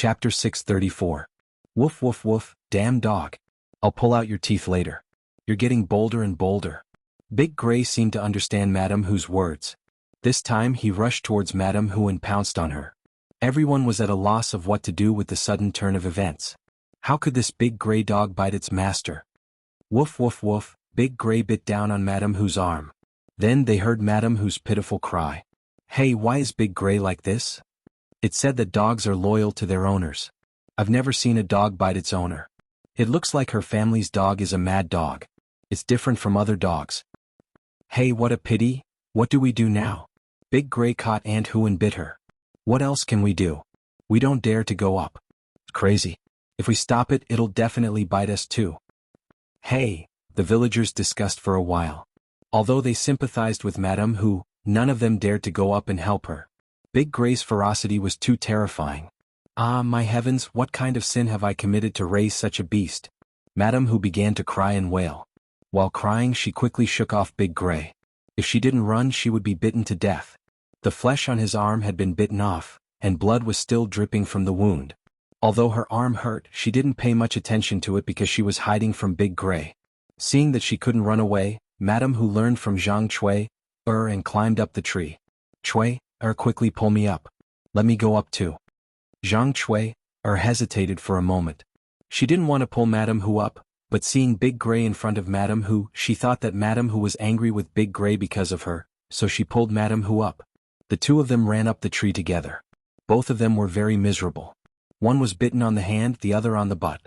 Chapter 634. Woof woof woof, damn dog. I'll pull out your teeth later. You're getting bolder and bolder. Big Gray seemed to understand Madame Hu's words. This time he rushed towards Madame Hu and pounced on her. Everyone was at a loss of what to do with the sudden turn of events. How could this big gray dog bite its master? Woof woof woof, Big Gray bit down on Madame Hu's arm. Then they heard Madame Hu's pitiful cry. Hey, why is Big Gray like this? It said that dogs are loyal to their owners. I've never seen a dog bite its owner. It looks like her family's dog is a mad dog. It's different from other dogs. Hey, what a pity. What do we do now? Big Gray caught Aunt Hu and bit her. What else can we do? We don't dare to go up. It's crazy. If we stop it, it'll definitely bite us too. Hey, the villagers discussed for a while. Although they sympathized with Madame Hu, none of them dared to go up and help her. Big Gray's ferocity was too terrifying. Ah, my heavens, what kind of sin have I committed to raise such a beast? Madame Hu began to cry and wail. While crying, she quickly shook off Big Gray. If she didn't run, she would be bitten to death. The flesh on his arm had been bitten off, and blood was still dripping from the wound. Although her arm hurt, she didn't pay much attention to it because she was hiding from Big Gray. Seeing that she couldn't run away, Madame Hu learned from Zhang Cui, and climbed up the tree. Cui, quickly pull me up. Let me go up too. Zhang Cui, hesitated for a moment. She didn't want to pull Madame Hu up, but seeing Big Gray in front of Madame Hu, she thought that Madame Hu was angry with Big Gray because of her, so she pulled Madame Hu up. The two of them ran up the tree together. Both of them were very miserable. One was bitten on the hand, the other on the butt.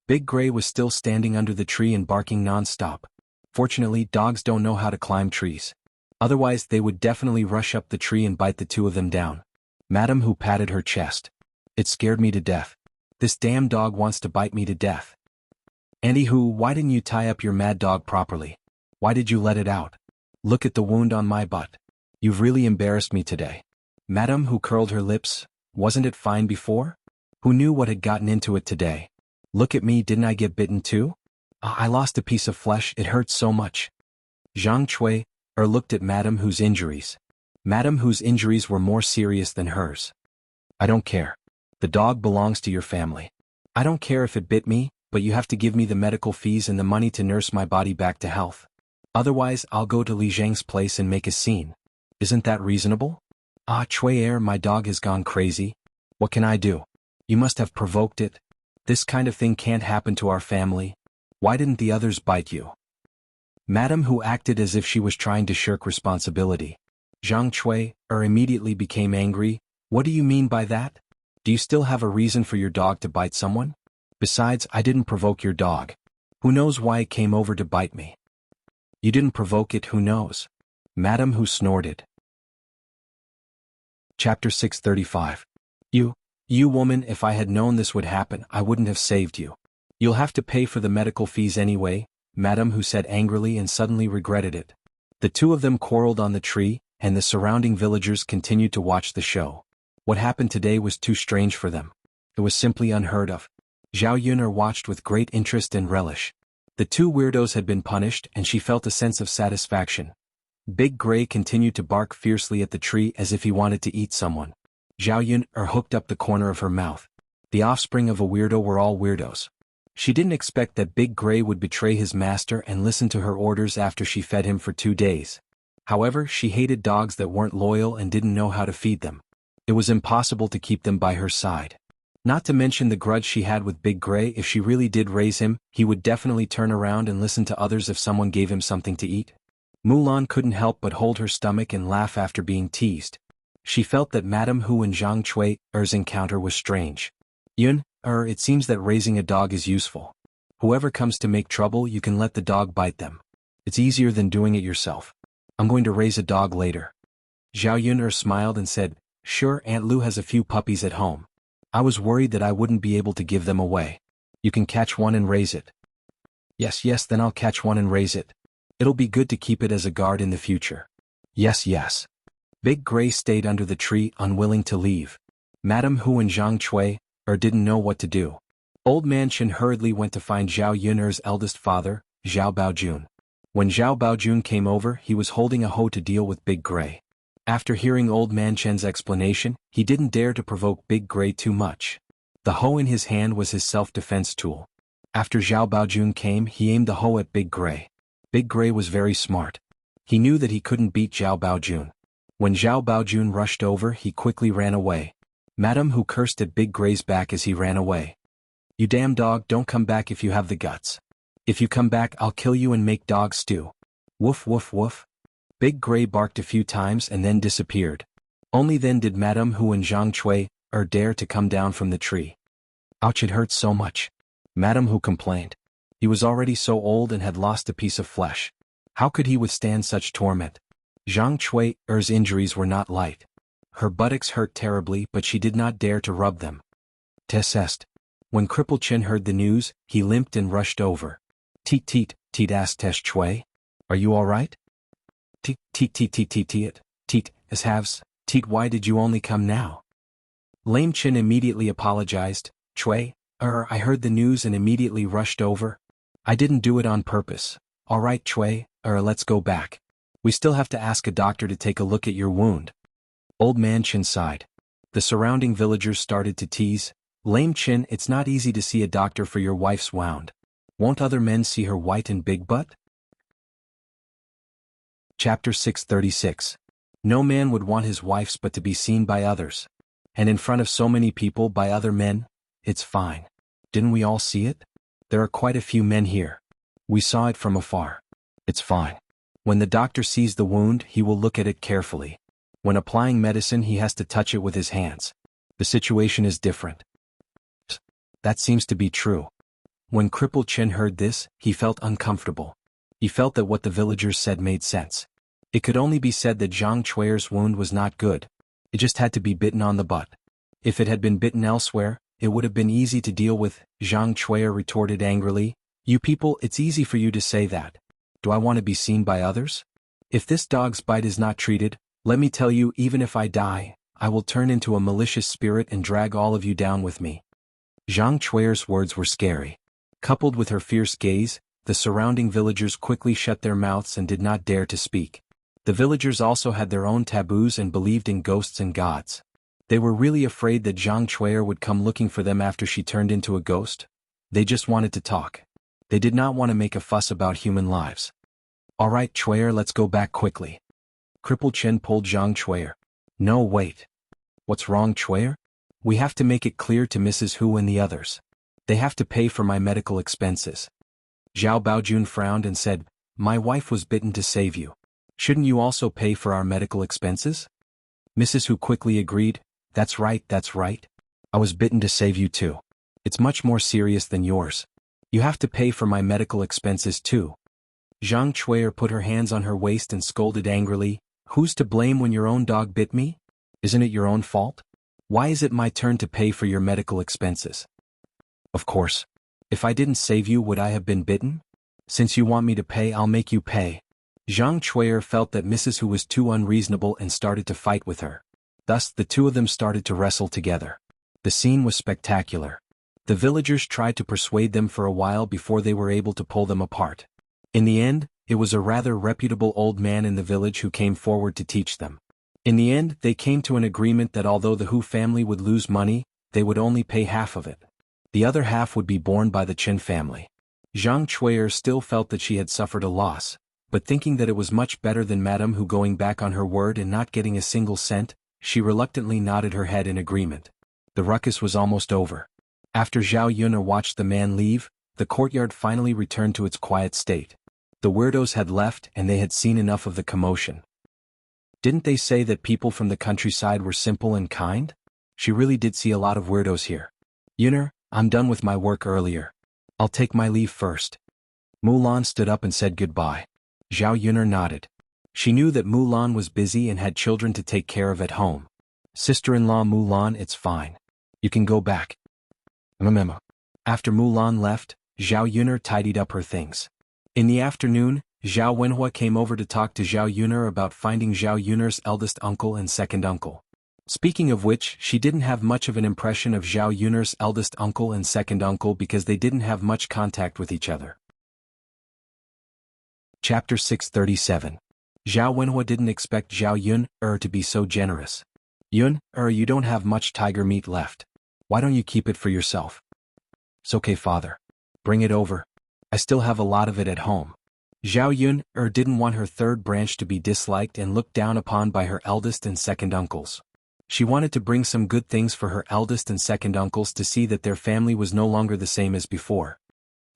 Big Gray was still standing under the tree and barking non-stop. Fortunately, dogs don't know how to climb trees. Otherwise, they would definitely rush up the tree and bite the two of them down. Madame Hu patted her chest. It scared me to death. This damn dog wants to bite me to death. Auntie Hu, why didn't you tie up your mad dog properly? Why did you let it out? Look at the wound on my butt. You've really embarrassed me today. Madame Hu curled her lips. Wasn't it fine before? Who knew what had gotten into it today? Look at me, didn't I get bitten too? I lost a piece of flesh, it hurts so much. Zhang Cui, looked at Madame Hu's injuries. Madame Hu's injuries were more serious than hers. I don't care. The dog belongs to your family. I don't care if it bit me, but you have to give me the medical fees and the money to nurse my body back to health. Otherwise, I'll go to Li Zhang's place and make a scene. Isn't that reasonable? Ah, Cui, my dog has gone crazy. What can I do? You must have provoked it. This kind of thing can't happen to our family. Why didn't the others bite you? Madame Hu acted as if she was trying to shirk responsibility. Zhang Cui, immediately became angry. What do you mean by that? Do you still have a reason for your dog to bite someone? Besides, I didn't provoke your dog. Who knows why it came over to bite me? You didn't provoke it, who knows? Madame Hu snorted. Chapter 635. You woman, if I had known this would happen, I wouldn't have saved you. You'll have to pay for the medical fees anyway, Madame Hu said angrily and suddenly regretted it. The two of them quarreled on the tree, and the surrounding villagers continued to watch the show. What happened today was too strange for them. It was simply unheard of. Zhao Yuner watched with great interest and relish. The two weirdos had been punished and she felt a sense of satisfaction. Big Gray continued to bark fiercely at the tree as if he wanted to eat someone. Zhao Yuner hooked up the corner of her mouth. The offspring of a weirdo were all weirdos. She didn't expect that Big Gray would betray his master and listen to her orders after she fed him for 2 days. However, she hated dogs that weren't loyal and didn't know how to feed them. It was impossible to keep them by her side. Not to mention the grudge she had with Big Gray. If she really did raise him, he would definitely turn around and listen to others if someone gave him something to eat. Mulan couldn't help but hold her stomach and laugh after being teased. She felt that Madame Hu and Zhang Cui's encounter was strange. Yun, it seems that raising a dog is useful. Whoever comes to make trouble, you can let the dog bite them. It's easier than doing it yourself. I'm going to raise a dog later. Zhao Yun smiled and said, Sure, Aunt Lu has a few puppies at home. I was worried that I wouldn't be able to give them away. You can catch one and raise it. Yes, then I'll catch one and raise it. It'll be good to keep it as a guard in the future. Yes. Big Gray stayed under the tree, unwilling to leave. Madame Hu and Zhang Cui didn't know what to do. Old Man Chen hurriedly went to find Zhao Yuner's eldest father, Zhao Baojun. When Zhao Baojun came over, he was holding a hoe to deal with Big Gray. After hearing Old Man Chen's explanation, he didn't dare to provoke Big Gray too much. The hoe in his hand was his self-defense tool. After Zhao Baojun came, he aimed the hoe at Big Gray. Big Gray was very smart. He knew that he couldn't beat Zhao Baojun. When Zhao Baojun rushed over, he quickly ran away. Madam Hu cursed at Big Gray's back as he ran away. "You damn dog, don't come back if you have the guts. If you come back, I'll kill you and make dog stew." Woof woof woof. Big Gray barked a few times and then disappeared. Only then did Madam Hu and Zhang Cui dare to come down from the tree. "Ouch, it hurts so much," Madam Hu complained. He was already so old and had lost a piece of flesh. How could he withstand such torment? Zhang Cui's injuries were not light. Her buttocks hurt terribly, but she did not dare to rub them. Tessest. When Cripple Chin heard the news, he limped and rushed over. "Teet teet," Teet asked Tesh Chui. "Are you all right?" "Teet teet teet teet teet teet, Teet, as halves, Teet, why did you only come now?" Lame Chin immediately apologized. "Chui, I heard the news and immediately rushed over. I didn't do it on purpose. All right, Chui, let's go back. We still have to ask a doctor to take a look at your wound." Old Man Chin sighed. The surrounding villagers started to tease. "Lame Chin, it's not easy to see a doctor for your wife's wound. Won't other men see her white and big butt?" Chapter 636. No man would want his wife's butt to be seen by others. And in front of so many people by other men? It's fine. Didn't we all see it? There are quite a few men here. We saw it from afar. It's fine. When the doctor sees the wound, he will look at it carefully. When applying medicine, he has to touch it with his hands. The situation is different. That seems to be true. When Cripple Chin heard this, he felt uncomfortable. He felt that what the villagers said made sense. It could only be said that Zhang Chui's wound was not good. It just had to be bitten on the butt. If it had been bitten elsewhere, it would have been easy to deal with, Zhang Chui retorted angrily. "You people, it's easy for you to say that. Do I want to be seen by others? If this dog's bite is not treated, let me tell you, even if I die, I will turn into a malicious spirit and drag all of you down with me." Zhang Chui's words were scary. Coupled with her fierce gaze, the surrounding villagers quickly shut their mouths and did not dare to speak. The villagers also had their own taboos and believed in ghosts and gods. They were really afraid that Zhang Chui would come looking for them after she turned into a ghost. They just wanted to talk. They did not want to make a fuss about human lives. "All right, Chui, let's go back quickly." Cripple Chin pulled Zhang Chui. "No, wait. What's wrong, Chui? We have to make it clear to Mrs. Hu and the others. They have to pay for my medical expenses." Zhao Baojun frowned and said, "My wife was bitten to save you. Shouldn't you also pay for our medical expenses?" Mrs. Hu quickly agreed, that's right. I was bitten to save you too. It's much more serious than yours. You have to pay for my medical expenses too." Zhang Chui put her hands on her waist and scolded angrily, "Who's to blame when your own dog bit me? Isn't it your own fault? Why is it my turn to pay for your medical expenses?" "Of course. If I didn't save you, would I have been bitten? Since you want me to pay, I'll make you pay." Zhang Chui felt that Mrs. Hu was too unreasonable and started to fight with her. Thus, the two of them started to wrestle together. The scene was spectacular. The villagers tried to persuade them for a while before they were able to pull them apart. In the end, it was a rather reputable old man in the village who came forward to teach them. In the end, they came to an agreement that although the Hu family would lose money, they would only pay half of it. The other half would be borne by the Chin family. Zhang Chui still felt that she had suffered a loss, but thinking that it was much better than Madame Hu going back on her word and not getting a single cent, she reluctantly nodded her head in agreement. The ruckus was almost over. After Zhao Yun watched the man leave, the courtyard finally returned to its quiet state. The weirdos had left and they had seen enough of the commotion. Didn't they say that people from the countryside were simple and kind? She really did see a lot of weirdos here. "Yuner, I'm done with my work earlier. I'll take my leave first." Mulan stood up and said goodbye. Zhao Yuner nodded. She knew that Mulan was busy and had children to take care of at home. "Sister-in-law Mulan, it's fine. You can go back." After Mulan left, Zhao Yuner tidied up her things. In the afternoon, Zhao Wenhua came over to talk to Zhao Yuner about finding Zhao Yuner's eldest uncle and second uncle. Speaking of which, she didn't have much of an impression of Zhao Yuner's eldest uncle and second uncle because they didn't have much contact with each other. Chapter 637. Zhao Wenhua didn't expect Zhao Yun to be so generous. "Yun, you don't have much tiger meat left. Why don't you keep it for yourself? It's okay, father. Bring it over. I still have a lot of it at home. Zhao Yun didn't want her third branch to be disliked and looked down upon by her eldest and second uncles. She wanted to bring some good things for her eldest and second uncles to see that their family was no longer the same as before.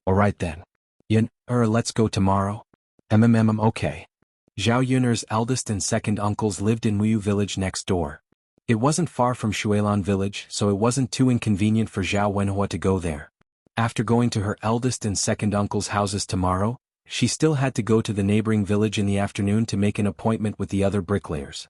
Alright then. Yun, let's go tomorrow. Okay. Zhao Yun's eldest and second uncles lived in Wuyu village next door. It wasn't far from Shuilan village, so it wasn't too inconvenient for Zhao Wenhua to go there. After going to her eldest and second uncle's houses tomorrow, she still had to go to the neighboring village in the afternoon to make an appointment with the other bricklayers.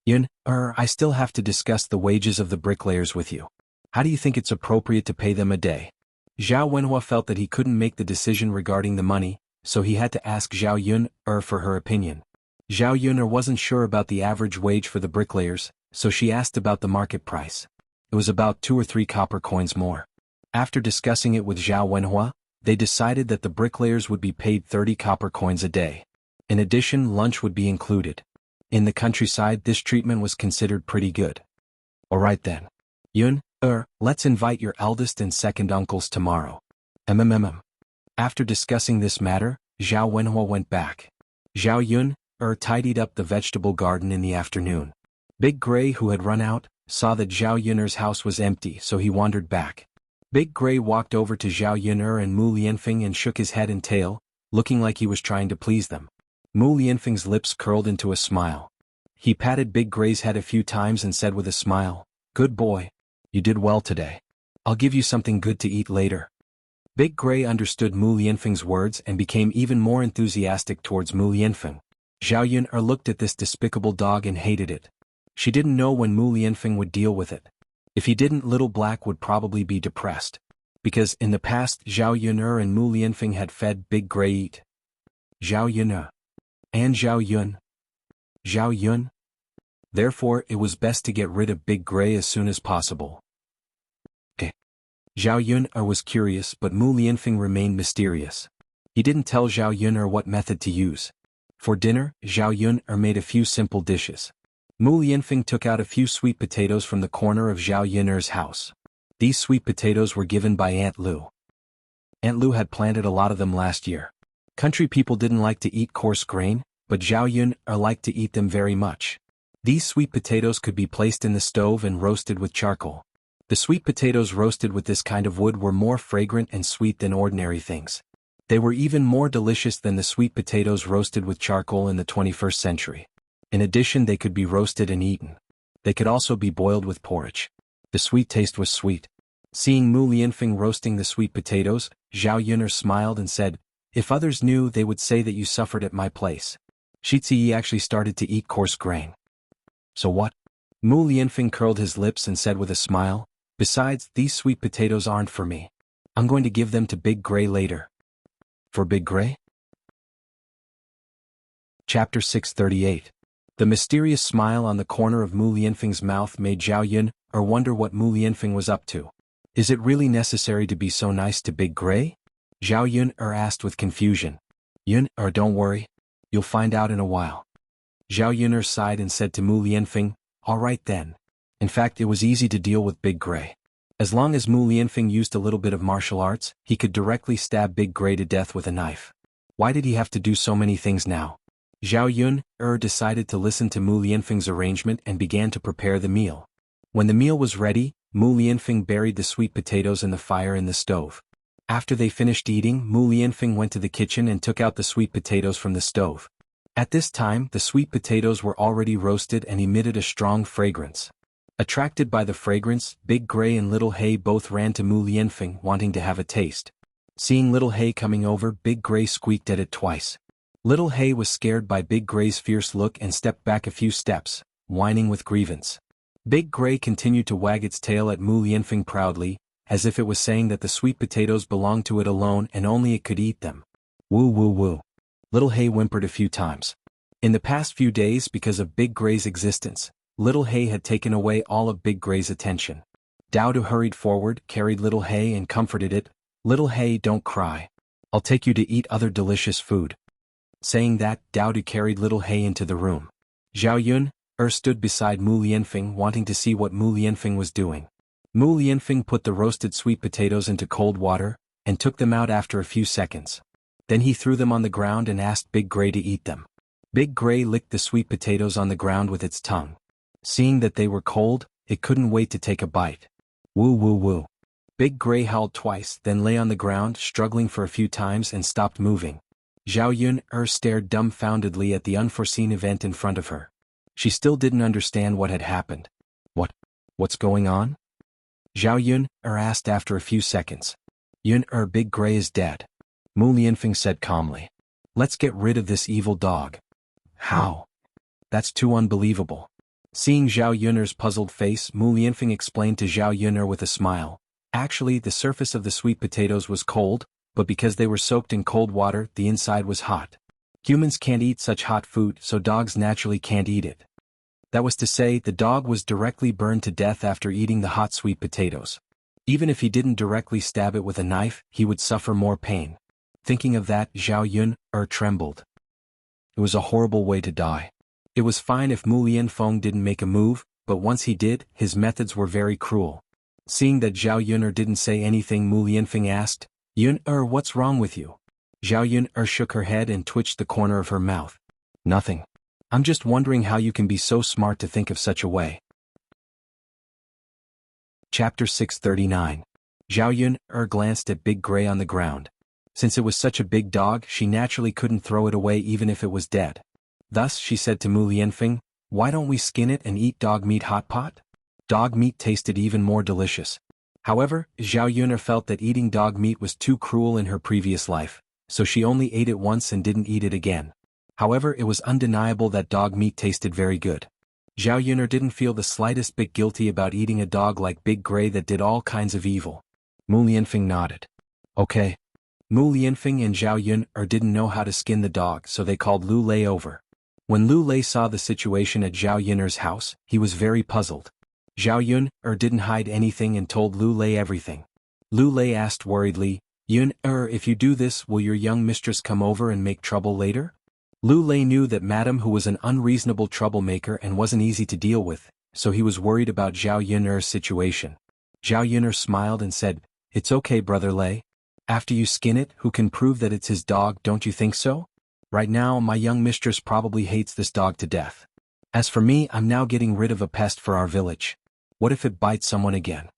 Yun, I still have to discuss the wages of the bricklayers with you. How do you think it's appropriate to pay them a day? Zhao Wenhua felt that he couldn't make the decision regarding the money, so he had to ask Zhao Yun for her opinion. Zhao Yun wasn't sure about the average wage for the bricklayers, so she asked about the market price. It was about 2 or 3 copper coins more. After discussing it with Zhao Wenhua, they decided that the bricklayers would be paid 30 copper coins a day. In addition, lunch would be included. In the countryside, this treatment was considered pretty good. Alright then. Yun, let's invite your eldest and second uncles tomorrow. After discussing this matter, Zhao Wenhua went back. Zhao Yun, tidied up the vegetable garden in the afternoon. Big Gray, who had run out, saw that Zhao Yun's house was empty, so he wandered back. Big Gray walked over to Zhao Yun and Mu Lianfeng and shook his head and tail, looking like he was trying to please them. Mu Lianfeng's lips curled into a smile. He patted Big Gray's head a few times and said with a smile, "Good boy. You did well today. I'll give you something good to eat later." Big Gray understood Mu Lianfeng's words and became even more enthusiastic towards Mu Lianfeng. Zhao Yun looked at this despicable dog and hated it. She didn't know when Mu Lianfeng would deal with it. If he didn't, Little Black would probably be depressed. Because in the past Zhao Yun and Mu Lianfeng had fed Big Gray eat. Zhao Yun and Zhao Yun. Zhao Yun. Therefore, it was best to get rid of Big Gray as soon as possible. Zhao Yun was curious, but Mu Lianfeng remained mysterious. He didn't tell Zhao Yun what method to use. For dinner, Zhao Yun made a few simple dishes. Mu Lianfeng took out a few sweet potatoes from the corner of Zhao Yun's house. These sweet potatoes were given by Aunt Lu. Aunt Lu had planted a lot of them last year. Country people didn't like to eat coarse grain, but Zhao Yun liked to eat them very much. These sweet potatoes could be placed in the stove and roasted with charcoal. The sweet potatoes roasted with this kind of wood were more fragrant and sweet than ordinary things. They were even more delicious than the sweet potatoes roasted with charcoal in the 21st century. In addition, they could be roasted and eaten. They could also be boiled with porridge. The sweet taste was sweet. Seeing Mu Lianfeng roasting the sweet potatoes, Zhao Yun smiled and said, "If others knew, they would say that you suffered at my place. Shi Ziyi actually started to eat coarse grain." "So what?" Mu Lianfeng curled his lips and said with a smile, "Besides, these sweet potatoes aren't for me. I'm going to give them to Big Gray later." For Big Gray? Chapter 638. The mysterious smile on the corner of Mu Lianfeng's mouth made Zhao Yun wonder what Mu Lianfeng was up to. Is it really necessary to be so nice to Big Gray? Zhao Yun asked with confusion. Yun, don't worry. You'll find out in a while. Zhao Yun sighed and said to Mu Lianfeng, "All right then." In fact, it was easy to deal with Big Gray. As long as Mu Lianfeng used a little bit of martial arts, he could directly stab Big Gray to death with a knife. Why did he have to do so many things now? Zhao Yun decided to listen to Mu Lianfeng's arrangement and began to prepare the meal. When the meal was ready, Mu Lianfeng buried the sweet potatoes in the fire in the stove. After they finished eating, Mu Lianfeng went to the kitchen and took out the sweet potatoes from the stove. At this time, the sweet potatoes were already roasted and emitted a strong fragrance. Attracted by the fragrance, Big Gray and Little Hay both ran to Mu Lianfeng, wanting to have a taste. Seeing Little Hay coming over, Big Gray squeaked at it twice. Little Hay was scared by Big Gray's fierce look and stepped back a few steps, whining with grievance. Big Gray continued to wag its tail at Mu Lianfeng proudly, as if it was saying that the sweet potatoes belonged to it alone and only it could eat them. Woo woo woo. Little Hay whimpered a few times. In the past few days, because of Big Gray's existence, Little Hay had taken away all of Big Gray's attention. Dowdu hurried forward, carried Little Hay and comforted it. "Little Hay, don't cry. I'll take you to eat other delicious food." Saying that, Dowdu carried Little Hay into the room. Zhao Yun stood beside Mu Lianfeng, wanting to see what Mu Lianfeng was doing. Mu Lianfeng put the roasted sweet potatoes into cold water, and took them out after a few seconds. Then he threw them on the ground and asked Big Gray to eat them. Big Gray licked the sweet potatoes on the ground with its tongue. Seeing that they were cold, it couldn't wait to take a bite. Woo woo woo. Big Gray howled twice, then lay on the ground, struggling for a few times and stopped moving. Zhao Yun stared dumbfoundedly at the unforeseen event in front of her. She still didn't understand what had happened. What's going on? Zhao Yun asked after a few seconds. Yun Big Gray is dead. Mu Lianfeng said calmly. Let's get rid of this evil dog. How? That's too unbelievable. Seeing Zhao Yun's puzzled face, Mu Lianfeng explained to Zhao Yun with a smile. Actually, the surface of the sweet potatoes was cold, but because they were soaked in cold water, the inside was hot. Humans can't eat such hot food, so dogs naturally can't eat it. That was to say, the dog was directly burned to death after eating the hot sweet potatoes. Even if he didn't directly stab it with a knife, he would suffer more pain. Thinking of that, Zhao Yun trembled. It was a horrible way to die. It was fine if Mu Lianfeng didn't make a move, but once he did, his methods were very cruel. Seeing that Zhao Yun didn't say anything, Mu Lianfeng asked, Yun what's wrong with you? Zhao Yun shook her head and twitched the corner of her mouth. Nothing. I'm just wondering how you can be so smart to think of such a way. Chapter 639. Zhao Yun glanced at Big Gray on the ground. Since it was such a big dog, she naturally couldn't throw it away even if it was dead. Thus, she said to Mu Lianfeng, why don't we skin it and eat dog meat hot pot? Dog meat tasted even more delicious. However, Zhao Yun felt that eating dog meat was too cruel in her previous life, so she only ate it once and didn't eat it again. However, it was undeniable that dog meat tasted very good. Zhao Yun didn't feel the slightest bit guilty about eating a dog like Big Gray that did all kinds of evil. Mu Lianfeng nodded. Okay. Mu Lianfeng and Zhao Yun didn't know how to skin the dog, so they called Lu Lei over. When Lu Lei saw the situation at Zhao Yun's house, he was very puzzled. Zhao Yun didn't hide anything and told Lu Lei everything. Lu Lei asked worriedly, Yun if you do this, will your young mistress come over and make trouble later? Lu Lei knew that Madame who was an unreasonable troublemaker and wasn't easy to deal with, so he was worried about Zhao Yun's situation. Zhao Yun smiled and said, It's okay, Brother Lei. After you skin it, who can prove that it's his dog, don't you think so? Right now, my young mistress probably hates this dog to death. As for me, I'm now getting rid of a pest for our village. What if it bites someone again?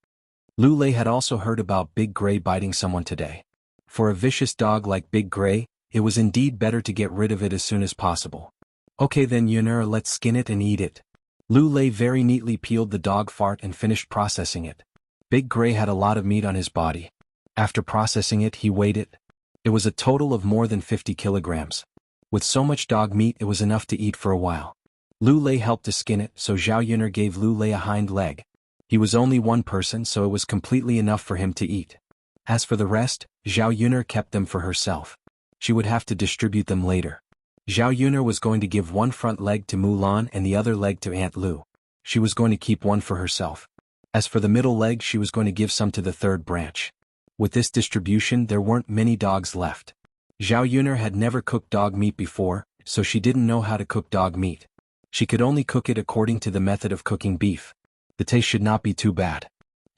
Lu Lei had also heard about Big Gray biting someone today. For a vicious dog like Big Gray, it was indeed better to get rid of it as soon as possible. Okay then Yun'er, let's skin it and eat it. Lu Lei very neatly peeled the dog fart and finished processing it. Big Gray had a lot of meat on his body. After processing it, he weighed it. It was a total of more than 50 kilograms. With so much dog meat, it was enough to eat for a while. Lu Lei helped to skin it, so Zhao Yun'er gave Lu Lei a hind leg. He was only one person, so it was completely enough for him to eat. As for the rest, Zhao Yun'er kept them for herself. She would have to distribute them later. Zhao Yun'er was going to give one front leg to Mulan and the other leg to Aunt Lu. She was going to keep one for herself. As for the middle leg, she was going to give some to the third branch. With this distribution, there weren't many dogs left. Zhao Yun'er had never cooked dog meat before, so she didn't know how to cook dog meat. She could only cook it according to the method of cooking beef. The taste should not be too bad.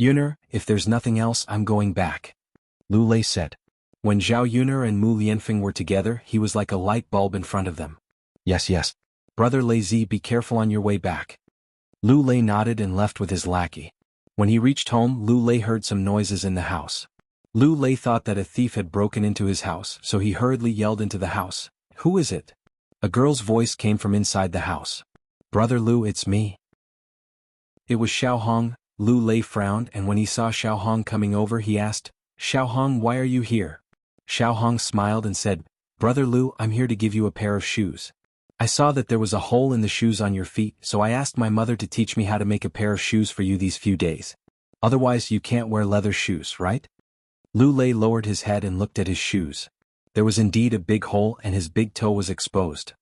Yun'er, if there's nothing else, I'm going back. Lu Lei said. When Zhao Yun'er and Mu Lianfeng were together, he was like a light bulb in front of them. Yes. Brother Lei Zi, be careful on your way back. Lu Lei nodded and left with his lackey. When he reached home, Lu Lei heard some noises in the house. Lu Lei thought that a thief had broken into his house, so he hurriedly yelled into the house. Who is it? A girl's voice came from inside the house. Brother Lu, it's me. It was Xiao Hong. Lu Lei frowned, and when he saw Xiao Hong coming over, he asked, Xiao Hong, why are you here? Xiao Hong smiled and said, Brother Lu, I'm here to give you a pair of shoes. I saw that there was a hole in the shoes on your feet, so I asked my mother to teach me how to make a pair of shoes for you these few days. Otherwise you can't wear leather shoes, right? Lu Lei lowered his head and looked at his shoes. There was indeed a big hole and his big toe was exposed.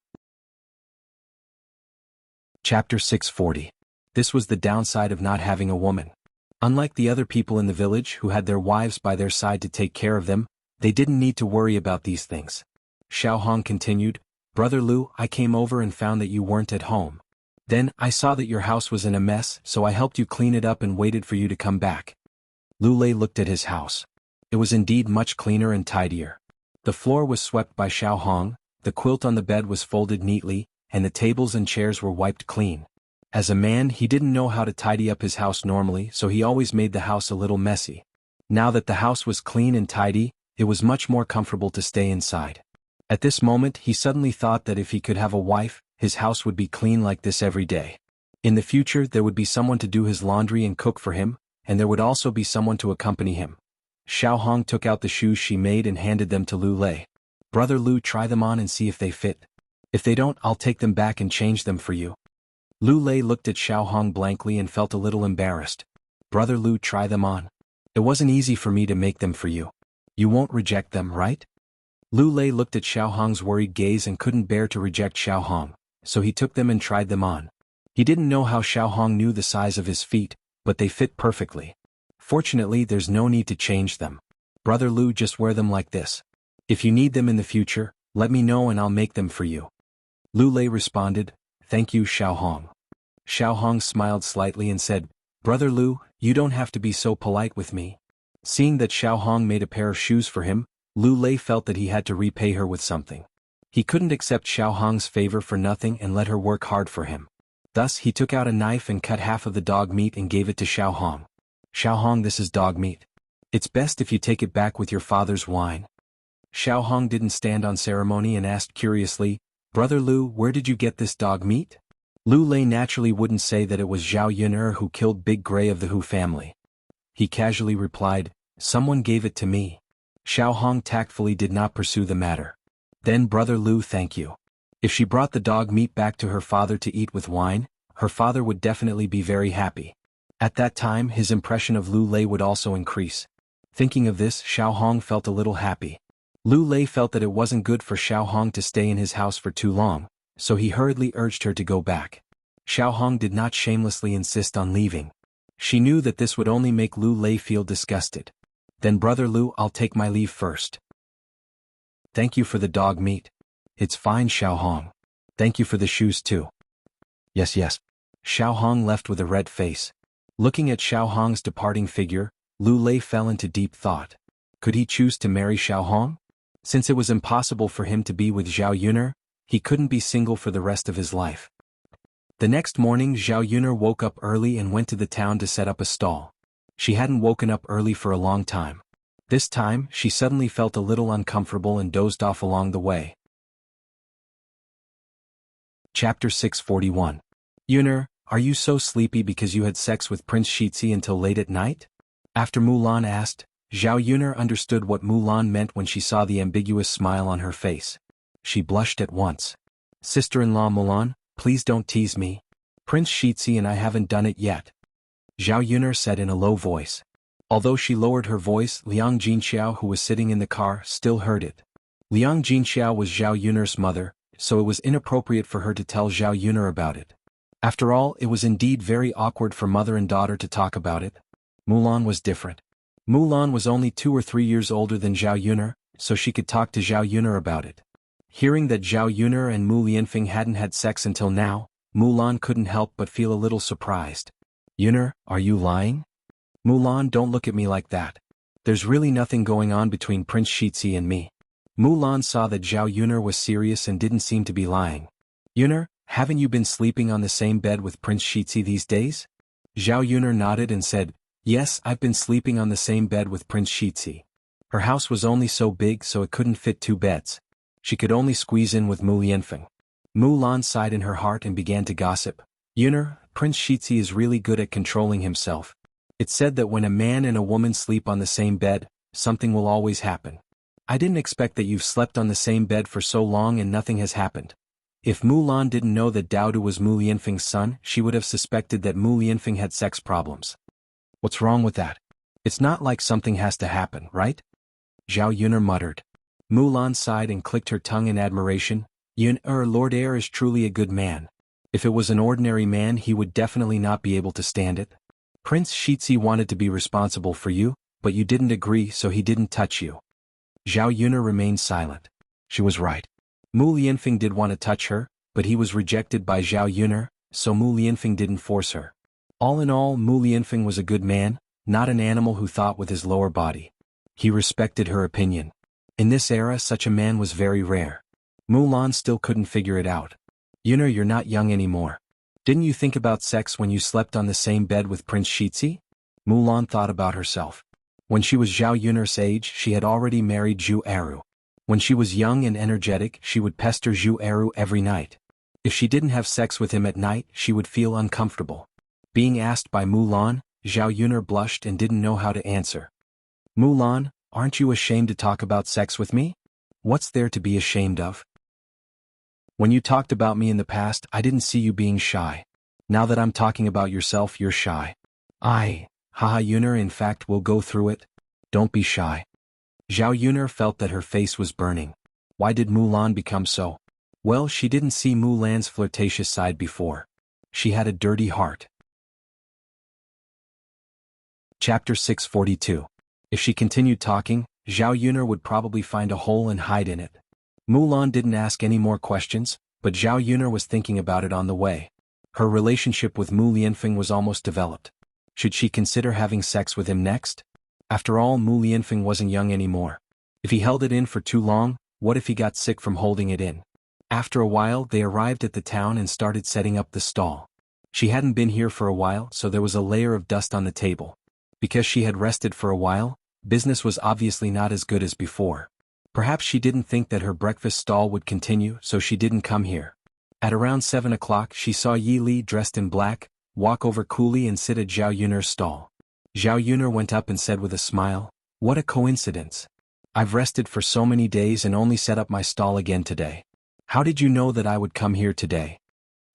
Chapter 640. This was the downside of not having a woman. Unlike the other people in the village who had their wives by their side to take care of them, they didn't need to worry about these things. Xiao Hong continued, Brother Lu, I came over and found that you weren't at home. Then, I saw that your house was in a mess, so I helped you clean it up and waited for you to come back. Lu Lei looked at his house. It was indeed much cleaner and tidier. The floor was swept by Xiao Hong, the quilt on the bed was folded neatly, and the tables and chairs were wiped clean. As a man, he didn't know how to tidy up his house normally, so he always made the house a little messy. Now that the house was clean and tidy, it was much more comfortable to stay inside. At this moment, he suddenly thought that if he could have a wife, his house would be clean like this every day. In the future, there would be someone to do his laundry and cook for him, and there would also be someone to accompany him. Xiao Hong took out the shoes she made and handed them to Lu Lei. Brother Lu, try them on and see if they fit. If they don't, I'll take them back and change them for you. Lu Lei looked at Xiao Hong blankly and felt a little embarrassed. Brother Lu, try them on. It wasn't easy for me to make them for you. You won't reject them, right? Lu Lei looked at Xiao Hong's worried gaze and couldn't bear to reject Xiao Hong, so he took them and tried them on. He didn't know how Xiao Hong knew the size of his feet, but they fit perfectly. Fortunately, there's no need to change them. Brother Lu, just wear them like this. If you need them in the future, let me know and I'll make them for you. Lu Lei responded, Thank you, Xiao Hong. Xiao Hong smiled slightly and said, Brother Lu, you don't have to be so polite with me. Seeing that Xiao Hong made a pair of shoes for him, Lu Lei felt that he had to repay her with something. He couldn't accept Xiao Hong's favor for nothing and let her work hard for him. Thus he took out a knife and cut half of the dog meat and gave it to Xiao Hong. Xiao Hong, this is dog meat. It's best if you take it back with your father's wine. Xiao Hong didn't stand on ceremony and asked curiously, Brother Lu, where did you get this dog meat? Lu Lei naturally wouldn't say that it was Zhao Yun'er who killed Big Gray of the Hu family. He casually replied, Someone gave it to me. Xiao Hong tactfully did not pursue the matter. Then Brother Lu, thank you. If she brought the dog meat back to her father to eat with wine, her father would definitely be very happy. At that time, his impression of Lu Lei would also increase. Thinking of this, Xiao Hong felt a little happy. Lu Lei felt that it wasn't good for Xiao Hong to stay in his house for too long, so he hurriedly urged her to go back. Xiao Hong did not shamelessly insist on leaving. She knew that this would only make Lu Lei feel disgusted. Then Brother Lu, I'll take my leave first. Thank you for the dog meat. It's fine, Xiao Hong. Thank you for the shoes too. Yes. Xiao Hong left with a red face. Looking at Xiao Hong's departing figure, Lu Lei fell into deep thought. Could he choose to marry Xiao Hong? Since it was impossible for him to be with Zhao Yun'er, he couldn't be single for the rest of his life. The next morning, Zhao Yun'er woke up early and went to the town to set up a stall. She hadn't woken up early for a long time. This time, she suddenly felt a little uncomfortable and dozed off along the way. Chapter 641. Yun'er, are you so sleepy because you had sex with Prince Shitzi until late at night? After Mulan asked, Zhao Yun'er understood what Mulan meant when she saw the ambiguous smile on her face. She blushed at once. Sister-in-law Mulan, please don't tease me. Prince Shitzi and I haven't done it yet. Zhao Yun'er said in a low voice. Although she lowered her voice, Liang Jinxiao, who was sitting in the car, still heard it. Liang Jinxiao was Zhao Yun'er's mother, so it was inappropriate for her to tell Zhao Yun'er about it. After all, it was indeed very awkward for mother and daughter to talk about it. Mulan was different. Mulan was only 2 or 3 years older than Zhao Yun'er, so she could talk to Zhao Yun'er about it. Hearing that Zhao Yun'er and Mu Lianfeng hadn't had sex until now, Mulan couldn't help but feel a little surprised. Yun'er, are you lying? Mulan, don't look at me like that. There's really nothing going on between Prince Shitzi and me. Mulan saw that Zhao Yun'er was serious and didn't seem to be lying. Yun'er, haven't you been sleeping on the same bed with Prince Shitzi these days? Zhao Yun'er nodded and said, Yes, I've been sleeping on the same bed with Prince Shitzi. Her house was only so big so it couldn't fit 2 beds. She could only squeeze in with Mu Lianfeng. Mulan sighed in her heart and began to gossip. Yun'er, Prince Shitzi is really good at controlling himself. It's said that when a man and a woman sleep on the same bed, something will always happen. I didn't expect that you've slept on the same bed for so long and nothing has happened. If Mulan didn't know that Dao Du was Mu Lianfeng's son, she would have suspected that Mu Lianfeng had sex problems. What's wrong with that? It's not like something has to happen, right? Zhao Yun'er muttered. Mulan sighed and clicked her tongue in admiration. Yun'er, Lord Heir is truly a good man. If it was an ordinary man, he would definitely not be able to stand it. Prince Shitzi wanted to be responsible for you, but you didn't agree, so he didn't touch you. Zhao Yun'er remained silent. She was right. Mu Lianfeng did want to touch her, but he was rejected by Zhao Yun'er, so Mu Lianfeng didn't force her. All in all, Mu Lianfeng was a good man, not an animal who thought with his lower body. He respected her opinion. In this era, such a man was very rare. Mulan still couldn't figure it out. Yuner, you're not young anymore. Didn't you think about sex when you slept on the same bed with Prince Shizhi? Mulan thought about herself. When she was Zhao Yuner's age, she had already married Zhu Eru. When she was young and energetic, she would pester Zhu Eru every night. If she didn't have sex with him at night, she would feel uncomfortable. Being asked by Mulan, Zhao Yuner blushed and didn't know how to answer. Mulan, aren't you ashamed to talk about sex with me? What's there to be ashamed of? When you talked about me in the past, I didn't see you being shy. Now that I'm talking about yourself, you're shy. Haha Yuner, in fact we'll go through it. Don't be shy. Zhao Yuner felt that her face was burning. Why did Mulan become so? Well, she didn't see Mulan's flirtatious side before. She had a dirty heart. Chapter 642. If she continued talking, Zhao Yuner would probably find a hole and hide in it. Mulan didn't ask any more questions, but Zhao Yuner was thinking about it on the way. Her relationship with Mu Lianfeng was almost developed. Should she consider having sex with him next? After all, Mu Lianfeng wasn't young anymore. If he held it in for too long, what if he got sick from holding it in? After a while, they arrived at the town and started setting up the stall. She hadn't been here for a while, so there was a layer of dust on the table. Because she had rested for a while, business was obviously not as good as before. Perhaps she didn't think that her breakfast stall would continue, so she didn't come here. At around 7 o'clock, she saw Yi Li dressed in black walk over coolly and sit at Zhao Yuner's stall. Zhao Yuner went up and said with a smile, "What a coincidence. I've rested for so many days and only set up my stall again today. How did you know that I would come here today?"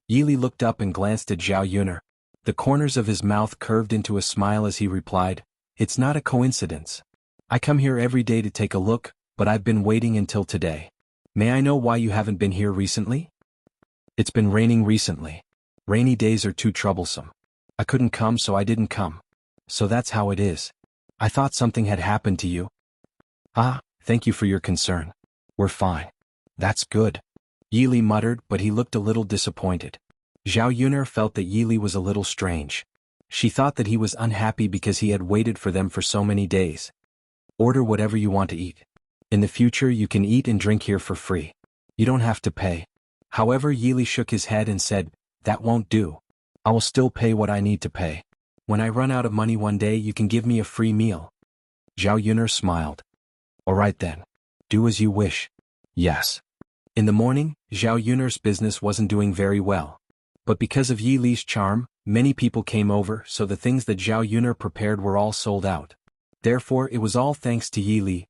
Yi Li looked up and glanced at Zhao Yuner. The corners of his mouth curved into a smile as he replied, "It's not a coincidence. I come here every day to take a look, but I've been waiting until today. May I know why you haven't been here recently?" "It's been raining recently. Rainy days are too troublesome. I couldn't come, so I didn't come. So that's how it is. I thought something had happened to you." "Ah, thank you for your concern. We're fine." "That's good," Yi Li muttered, but he looked a little disappointed. Zhao Yuner felt that Yi Li was a little strange. She thought that he was unhappy because he had waited for them for so many days. "Order whatever you want to eat. In the future you can eat and drink here for free. You don't have to pay." However, Yi Li shook his head and said, "That won't do. I will still pay what I need to pay. When I run out of money one day, you can give me a free meal." Zhao Yuner smiled. "All right then. Do as you wish." "Yes." In the morning, Zhao Yuner's business wasn't doing very well. But because of Yi Li's charm, many people came over, so the things that Zhao Yuner prepared were all sold out. Therefore, it was all thanks to Yi Li.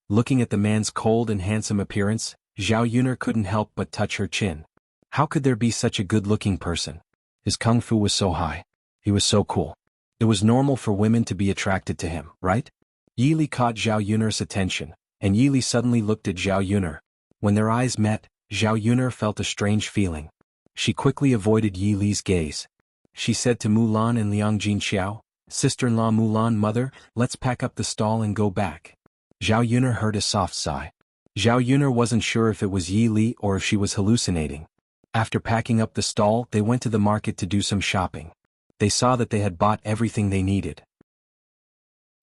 Looking at the man's cold and handsome appearance, Zhao Yuner couldn't help but touch her chin. How could there be such a good-looking person? His kung fu was so high. He was so cool. It was normal for women to be attracted to him, right? Yi Li caught Zhao Yuner's attention, and Yi Li suddenly looked at Zhao Yuner. When their eyes met, Zhao Yuner felt a strange feeling. She quickly avoided Yi Li's gaze. She said to Mulan and Liang Jinxiao, "Sister-in-law Mulan, mother, let's pack up the stall and go back." Zhao Yuner heard a soft sigh. Zhao Yuner wasn't sure if it was Yi Li or if she was hallucinating. After packing up the stall, they went to the market to do some shopping. They saw that they had bought everything they needed.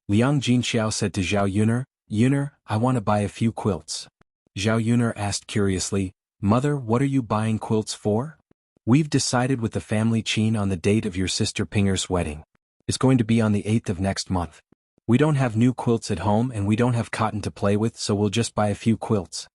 Liang Jinxiao said to Zhao Yuner, "Yuner, I want to buy a few quilts." Zhao Yuner asked curiously, "Mother, what are you buying quilts for?" "We've decided with the family Qin on the date of your sister Pinger's wedding. It's going to be on the 8th of next month. We don't have new quilts at home and we don't have cotton to play with, so we'll just buy a few quilts."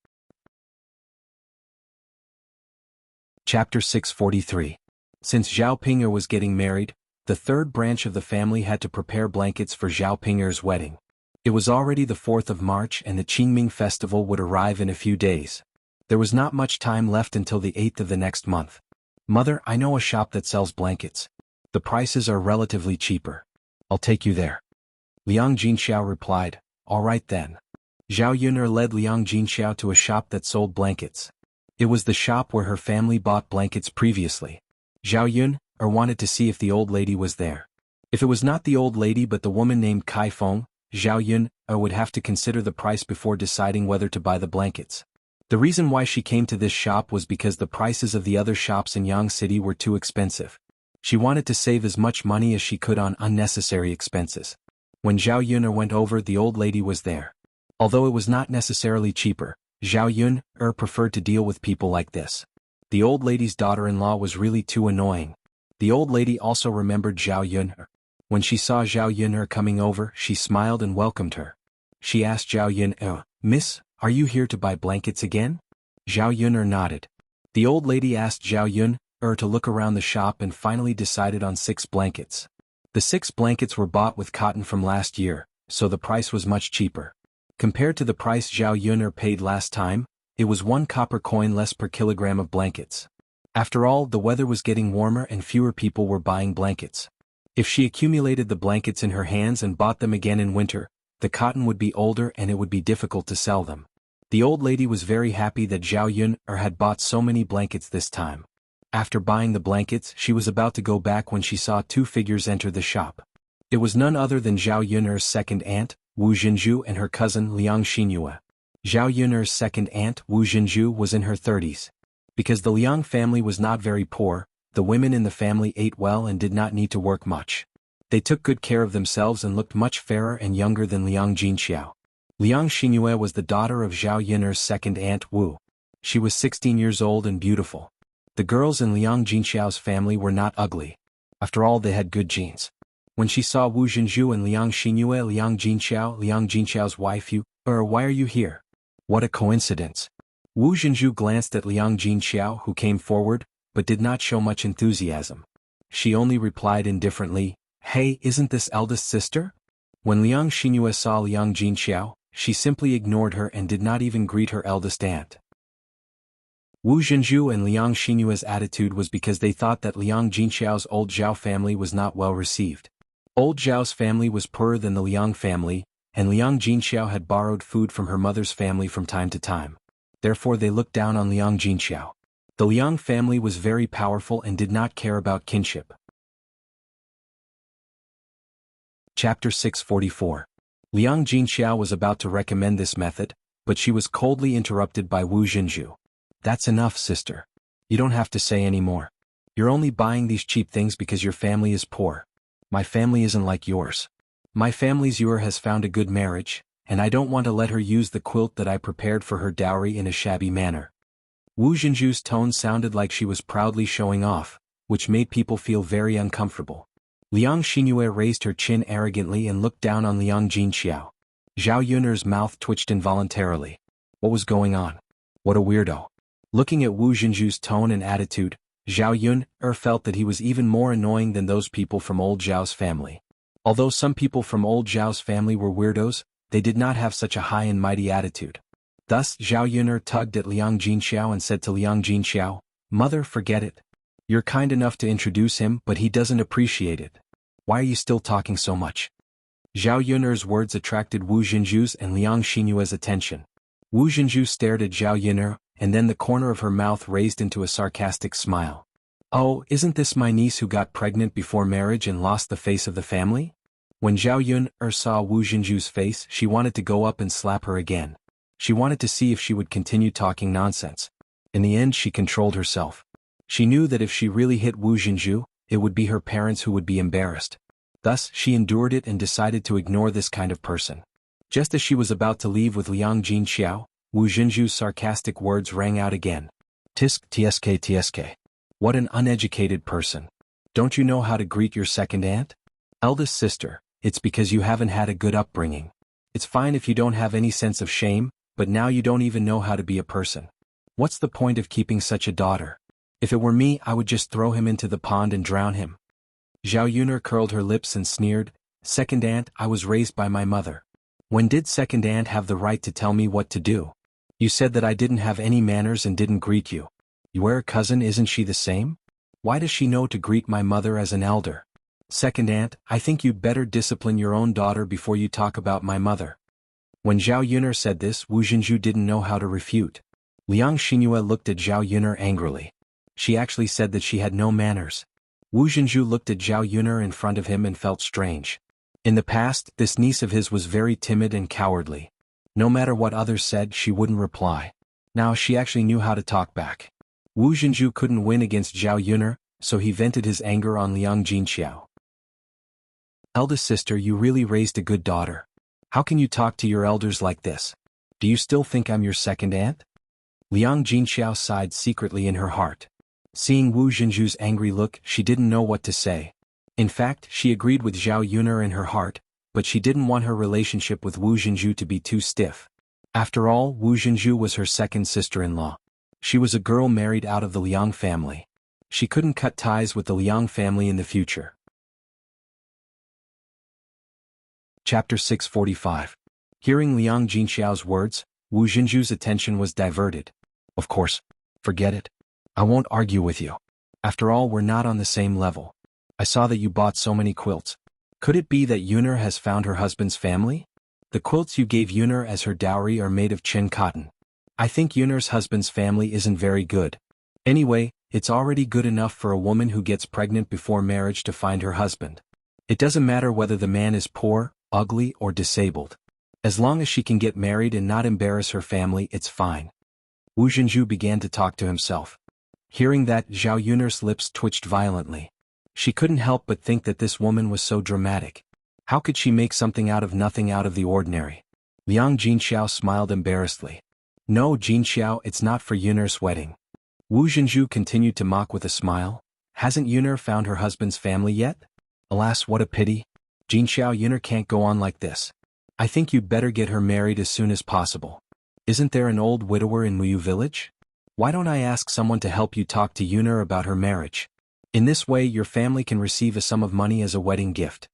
Chapter 643. Since Zhao Pinger was getting married, the third branch of the family had to prepare blankets for Zhao Pinger's wedding. It was already the 4th of March and the Qingming festival would arrive in a few days. There was not much time left until the 8th of the next month. "Mother, I know a shop that sells blankets. The prices are relatively cheaper. I'll take you there." Liang Jinxiao replied, "All right then." Zhao Yuner led Liang Jinxiao to a shop that sold blankets. It was the shop where her family bought blankets previously. Zhao Yuner wanted to see if the old lady was there. If it was not the old lady but the woman named Kai Feng, Zhao Yuner would have to consider the price before deciding whether to buy the blankets. The reason why she came to this shop was because the prices of the other shops in Yang City were too expensive. She wanted to save as much money as she could on unnecessary expenses. When Zhao Yun went over, the old lady was there. Although it was not necessarily cheaper, Zhao Yun preferred to deal with people like this. The old lady's daughter-in-law was really too annoying. The old lady also remembered Zhao Yun. When she saw Zhao Yun coming over, she smiled and welcomed her. She asked Zhao Yun, Miss, are you here to buy blankets again? Zhao Yun nodded. The old lady asked Zhao Yun to look around the shop and finally decided on 6 blankets. The 6 blankets were bought with cotton from last year, so the price was much cheaper. Compared to the price Zhao Yun paid last time, it was 1 copper coin less per kilogram of blankets. After all, the weather was getting warmer and fewer people were buying blankets. If she accumulated the blankets in her hands and bought them again in winter, the cotton would be older and it would be difficult to sell them. The old lady was very happy that Zhao Yun had bought so many blankets this time. After buying the blankets, she was about to go back when she saw 2 figures enter the shop. It was none other than Zhao Yun's second aunt, Wu Jinju, and her cousin Liang Xinyue. Zhao Yun's second aunt, Wu Jinju, was in her 30s. Because the Liang family was not very poor, the women in the family ate well and did not need to work much. They took good care of themselves and looked much fairer and younger than Liang Jinxiao. Liang Xinyue was the daughter of Zhao Yun's second aunt Wu. She was 16 years old and beautiful. The girls in Liang Jinxiao's family were not ugly. After all, they had good genes. When she saw Wu Jinju and Liang Xinyue, Liang Jinxiao's wife, why are you here? What a coincidence. Wu Jinju glanced at Liang Jinxiao, who came forward, but did not show much enthusiasm. She only replied indifferently, Hey, isn't this eldest sister? When Liang Xinyue saw Liang Jinxiao, she simply ignored her and did not even greet her eldest aunt. Wu Jinju and Liang Xinyue's attitude was because they thought that Liang Jinxiao's old Zhao family was not well received. Old Zhao's family was poorer than the Liang family, and Liang Jinxiao had borrowed food from her mother's family from time to time. Therefore they looked down on Liang Jinxiao. The Liang family was very powerful and did not care about kinship. Chapter 644. Liang Jinxiao was about to recommend this method, but she was coldly interrupted by Wu Jinju. That's enough, sister. You don't have to say any more. You're only buying these cheap things because your family is poor. My family isn't like yours. My family's has found a good marriage, and I don't want to let her use the quilt that I prepared for her dowry in a shabby manner. Wu Jinju's tone sounded like she was proudly showing off, which made people feel very uncomfortable. Liang Xinyue raised her chin arrogantly and looked down on Liang Jinxiao. Zhao Yun's mouth twitched involuntarily. What was going on? What a weirdo. Looking at Wu Jinju's tone and attitude, Zhao Yun felt that he was even more annoying than those people from old Zhao's family. Although some people from old Zhao's family were weirdos, they did not have such a high and mighty attitude. Thus Zhao Yun tugged at Liang Jinxiao and said to Liang Jinxiao, Mother, forget it. You're kind enough to introduce him, but he doesn't appreciate it. Why are you still talking so much? Zhao Yun's words attracted Wu Jinju's and Liang Xinyue's attention. Wu Jinju stared at Zhao Yun, and then the corner of her mouth raised into a sarcastic smile. Oh, isn't this my niece who got pregnant before marriage and lost the face of the family? When Zhao Yun saw Wu Jinju's face, she wanted to go up and slap her again. She wanted to see if she would continue talking nonsense. In the end, she controlled herself. She knew that if she really hit Wu Jinju, it would be her parents who would be embarrassed. Thus, she endured it and decided to ignore this kind of person. Just as she was about to leave with Liang Jinxiao, Wu Jinju's sarcastic words rang out again. Tisk tsk tsk. What an uneducated person. Don't you know how to greet your second aunt? Eldest sister, it's because you haven't had a good upbringing. It's fine if you don't have any sense of shame, but now you don't even know how to be a person. What's the point of keeping such a daughter? If it were me, I would just throw him into the pond and drown him. Zhao Yun curled her lips and sneered, Second aunt, I was raised by my mother. When did second aunt have the right to tell me what to do? You said that I didn't have any manners and didn't greet you. Your cousin, isn't she the same? Why does she know to greet my mother as an elder? Second aunt, I think you'd better discipline your own daughter before you talk about my mother. When Zhao Yun said this, Wu Jinju didn't know how to refute. Liang Xinyue looked at Zhao Yun angrily. She actually said that she had no manners. Wu Jinju looked at Zhao Yun in front of him and felt strange. In the past, this niece of his was very timid and cowardly. No matter what others said, she wouldn't reply. Now she actually knew how to talk back. Wu Zhenju couldn't win against Zhao Yuner, so he vented his anger on Liang Jinxiao. Eldest sister, you really raised a good daughter. How can you talk to your elders like this? Do you still think I'm your second aunt? Liang Jinxiao sighed secretly in her heart. Seeing Wu Zhenju's angry look, she didn't know what to say. In fact, she agreed with Zhao Yuner in her heart, but she didn't want her relationship with Wu Zhenju to be too stiff. After all, Wu Zhenju was her second sister-in-law. She was a girl married out of the Liang family. She couldn't cut ties with the Liang family in the future. Chapter 645. Hearing Liang Jinxiao's words, Wu Zhenju's attention was diverted. Of course. Forget it. I won't argue with you. After all, we're not on the same level. I saw that you bought so many quilts. Could it be that Yuner has found her husband's family? The quilts you gave Yuner as her dowry are made of Chen cotton. I think Yuner's husband's family isn't very good. Anyway, it's already good enough for a woman who gets pregnant before marriage to find her husband. It doesn't matter whether the man is poor, ugly, or disabled. As long as she can get married and not embarrass her family, it's fine. Wu Zhenju began to talk to himself. Hearing that, Zhao Yuner's lips twitched violently. She couldn't help but think that this woman was so dramatic. How could she make something out of nothing out of the ordinary? Liang Jinxiao smiled embarrassedly. No, Jinxiao, it's not for Yuner's wedding. Wu Zhenju continued to mock with a smile. Hasn't Yuner found her husband's family yet? Alas, what a pity. Jinxiao, Yuner can't go on like this. I think you'd better get her married as soon as possible. Isn't there an old widower in Muyu village? Why don't I ask someone to help you talk to Yuner about her marriage? In this way your family can receive a sum of money as a wedding gift.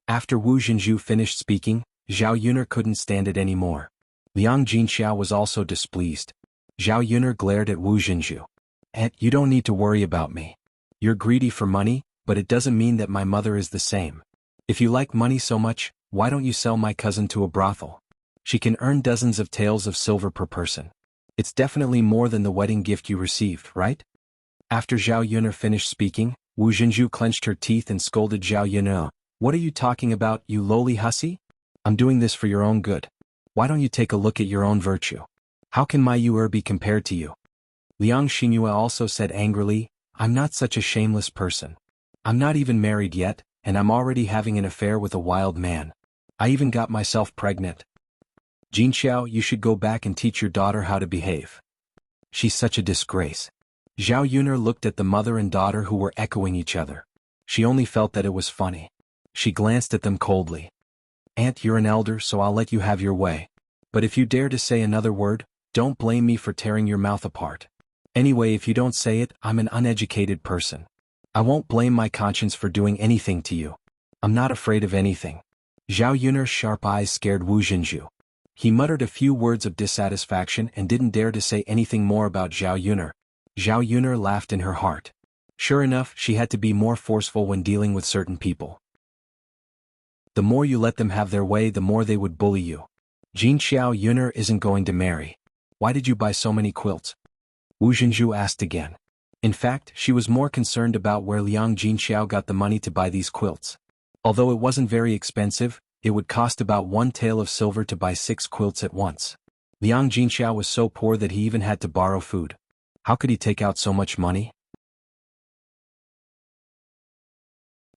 After Wu Zhenju finished speaking, Zhao Yuner couldn't stand it anymore. Liang Jinxiao was also displeased. Zhao Yuner glared at Wu Zhenju. Aunt, you don't need to worry about me. You're greedy for money, but it doesn't mean that my mother is the same. If you like money so much, why don't you sell my cousin to a brothel? She can earn dozens of taels of silver per person. It's definitely more than the wedding gift you received, right? After Zhao Yuner finished speaking, Wu Zhenju clenched her teeth and scolded Zhao Yuner. What are you talking about, you lowly hussy? I'm doing this for your own good. Why don't you take a look at your own virtue? How can my Yuer be compared to you? Liang Xingyue also said angrily, I'm not such a shameless person. I'm not even married yet, and I'm already having an affair with a wild man. I even got myself pregnant. Jinxiao, you should go back and teach your daughter how to behave. She's such a disgrace. Zhao Yuner looked at the mother and daughter who were echoing each other. She only felt that it was funny. She glanced at them coldly. Aunt, you're an elder, so I'll let you have your way. But if you dare to say another word, don't blame me for tearing your mouth apart. Anyway, if you don't say it, I'm an uneducated person. I won't blame my conscience for doing anything to you. I'm not afraid of anything. Zhao Yuner's sharp eyes scared Wu Zhenju. He muttered a few words of dissatisfaction and didn't dare to say anything more about Zhao Yuner. Zhao Yuner laughed in her heart. Sure enough, she had to be more forceful when dealing with certain people. The more you let them have their way, the more they would bully you. Jinxiao, Yuner isn't going to marry. Why did you buy so many quilts? Wu Zhenju asked again. In fact, she was more concerned about where Liang Jinxiao got the money to buy these quilts. Although it wasn't very expensive, it would cost about 1 tael of silver to buy 6 quilts at once. Liang Jinxiao was so poor that he even had to borrow food. How could he take out so much money?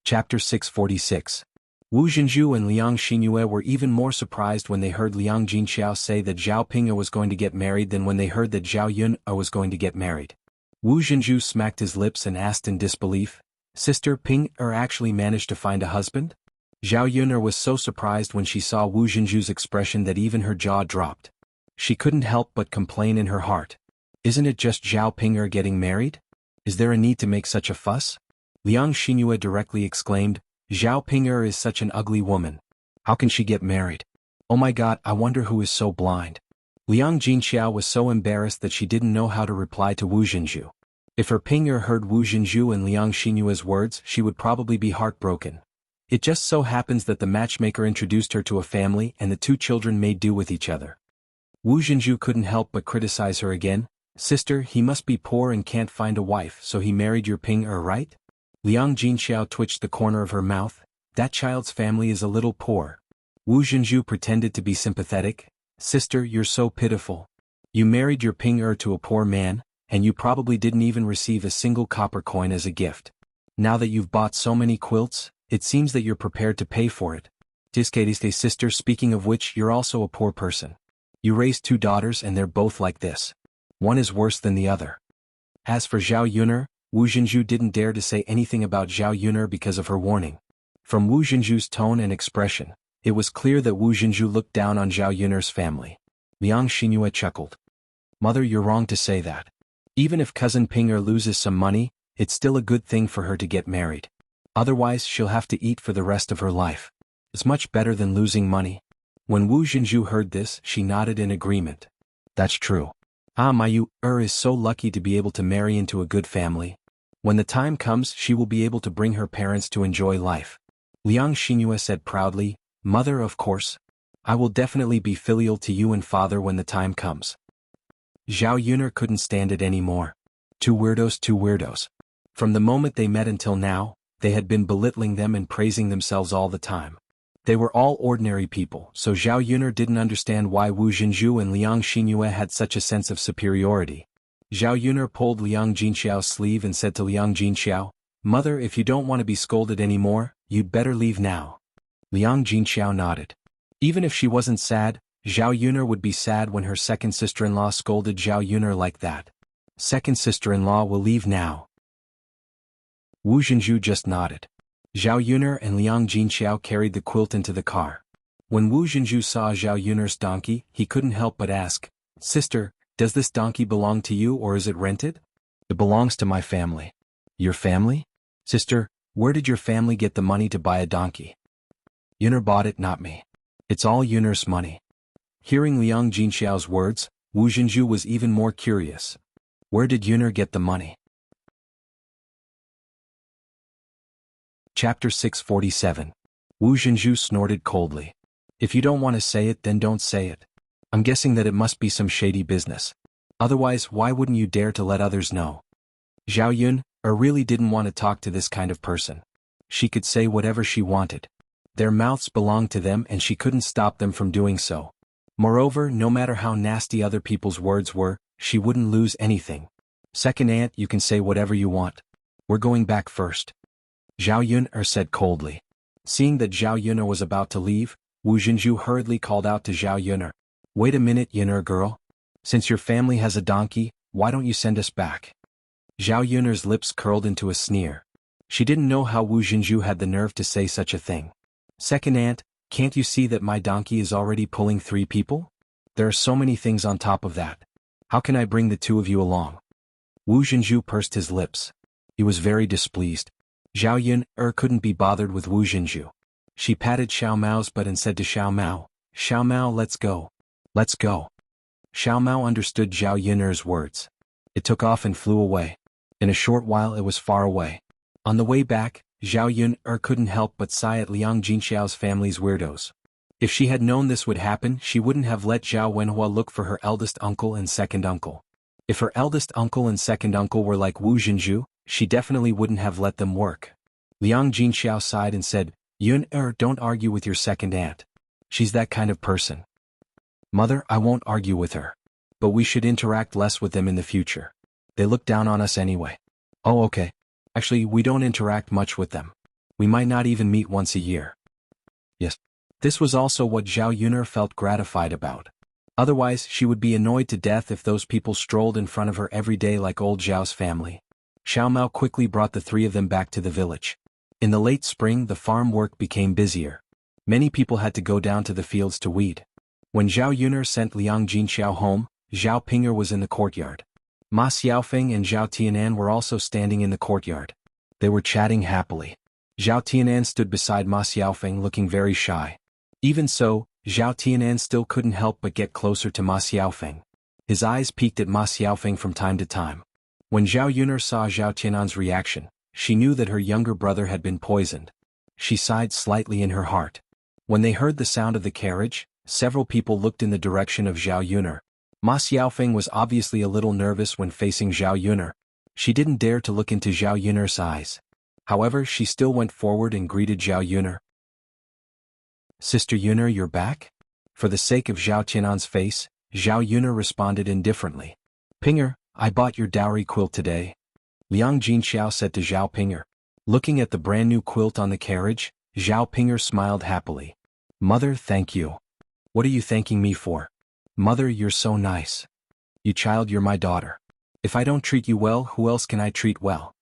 Chapter 646. Wu Zhenju and Liang Xingyue were even more surprised when they heard Liang Jinxiao say that Zhao Ping'er was going to get married than when they heard that Zhao Yuner was going to get married. Wu Zhenju smacked his lips and asked in disbelief, Sister Ping'er actually managed to find a husband? Zhao Yuner was so surprised when she saw Wu Zhenju's expression that even her jaw dropped. She couldn't help but complain in her heart. Isn't it just Zhao Ping'er getting married? Is there a need to make such a fuss? Liang Xingyue directly exclaimed, Zhao Ping'er is such an ugly woman. How can she get married? Oh my god, I wonder who is so blind. Liang Jinxiao was so embarrassed that she didn't know how to reply to Wu Zhenju. If her Ping'er heard Wu Zhenju and Liang Xinyue's words, she would probably be heartbroken. It just so happens that the matchmaker introduced her to a family and the two children made do with each other. Wu Zhenju couldn't help but criticize her again. Sister, he must be poor and can't find a wife, so he married your Ping'er, right? Liang Jinxiao twitched the corner of her mouth. That child's family is a little poor. Wu Zhenju pretended to be sympathetic. Sister, you're so pitiful. You married your Ping to a poor man, and you probably didn't even receive a single copper coin as a gift. Now that you've bought so many quilts, it seems that you're prepared to pay for it. Discadiste sister, speaking of which, you're also a poor person. You raised 2 daughters and they're both like this. One is worse than the other. As for Zhao Yuner, Wu Zhenju didn't dare to say anything about Zhao Yuner because of her warning. From Wu Zhenju's tone and expression, it was clear that Wu Zhenju looked down on Zhao Yuner's family. Liang Xinhua chuckled. Mother, you're wrong to say that. Even if cousin Ping loses some money, it's still a good thing for her to get married. Otherwise she'll have to eat for the rest of her life. It's much better than losing money. When Wu Zhenju heard this, she nodded in agreement. That's true. Mayu is so lucky to be able to marry into a good family. When the time comes, she will be able to bring her parents to enjoy life. Liang Xinhua said proudly, Mother, of course. I will definitely be filial to you and father when the time comes. Zhao Yuner couldn't stand it anymore. Two weirdos. From the moment they met until now, they had been belittling them and praising themselves all the time. They were all ordinary people, so Zhao Yuner didn't understand why Wu Zhenju and Liang Xinhua had such a sense of superiority. Zhao Yuner pulled Liang Jinxiao's sleeve and said to Liang Jinxiao, Mother, if you don't want to be scolded anymore, you'd better leave now. Liang Jinxiao nodded. Even if she wasn't sad, Zhao Yuner would be sad when her second sister-in-law scolded Zhao Yuner like that. Second sister-in-law will leave now. Wu Zhenju just nodded. Zhao Yuner and Liang Jinxiao carried the quilt into the car. When Wu Zhenju saw Zhao Yuner's donkey, he couldn't help but ask, Sister, does this donkey belong to you or is it rented? It belongs to my family. Your family? Sister, where did your family get the money to buy a donkey? Yuner bought it, not me. It's all Yuner's money. Hearing Liang Jinxiao's words, Wu Zhenju was even more curious. Where did Yuner get the money? Chapter 647. Wu Zhenju snorted coldly. If you don't want to say it, then don't say it. I'm guessing that it must be some shady business. Otherwise, why wouldn't you dare to let others know? Zhao Yun really didn't want to talk to this kind of person. She could say whatever she wanted. Their mouths belonged to them and she couldn't stop them from doing so. Moreover, no matter how nasty other people's words were, she wouldn't lose anything. Second aunt, you can say whatever you want. We're going back first. Zhao Yuner said coldly. Seeing that Zhao Yuner was about to leave, Wu Zhenju hurriedly called out to Zhao Yuner. Wait a minute, Yuner girl. Since your family has a donkey, why don't you send us back? Zhao Yuner's lips curled into a sneer. She didn't know how Wu Zhenju had the nerve to say such a thing. Second aunt, can't you see that my donkey is already pulling 3 people? There are so many things on top of that. How can I bring the 2 of you along? Wu Zhenju pursed his lips. He was very displeased. Zhao Yuner couldn't be bothered with Wu Zhenju. She patted Xiao Mao's butt and said to Xiao Mao, let's go. Let's go. Xiao Mao understood Zhao Yuner's words. It took off and flew away. In a short while it was far away. On the way back, Zhao Yuner couldn't help but sigh at Liang Jinxiao's family's weirdos. If she had known this would happen, she wouldn't have let Zhao Wenhua look for her eldest uncle and second uncle. If her eldest uncle and second uncle were like Wu Zhenju, she definitely wouldn't have let them work. Liang Jinxiao sighed and said, Yuner, don't argue with your second aunt. She's that kind of person. Mother, I won't argue with her. But we should interact less with them in the future. They look down on us anyway. Oh, okay. Actually, we don't interact much with them. We might not even meet once a year. Yes. This was also what Zhao Yuner felt gratified about. Otherwise, she would be annoyed to death if those people strolled in front of her every day like old Zhao's family. Xiao Mao quickly brought the 3 of them back to the village. In the late spring, the farm work became busier. Many people had to go down to the fields to weed. When Zhao Yuner sent Liang Jinxiao home, Zhao Ping was in the courtyard. Ma Xiaofeng and Zhao Tianan were also standing in the courtyard. They were chatting happily. Zhao Tianan stood beside Ma Xiaofeng looking very shy. Even so, Zhao Tianan still couldn't help but get closer to Ma Xiaofeng. His eyes peeked at Ma Xiaofeng from time to time. When Zhao Yuner saw Zhao Tianan's reaction, she knew that her younger brother had been poisoned. She sighed slightly in her heart. When they heard the sound of the carriage, several people looked in the direction of Zhao Yuner. Ma Xiaofeng was obviously a little nervous when facing Zhao Yuner. She didn't dare to look into Zhao Yuner's eyes. However, she still went forward and greeted Zhao Yuner. Sister Yuner, you're back? For the sake of Zhao Tianan's face, Zhao Yuner responded indifferently. Pinger, I bought your dowry quilt today. Liang Jinxiao said to Zhao Pinger. Looking at the brand new quilt on the carriage, Zhao Pinger smiled happily. Mother, thank you. What are you thanking me for? Mother, you're so nice. You child, you're my daughter. If I don't treat you well, who else can I treat well?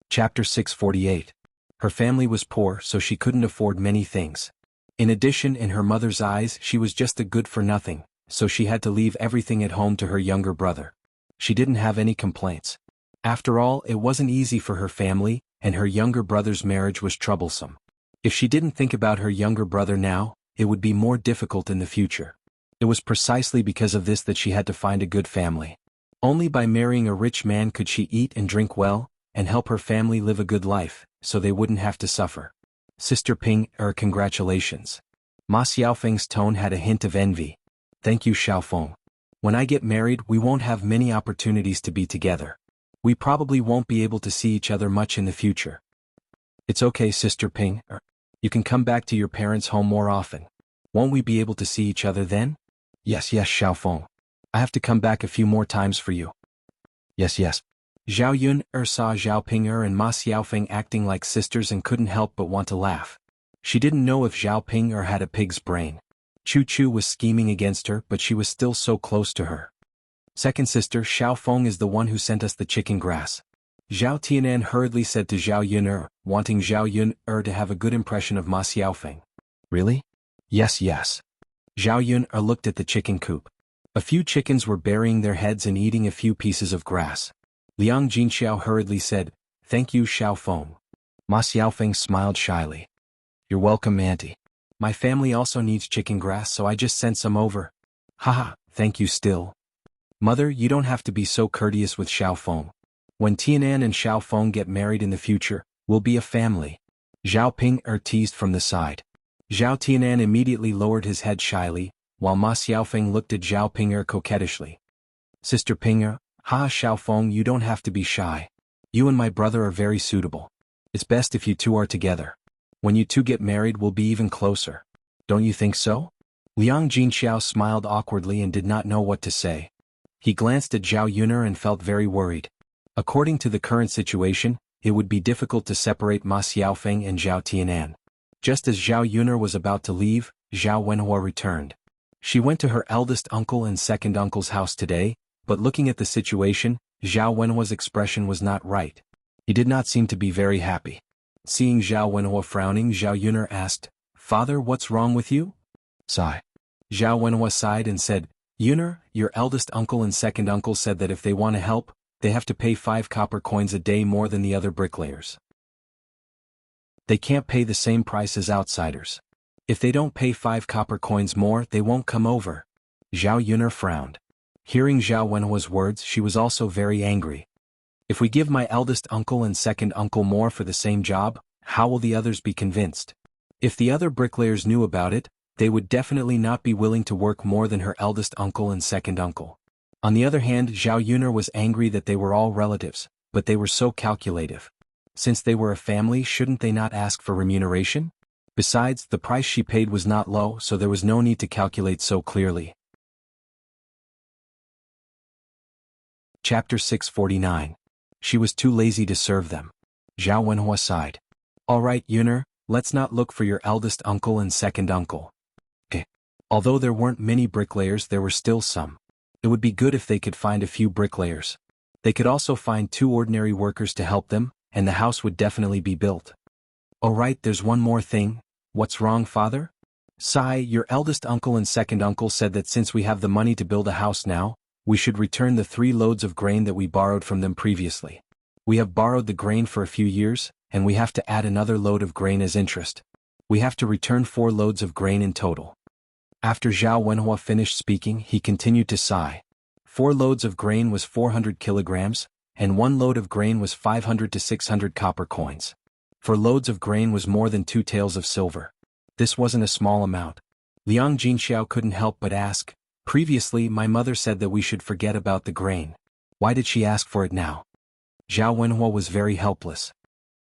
Chapter 648. Her family was poor, so she couldn't afford many things. In addition, in her mother's eyes, she was just a good-for-nothing, so she had to leave everything at home to her younger brother. She didn't have any complaints. After all, it wasn't easy for her family, and her younger brother's marriage was troublesome. If she didn't think about her younger brother now, it would be more difficult in the future. It was precisely because of this that she had to find a good family. Only by marrying a rich man could she eat and drink well, and help her family live a good life, so they wouldn't have to suffer. Sister Ping, congratulations. Ma Xiaofeng's tone had a hint of envy. Thank you, Xiaofeng. When I get married, we won't have many opportunities to be together. We probably won't be able to see each other much in the future. It's okay, Sister Ping. You can come back to your parents' home more often. Won't we be able to see each other then? Yes, Xiaofeng. I have to come back a few more times for you. Yes. Zhao Yun saw Zhao Ping and Ma Xiaofeng acting like sisters and couldn't help but want to laugh. She didn't know if Zhao Ping had a pig's brain. Chu Chu was scheming against her, but she was still so close to her. Second sister Xiaofeng is the one who sent us the chicken grass. Zhao Tianan hurriedly said to Zhao Yun wanting Zhao Yun to have a good impression of Ma Xiaofeng. Really? Yes. Zhao Yun looked at the chicken coop. A few chickens were burying their heads and eating a few pieces of grass. Liang Jinxiao hurriedly said, Thank you, Xiaofeng. Ma Xiaofeng smiled shyly. You're welcome, Auntie. My family also needs chicken grass, so I just sent some over. Haha, thank you still. Mother, you don't have to be so courteous with Xiaofeng. When Tianan and Xiaofeng get married in the future, we'll be a family. Zhao Ping teased from the side. Zhao Tianan immediately lowered his head shyly, while Ma Xiaofeng looked at Zhao Ping coquettishly. Sister Ping, Xiaofeng, you don't have to be shy. You and my brother are very suitable. It's best if you two are together. When you two get married, we'll be even closer. Don't you think so? Liang Jinxiao smiled awkwardly and did not know what to say. He glanced at Zhao Yun and felt very worried. According to the current situation, it would be difficult to separate Ma Xiaofeng and Zhao Tianan. Just as Zhao Yun was about to leave, Zhao Wenhua returned. She went to her eldest uncle and second uncle's house today, but looking at the situation, Zhao Wenhua's expression was not right. He did not seem to be very happy. Seeing Zhao Wenhua frowning, Zhao Yun asked, Father, what's wrong with you? Sigh. Zhao Wenhua sighed and said, Yun, your eldest uncle and second uncle said that if they want to help, they have to pay 5 copper coins a day more than the other bricklayers. They can't pay the same price as outsiders. If they don't pay 5 copper coins more, they won't come over. Zhao Yun frowned. Hearing Zhao Wenhua's words, she was also very angry. If we give my eldest uncle and second uncle more for the same job, how will the others be convinced? If the other bricklayers knew about it, they would definitely not be willing to work more than her eldest uncle and second uncle. On the other hand, Zhao Yun was angry that they were all relatives, but they were so calculative. Since they were a family, shouldn't they not ask for remuneration? Besides, the price she paid was not low, so there was no need to calculate so clearly. Chapter 649. She was too lazy to serve them. Zhao Wenhua sighed. All right, Yun, let's not look for your eldest uncle and second uncle. Although there weren't many bricklayers, there were still some. It would be good if they could find a few bricklayers. They could also find 2 ordinary workers to help them, and the house would definitely be built. All right, there's one more thing. What's wrong, Father? Sai, your eldest uncle and second uncle said that since we have the money to build a house now, we should return the 3 loads of grain that we borrowed from them previously. We have borrowed the grain for a few years, and we have to add another load of grain as interest. We have to return 4 loads of grain in total. After Zhao Wenhua finished speaking, he continued to sigh. 4 loads of grain was 400 kilograms, and 1 load of grain was 500 to 600 copper coins. 4 loads of grain was more than 2 taels of silver. This wasn't a small amount. Liang Jinxiao couldn't help but ask, previously my mother said that we should forget about the grain. Why did she ask for it now? Zhao Wenhua was very helpless.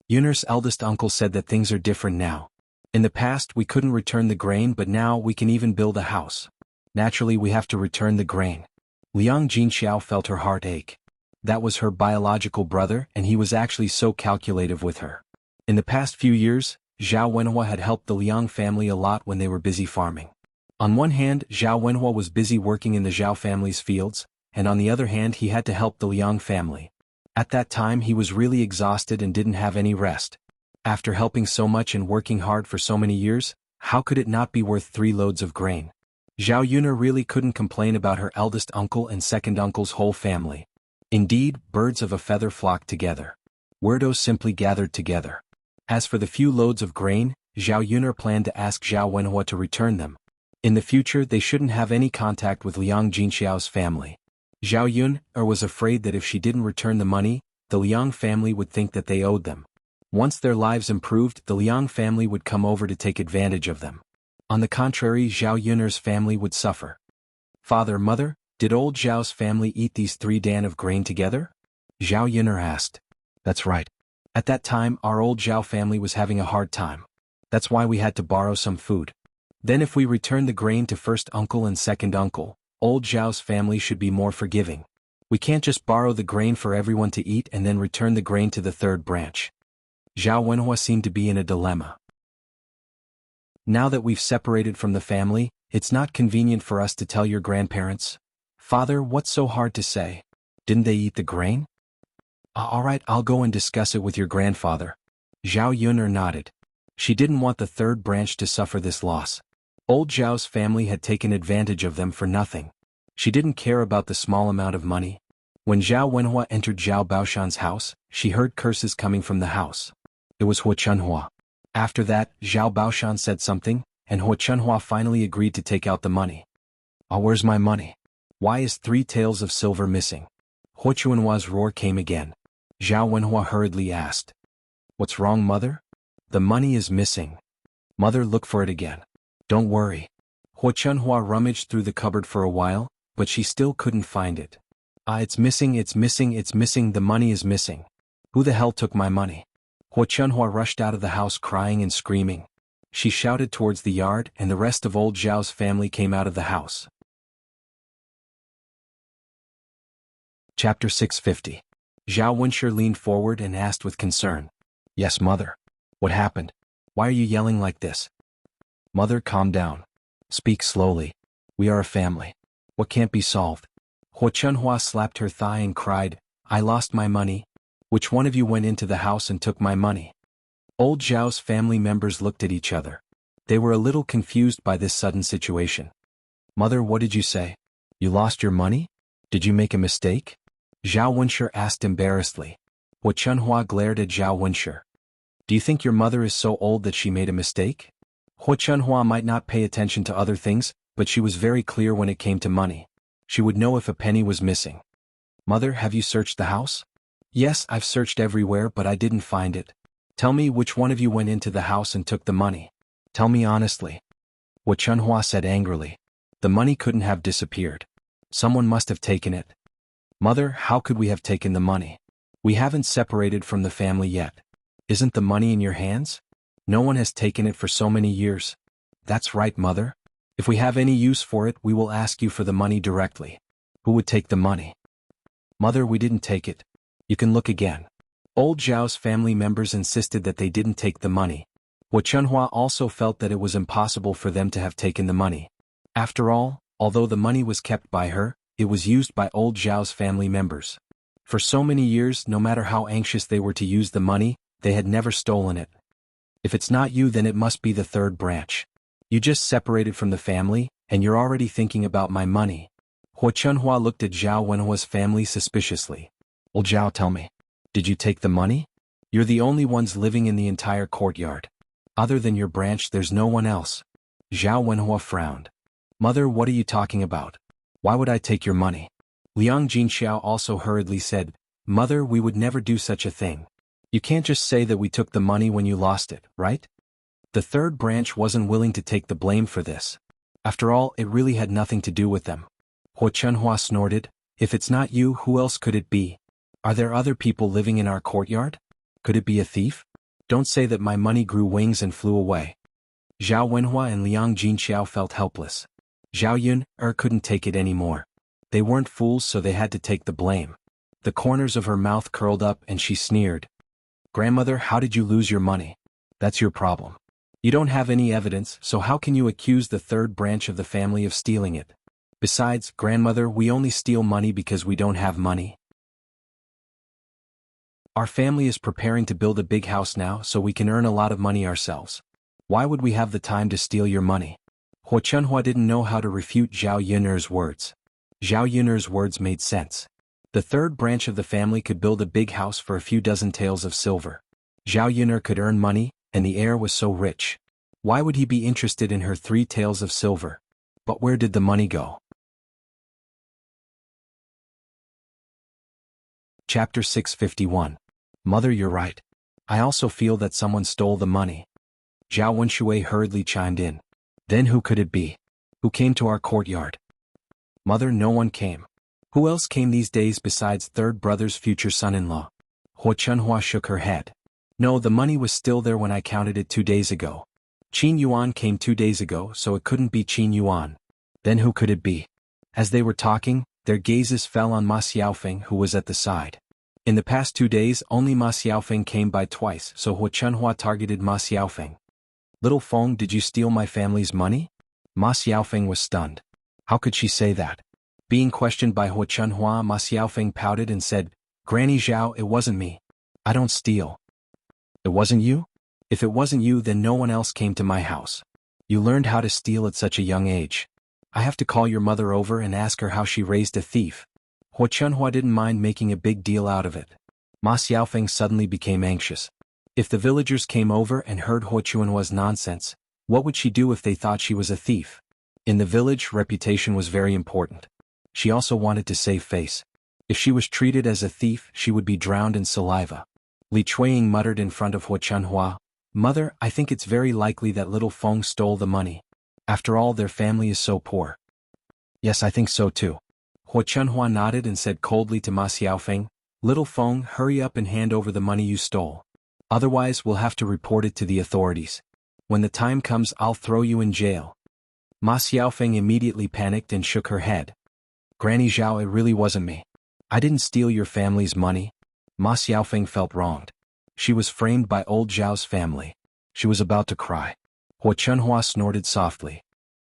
Yun's eldest uncle said that things are different now. In the past we couldn't return the grain, but now we can even build a house. Naturally we have to return the grain. Liang Jinxiao felt her heart ache. That was her biological brother, and he was actually so calculative with her. In the past few years, Zhao Wenhua had helped the Liang family a lot when they were busy farming. On one hand, Zhao Wenhua was busy working in the Zhao family's fields, and on the other hand he had to help the Liang family. At that time he was really exhausted and didn't have any rest. After helping so much and working hard for so many years, how could it not be worth 3 loads of grain? Zhao Yuner really couldn't complain about her eldest uncle and second uncle's whole family. Indeed, birds of a feather flocked together. Weirdos simply gathered together. As for the few loads of grain, Zhao Yuner planned to ask Zhao Wenhua to return them. In the future they shouldn't have any contact with Liang Jinxiao's family. Zhao Yuner was afraid that if she didn't return the money, the Liang family would think that they owed them. Once their lives improved, the Liang family would come over to take advantage of them. On the contrary, Zhao Yuner's family would suffer. Father, mother, did old Zhao's family eat these 3 dan of grain together? Zhao Yuner asked. That's right. At that time our old Zhao family was having a hard time. That's why we had to borrow some food. Then if we return the grain to first uncle and second uncle, old Zhao's family should be more forgiving. We can't just borrow the grain for everyone to eat and then return the grain to the third branch. Zhao Wenhua seemed to be in a dilemma. Now that we've separated from the family, it's not convenient for us to tell your grandparents. Father, what's so hard to say? Didn't they eat the grain? Alright, I'll go and discuss it with your grandfather. Zhao Yuner nodded. She didn't want the third branch to suffer this loss. Old Zhao's family had taken advantage of them for nothing. She didn't care about the small amount of money. When Zhao Wenhua entered Zhao Baoshan's house, she heard curses coming from the house. It was Hua Chunhua. After that, Zhao Baoshan said something, and Hua Chunhua finally agreed to take out the money. Where's my money? Why is 3 taels of silver missing? Hua Chunhua's roar came again. Zhao Wenhua hurriedly asked. What's wrong, mother? The money is missing. Mother, look for it again. Don't worry. Hua Chunhua rummaged through the cupboard for a while, but she still couldn't find it. It's missing, the money is missing. Who the hell took my money? Hua Chunhua rushed out of the house crying and screaming. She shouted towards the yard, and the rest of old Zhao's family came out of the house. Chapter 650. Zhao Wenshi leaned forward and asked with concern. Yes, mother. What happened? Why are you yelling like this? Mother, calm down. Speak slowly. We are a family. What can't be solved? Hua Chunhua slapped her thigh and cried, I lost my money. Which one of you went into the house and took my money? Old Zhao's family members looked at each other. They were a little confused by this sudden situation. Mother, what did you say? You lost your money? Did you make a mistake? Zhao Wenshi asked embarrassedly. Hua Chunhua glared at Zhao Wenshi. Do you think your mother is so old that she made a mistake? Hua Chunhua might not pay attention to other things, but she was very clear when it came to money. She would know if a penny was missing. Mother, have you searched the house? Yes, I've searched everywhere, but I didn't find it. Tell me which one of you went into the house and took the money. Tell me honestly. Hua Chunhua said angrily. The money couldn't have disappeared. Someone must have taken it. Mother, how could we have taken the money? We haven't separated from the family yet. Isn't the money in your hands? No one has taken it for so many years. That's right, mother. If we have any use for it, we will ask you for the money directly. Who would take the money? Mother, we didn't take it. You can look again. Old Zhao's family members insisted that they didn't take the money. Hua Chunhua also felt that it was impossible for them to have taken the money. After all, although the money was kept by her, it was used by old Zhao's family members. For so many years, no matter how anxious they were to use the money, they had never stolen it. If it's not you, then it must be the third branch. You just separated from the family, and you're already thinking about my money. Hua Chunhua looked at Zhao Wenhua's family suspiciously. Old Zhao, tell me, did you take the money? You're the only ones living in the entire courtyard. Other than your branch, there's no one else. Zhao Wenhua frowned. Mother, what are you talking about? Why would I take your money? Liang Jinxiao also hurriedly said, Mother, we would never do such a thing. You can't just say that we took the money when you lost it, right? The third branch wasn't willing to take the blame for this. After all, it really had nothing to do with them. Hua Chunhua snorted, If it's not you, who else could it be? Are there other people living in our courtyard? Could it be a thief? Don't say that my money grew wings and flew away. Zhao Wenhua and Liang Jinxiao felt helpless. Zhao Yun couldn't take it anymore. They weren't fools, so they had to take the blame. The corners of her mouth curled up and she sneered. Grandmother, how did you lose your money? That's your problem. You don't have any evidence, so how can you accuse the third branch of the family of stealing it? Besides, grandmother, we only steal money because we don't have money. Our family is preparing to build a big house now so we can earn a lot of money ourselves. Why would we have the time to steal your money? Huo Chunhua didn't know how to refute Zhao Yun'er's words. Zhao Yun'er's words made sense. The third branch of the family could build a big house for a few dozen taels of silver. Zhao Yun'er could earn money, and the heir was so rich. Why would he be interested in her 3 taels of silver? But where did the money go? Chapter 651. Mother, you're right. I also feel that someone stole the money. Zhao Wenshui hurriedly chimed in. Then who could it be? Who came to our courtyard? Mother, no one came. Who else came these days besides third brother's future son-in-law? Huo Chunhua shook her head. No, the money was still there when I counted it 2 days ago. Qin Yuan came 2 days ago, so it couldn't be Qin Yuan. Then who could it be? As they were talking, their gazes fell on Ma Xiaofeng, who was at the side. In the past 2 days, only Ma Xiaofeng came by twice, so Huo Chunhua targeted Ma Xiaofeng. Little Feng, did you steal my family's money? Ma Xiaofeng was stunned. How could she say that? Being questioned by Huo Chunhua, Ma Xiaofeng pouted and said, Granny Zhao, it wasn't me. I don't steal. It wasn't you? If it wasn't you, then no one else came to my house. You learned how to steal at such a young age. I have to call your mother over and ask her how she raised a thief. Huo Chunhua didn't mind making a big deal out of it. Ma Xiaofeng suddenly became anxious. If the villagers came over and heard Huo Chunhua's nonsense, what would she do if they thought she was a thief? In the village, reputation was very important. She also wanted to save face. If she was treated as a thief, she would be drowned in saliva. Li Chuiying muttered in front of Huo Chunhua, Mother, I think it's very likely that little Feng stole the money. After all, their family is so poor. Yes, I think so too. Huo Chunhua nodded and said coldly to Ma Xiaofeng, Little Feng, hurry up and hand over the money you stole. Otherwise, we'll have to report it to the authorities. When the time comes, I'll throw you in jail. Ma Xiaofeng immediately panicked and shook her head. Granny Zhao, it really wasn't me. I didn't steal your family's money. Ma Xiaofeng felt wronged. She was framed by old Zhao's family. She was about to cry. Huo Chunhua snorted softly.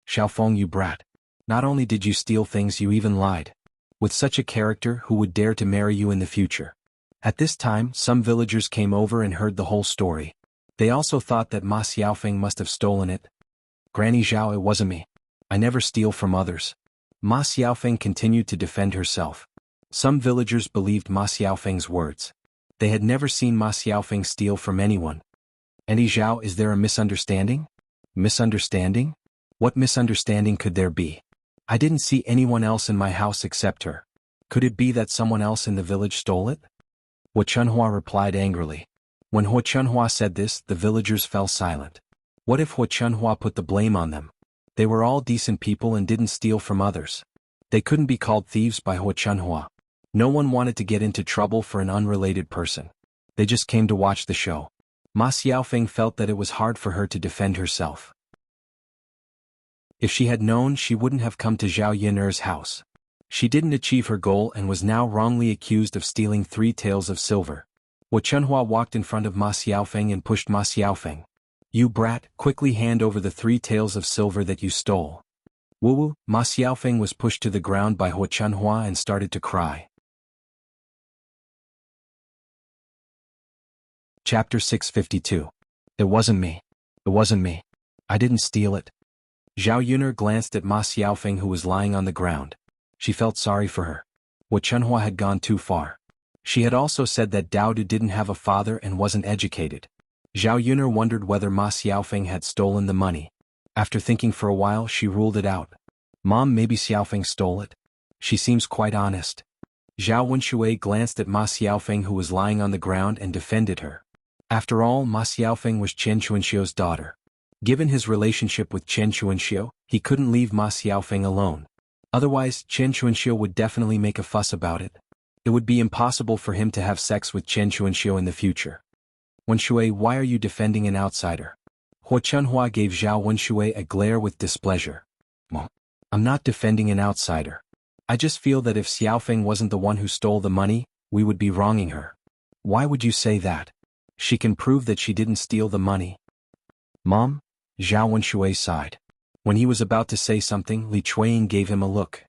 Xiaofeng, you brat. Not only did you steal things, you even lied. With such a character, who would dare to marry you in the future? At this time, some villagers came over and heard the whole story. They also thought that Ma Xiaofeng must have stolen it. Granny Zhao, it wasn't me. I never steal from others. Ma Xiaofeng continued to defend herself. Some villagers believed Ma Xiaofeng's words. They had never seen Ma Xiaofeng steal from anyone. Auntie Zhao, is there a misunderstanding? Misunderstanding? What misunderstanding could there be? I didn't see anyone else in my house except her. Could it be that someone else in the village stole it? Huo Chunhua replied angrily. When Huo Chunhua said this, the villagers fell silent. What if Huo Chunhua put the blame on them? They were all decent people and didn't steal from others. They couldn't be called thieves by Huo Chunhua. No one wanted to get into trouble for an unrelated person. They just came to watch the show. Ma Xiaofeng felt that it was hard for her to defend herself. If she had known, she wouldn't have come to Zhao Yun'er's house. She didn't achieve her goal and was now wrongly accused of stealing 3 taels of silver. Huo Chunhua walked in front of Ma Xiaofeng and pushed Ma Xiaofeng. You brat, quickly hand over the 3 taels of silver that you stole. Woo! Ma Xiaofeng was pushed to the ground by Huo Chunhua and started to cry. Chapter 652. It wasn't me. It wasn't me. I didn't steal it. Zhao Yun'er glanced at Ma Xiaofeng, who was lying on the ground. She felt sorry for her. Huo Chunhua had gone too far. She had also said that Dao Du didn't have a father and wasn't educated. Zhao Yun'er wondered whether Ma Xiaofeng had stolen the money. After thinking for a while, she ruled it out. Mom, maybe Xiaofeng stole it. She seems quite honest. Zhao Wenshui glanced at Ma Xiaofeng, who was lying on the ground, and defended her. After all, Ma Xiaofeng was Chen Chuanxiu's daughter. Given his relationship with Chen Chuanxiu, he couldn't leave Ma Xiaofeng alone. Otherwise, Chen Chuanxiu would definitely make a fuss about it. It would be impossible for him to have sex with Chen Chuanxiu in the future. Wenshui, why are you defending an outsider? Huo Chunhua gave Zhao Wenshui a glare with displeasure. I'm not defending an outsider. I just feel that if Xiaofeng wasn't the one who stole the money, we would be wronging her. Why would you say that? She can prove that she didn't steal the money. Mom? Zhao Wenshui sighed. When he was about to say something, Li Chuiying gave him a look.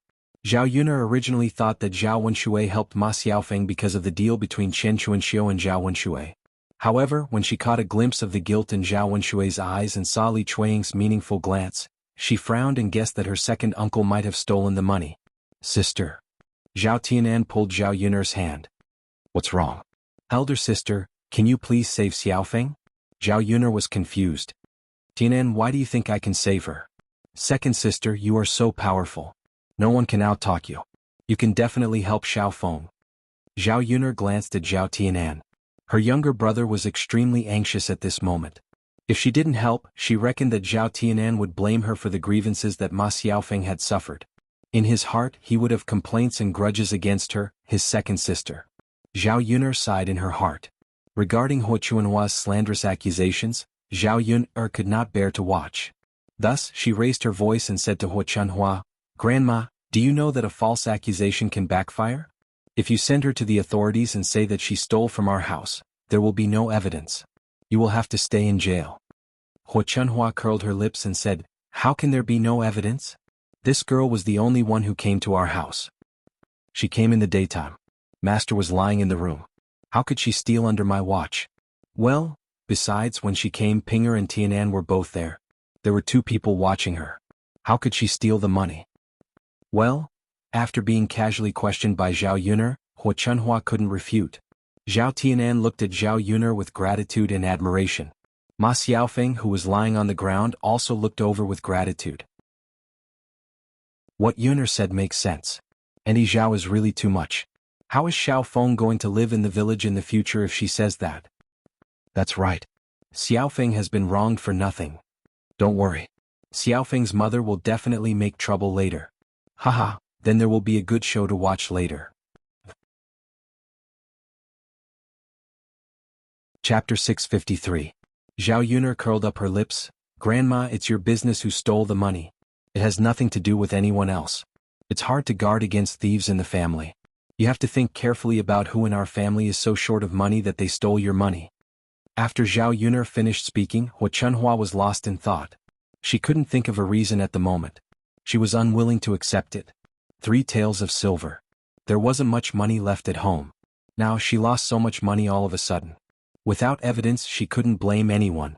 Zhao Yuner originally thought that Zhao Wenshui helped Ma Xiaofeng because of the deal between Chen Chuanxiu and Zhao Wenshui. However, when she caught a glimpse of the guilt in Zhao Wenshui's eyes and saw Li Chuiying's meaningful glance, she frowned and guessed that her second uncle might have stolen the money. Sister. Zhao Tianan pulled Zhao Yuner's hand. What's wrong? Elder sister, can you please save Xiaofeng? Zhao Yuner was confused. Tianan, why do you think I can save her? Second sister, you are so powerful. No one can outtalk you. You can definitely help Xiaofeng. Zhao Yuner glanced at Zhao Tianan. Her younger brother was extremely anxious at this moment. If she didn't help, she reckoned that Zhao Tianan would blame her for the grievances that Ma Xiaofeng had suffered. In his heart, he would have complaints and grudges against her, his second sister. Zhao Yuner sighed in her heart. Regarding Huo Chunhua's slanderous accusations, Zhao Yuner could not bear to watch. Thus, she raised her voice and said to Huo Chunhua, Grandma, do you know that a false accusation can backfire? If you send her to the authorities and say that she stole from our house, there will be no evidence. You will have to stay in jail. Huo Chunhua curled her lips and said, How can there be no evidence? This girl was the only one who came to our house. She came in the daytime. Master was lying in the room. How could she steal under my watch? Well, besides, when she came, Pinger and Tianan were both there. There were 2 people watching her. How could she steal the money? Well, after being casually questioned by Zhao Yuner, Huo Chunhua couldn't refute. Zhao Tianan looked at Zhao Yuner with gratitude and admiration. Ma Xiaofeng, who was lying on the ground, also looked over with gratitude. What Yuner said makes sense. And Zhao is really too much. How is Xiaofeng going to live in the village in the future if she says that? That's right. Xiaofeng has been wronged for nothing. Don't worry. Xiaofeng's mother will definitely make trouble later. Haha, then there will be a good show to watch later. Chapter 653. Zhao Yuner curled up her lips. Grandma, it's your business who stole the money. It has nothing to do with anyone else. It's hard to guard against thieves in the family. You have to think carefully about who in our family is so short of money that they stole your money. After Zhao Yuner finished speaking, Huo Chunhua was lost in thought. She couldn't think of a reason at the moment. She was unwilling to accept it. 3 taels of silver. There wasn't much money left at home. Now she lost so much money all of a sudden. Without evidence, she couldn't blame anyone.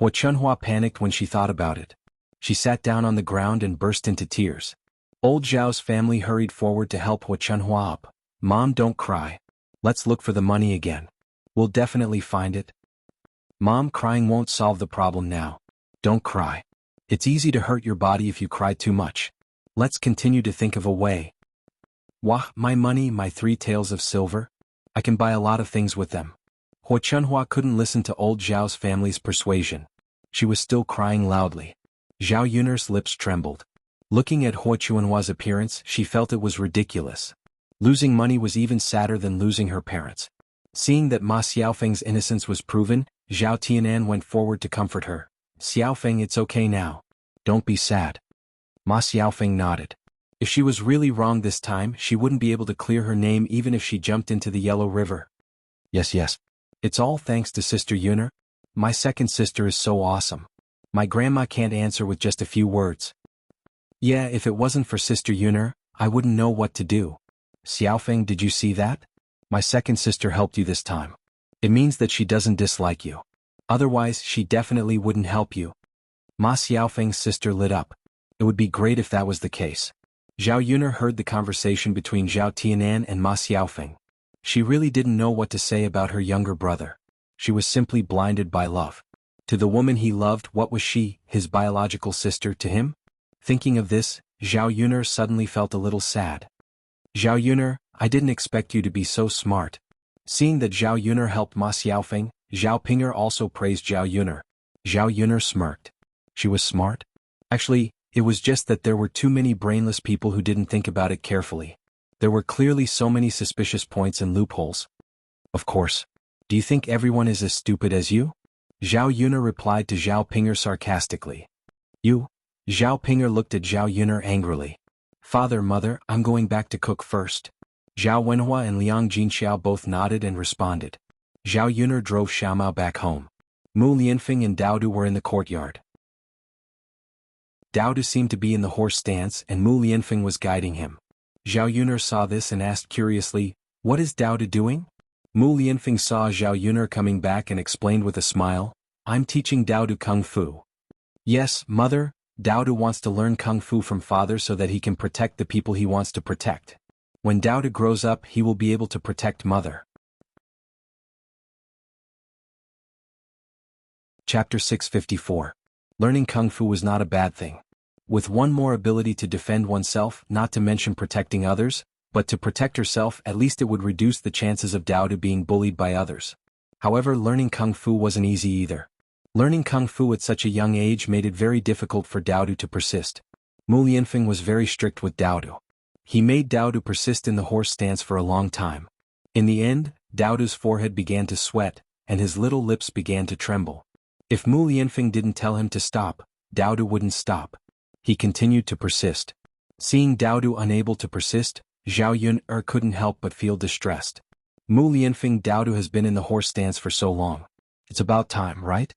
Huo Chunhua panicked when she thought about it. She sat down on the ground and burst into tears. Old Zhao's family hurried forward to help Huo Chunhua up. Mom, don't cry. Let's look for the money again. We'll definitely find it. Mom, crying won't solve the problem now. Don't cry. It's easy to hurt your body if you cry too much. Let's continue to think of a way. Wah, my money, my 3 taels of silver? I can buy a lot of things with them. Huo Chunhua couldn't listen to old Zhao's family's persuasion. She was still crying loudly. Zhao Yuner's lips trembled. Looking at Huo Chunhua's appearance, she felt it was ridiculous. Losing money was even sadder than losing her parents. Seeing that Ma Xiaofeng's innocence was proven, Zhao Tianan went forward to comfort her. Xiaofeng, it's okay now. Don't be sad. Ma Xiaofeng nodded. If she was really wrong this time, she wouldn't be able to clear her name even if she jumped into the Yellow River. Yes. It's all thanks to Sister Yuner. My second sister is so awesome. My grandma can't answer with just a few words. Yeah, if it wasn't for Sister Yuner, I wouldn't know what to do. Xiaofeng, did you see that? My second sister helped you this time. It means that she doesn't dislike you. Otherwise, she definitely wouldn't help you. Ma Xiaofeng's sister lit up. It would be great if that was the case. Zhao Yuner heard the conversation between Zhao Tianan and Ma Xiaofeng. She really didn't know what to say about her younger brother. She was simply blinded by love. To the woman he loved, what was she, his biological sister, to him? Thinking of this, Zhao Yuner suddenly felt a little sad. Zhao Yuner, I didn't expect you to be so smart. Seeing that Zhao Yuner helped Ma Xiaofeng, Zhao Pinger also praised Zhao Yuner. Zhao Yuner smirked. She was smart? Actually, it was just that there were too many brainless people who didn't think about it carefully. There were clearly so many suspicious points and loopholes. Of course. Do you think everyone is as stupid as you? Zhao Yuner replied to Zhao Pinger sarcastically. You? Zhao Pinger looked at Zhao Yuner angrily. Father, mother, I'm going back to cook first. Zhao Wenhua and Liang Jinxiao both nodded and responded. Zhao Yuner drove Xiaomao back home. Mu Lianfeng and Daodu were in the courtyard. Daodu seemed to be in the horse stance and Mu Lianfeng was guiding him. Zhao Yuner saw this and asked curiously, "What is Daodu doing?" Mu Lianfeng saw Zhao Yuner coming back and explained with a smile, "I'm teaching Daodu Kung Fu." "Yes, mother, Daodu wants to learn Kung Fu from father so that he can protect the people he wants to protect. When Daodu grows up he will be able to protect mother." Chapter 654. Learning Kung Fu was not a bad thing. With one more ability to defend oneself, not to mention protecting others, but to protect herself, at least it would reduce the chances of Daodu being bullied by others. However, learning Kung Fu wasn't easy either. Learning Kung Fu at such a young age made it very difficult for Daodu to persist. Mu Lianfeng was very strict with Daodu. He made Daodu persist in the horse stance for a long time. In the end, Daodu's forehead began to sweat, and his little lips began to tremble. If Mu Lianfeng didn't tell him to stop, Daodu wouldn't stop. He continued to persist. Seeing Daodu unable to persist, Zhao Yuner couldn't help but feel distressed. Mu Lianfeng, Daodu has been in the horse stance for so long. It's about time, right?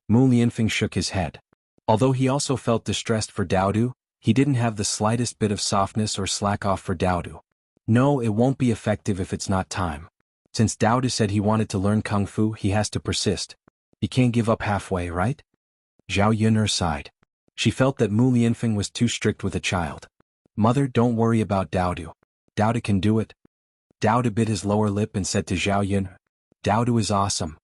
Mu Lianfeng shook his head. Although he also felt distressed for Daodu, he didn't have the slightest bit of softness or slack off for Daodu. No, it won't be effective if it's not time. Since Daodu said he wanted to learn Kung Fu, he has to persist. He can't give up halfway, right? Zhao Yuner sighed. She felt that Mu Lianfeng was too strict with a child. Mother, don't worry about Daodu. Daodu can do it. Daodu bit his lower lip and said to Zhao Yuner, "Daodu is awesome."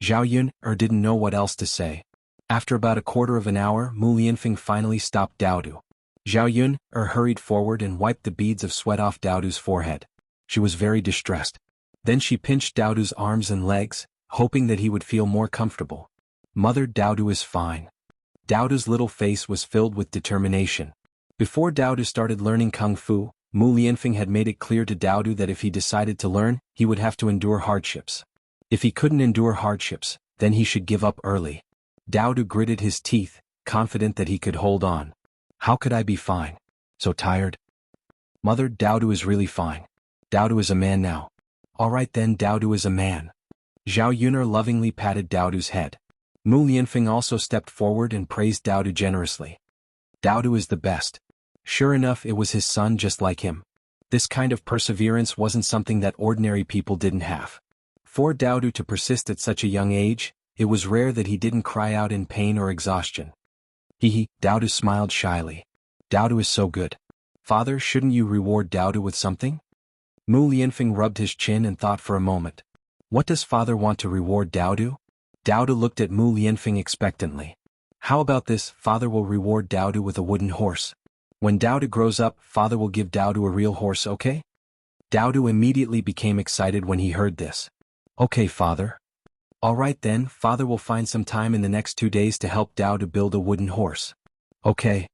Zhao Yuner didn't know what else to say. After about a quarter of an hour, Mu Lianfeng finally stopped Daodu. Zhao Yuner hurried forward and wiped the beads of sweat off Daodu's forehead. She was very distressed. Then she pinched Daodu's arms and legs, hoping that he would feel more comfortable. "Mother, Daodu is fine." Daodu's little face was filled with determination. Before Daodu started learning Kung Fu, Mu Lianfeng had made it clear to Daodu that if he decided to learn, he would have to endure hardships. If he couldn't endure hardships, then he should give up early. Daodu gritted his teeth, confident that he could hold on. "How could I be fine? So tired." "Mother, Daodu is really fine. Daodu is a man now." "All right then, Daodu is a man." Zhao Yuner lovingly patted Daodu's head. Mu Lianfeng also stepped forward and praised Daodu generously. "Daodu is the best." Sure enough, it was his son just like him. This kind of perseverance wasn't something that ordinary people didn't have. For Daodu to persist at such a young age, it was rare that he didn't cry out in pain or exhaustion. Daodu smiled shyly. "Daodu is so good. Father, shouldn't you reward Daodu with something?" Mu Lianfeng rubbed his chin and thought for a moment. What does father want to reward Daodu? Daodu looked at Mu Lianfeng expectantly. "How about this, father will reward Daodu with a wooden horse. When Daodu grows up, father will give Daodu a real horse, okay?" Daodu immediately became excited when he heard this. "Okay, father." "All right then, father will find some time in the next 2 days to help Daodu build a wooden horse." "Okay."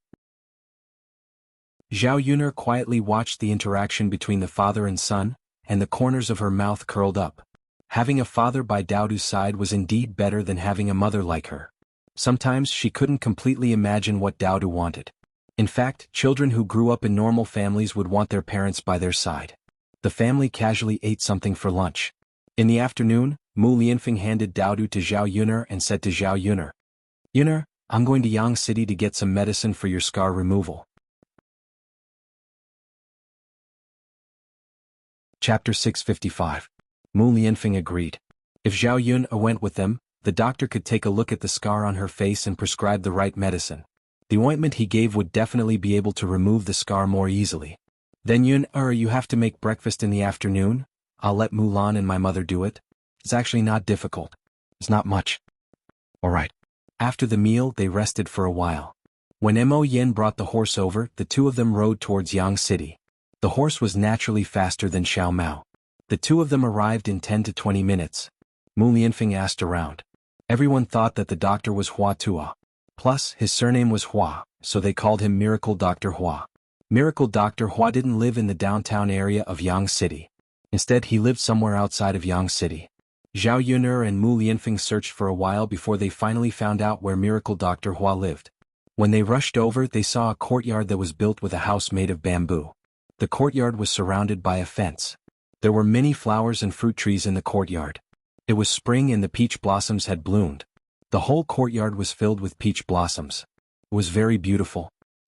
Zhao Yuner quietly watched the interaction between the father and son, and the corners of her mouth curled up. Having a father by Daodu's side was indeed better than having a mother like her. Sometimes she couldn't completely imagine what Daodu wanted. In fact, children who grew up in normal families would want their parents by their side. The family casually ate something for lunch. In the afternoon, Mu Lianfeng handed Daodu to Zhao Yuner and said to Zhao Yuner, "Yuner, I'm going to Yang City to get some medicine for your scar removal." Chapter 655. Mu Lianfeng agreed. If Zhao Yun went with them, the doctor could take a look at the scar on her face and prescribe the right medicine. The ointment he gave would definitely be able to remove the scar more easily. "Then Yun, you have to make breakfast in the afternoon? I'll let Mulan and my mother do it. It's actually not difficult. It's not much." "All right." After the meal, they rested for a while. When Mo Yen brought the horse over, the two of them rode towards Yang City. The horse was naturally faster than Xiao Mao. The two of them arrived in 10 to 20 minutes. Mu Lianfeng asked around. Everyone thought that the doctor was Hua Tua. Plus, his surname was Hua, so they called him Miracle Dr. Hua. Miracle Dr. Hua didn't live in the downtown area of Yang City. Instead, he lived somewhere outside of Yang City. Zhao Yun'er and Mu Lianfeng searched for a while before they finally found out where Miracle Dr. Hua lived. When they rushed over, they saw a courtyard that was built with a house made of bamboo. The courtyard was surrounded by a fence. There were many flowers and fruit trees in the courtyard. It was spring and the peach blossoms had bloomed. The whole courtyard was filled with peach blossoms. It was very beautiful.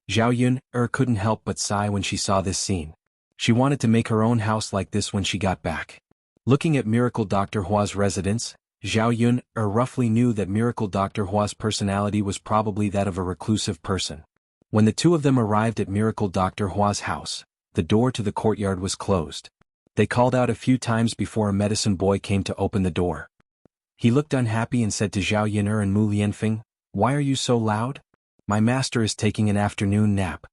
Zhao Yun'er couldn't help but sigh when she saw this scene. She wanted to make her own house like this when she got back. Looking at Miracle Dr. Hua's residence, Zhao Yun'er roughly knew that Miracle Dr. Hua's personality was probably that of a reclusive person. When the two of them arrived at Miracle Dr. Hua's house, the door to the courtyard was closed. They called out a few times before a medicine boy came to open the door. He looked unhappy and said to Zhao Yun'er and Mu Lianfeng, "Why are you so loud? My master is taking an afternoon nap."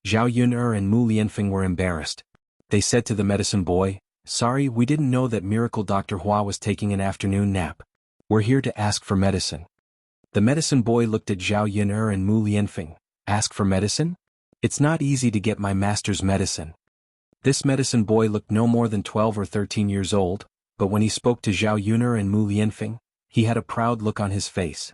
Zhao Yun'er and Mu Lianfeng were embarrassed. They said to the medicine boy, "Sorry, we didn't know that Miracle Dr. Hua was taking an afternoon nap. We're here to ask for medicine." The medicine boy looked at Zhao Yun'er and Mu Lianfeng. "Ask for medicine? It's not easy to get my master's medicine." This medicine boy looked no more than 12 or 13 years old, but when he spoke to Zhao Yun'er and Mu Lianfeng, he had a proud look on his face.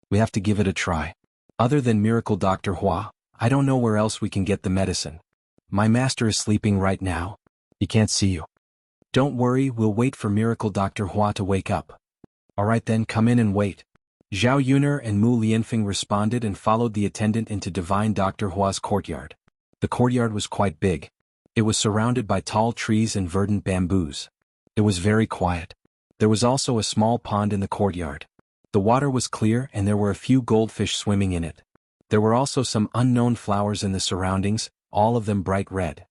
"We have to give it a try. Other than Miracle Dr. Hua, I don't know where else we can get the medicine. My master is sleeping right now. He can't see you. Don't worry, we'll wait for Miracle Dr. Hua to wake up." "Alright then, come in and wait." Zhao Yun'er and Mu Lianfeng responded and followed the attendant into Divine Dr. Hua's courtyard. The courtyard was quite big. It was surrounded by tall trees and verdant bamboos. It was very quiet. There was also a small pond in the courtyard. The water was clear and there were a few goldfish swimming in it. There were also some unknown flowers in the surroundings, all of them bright red.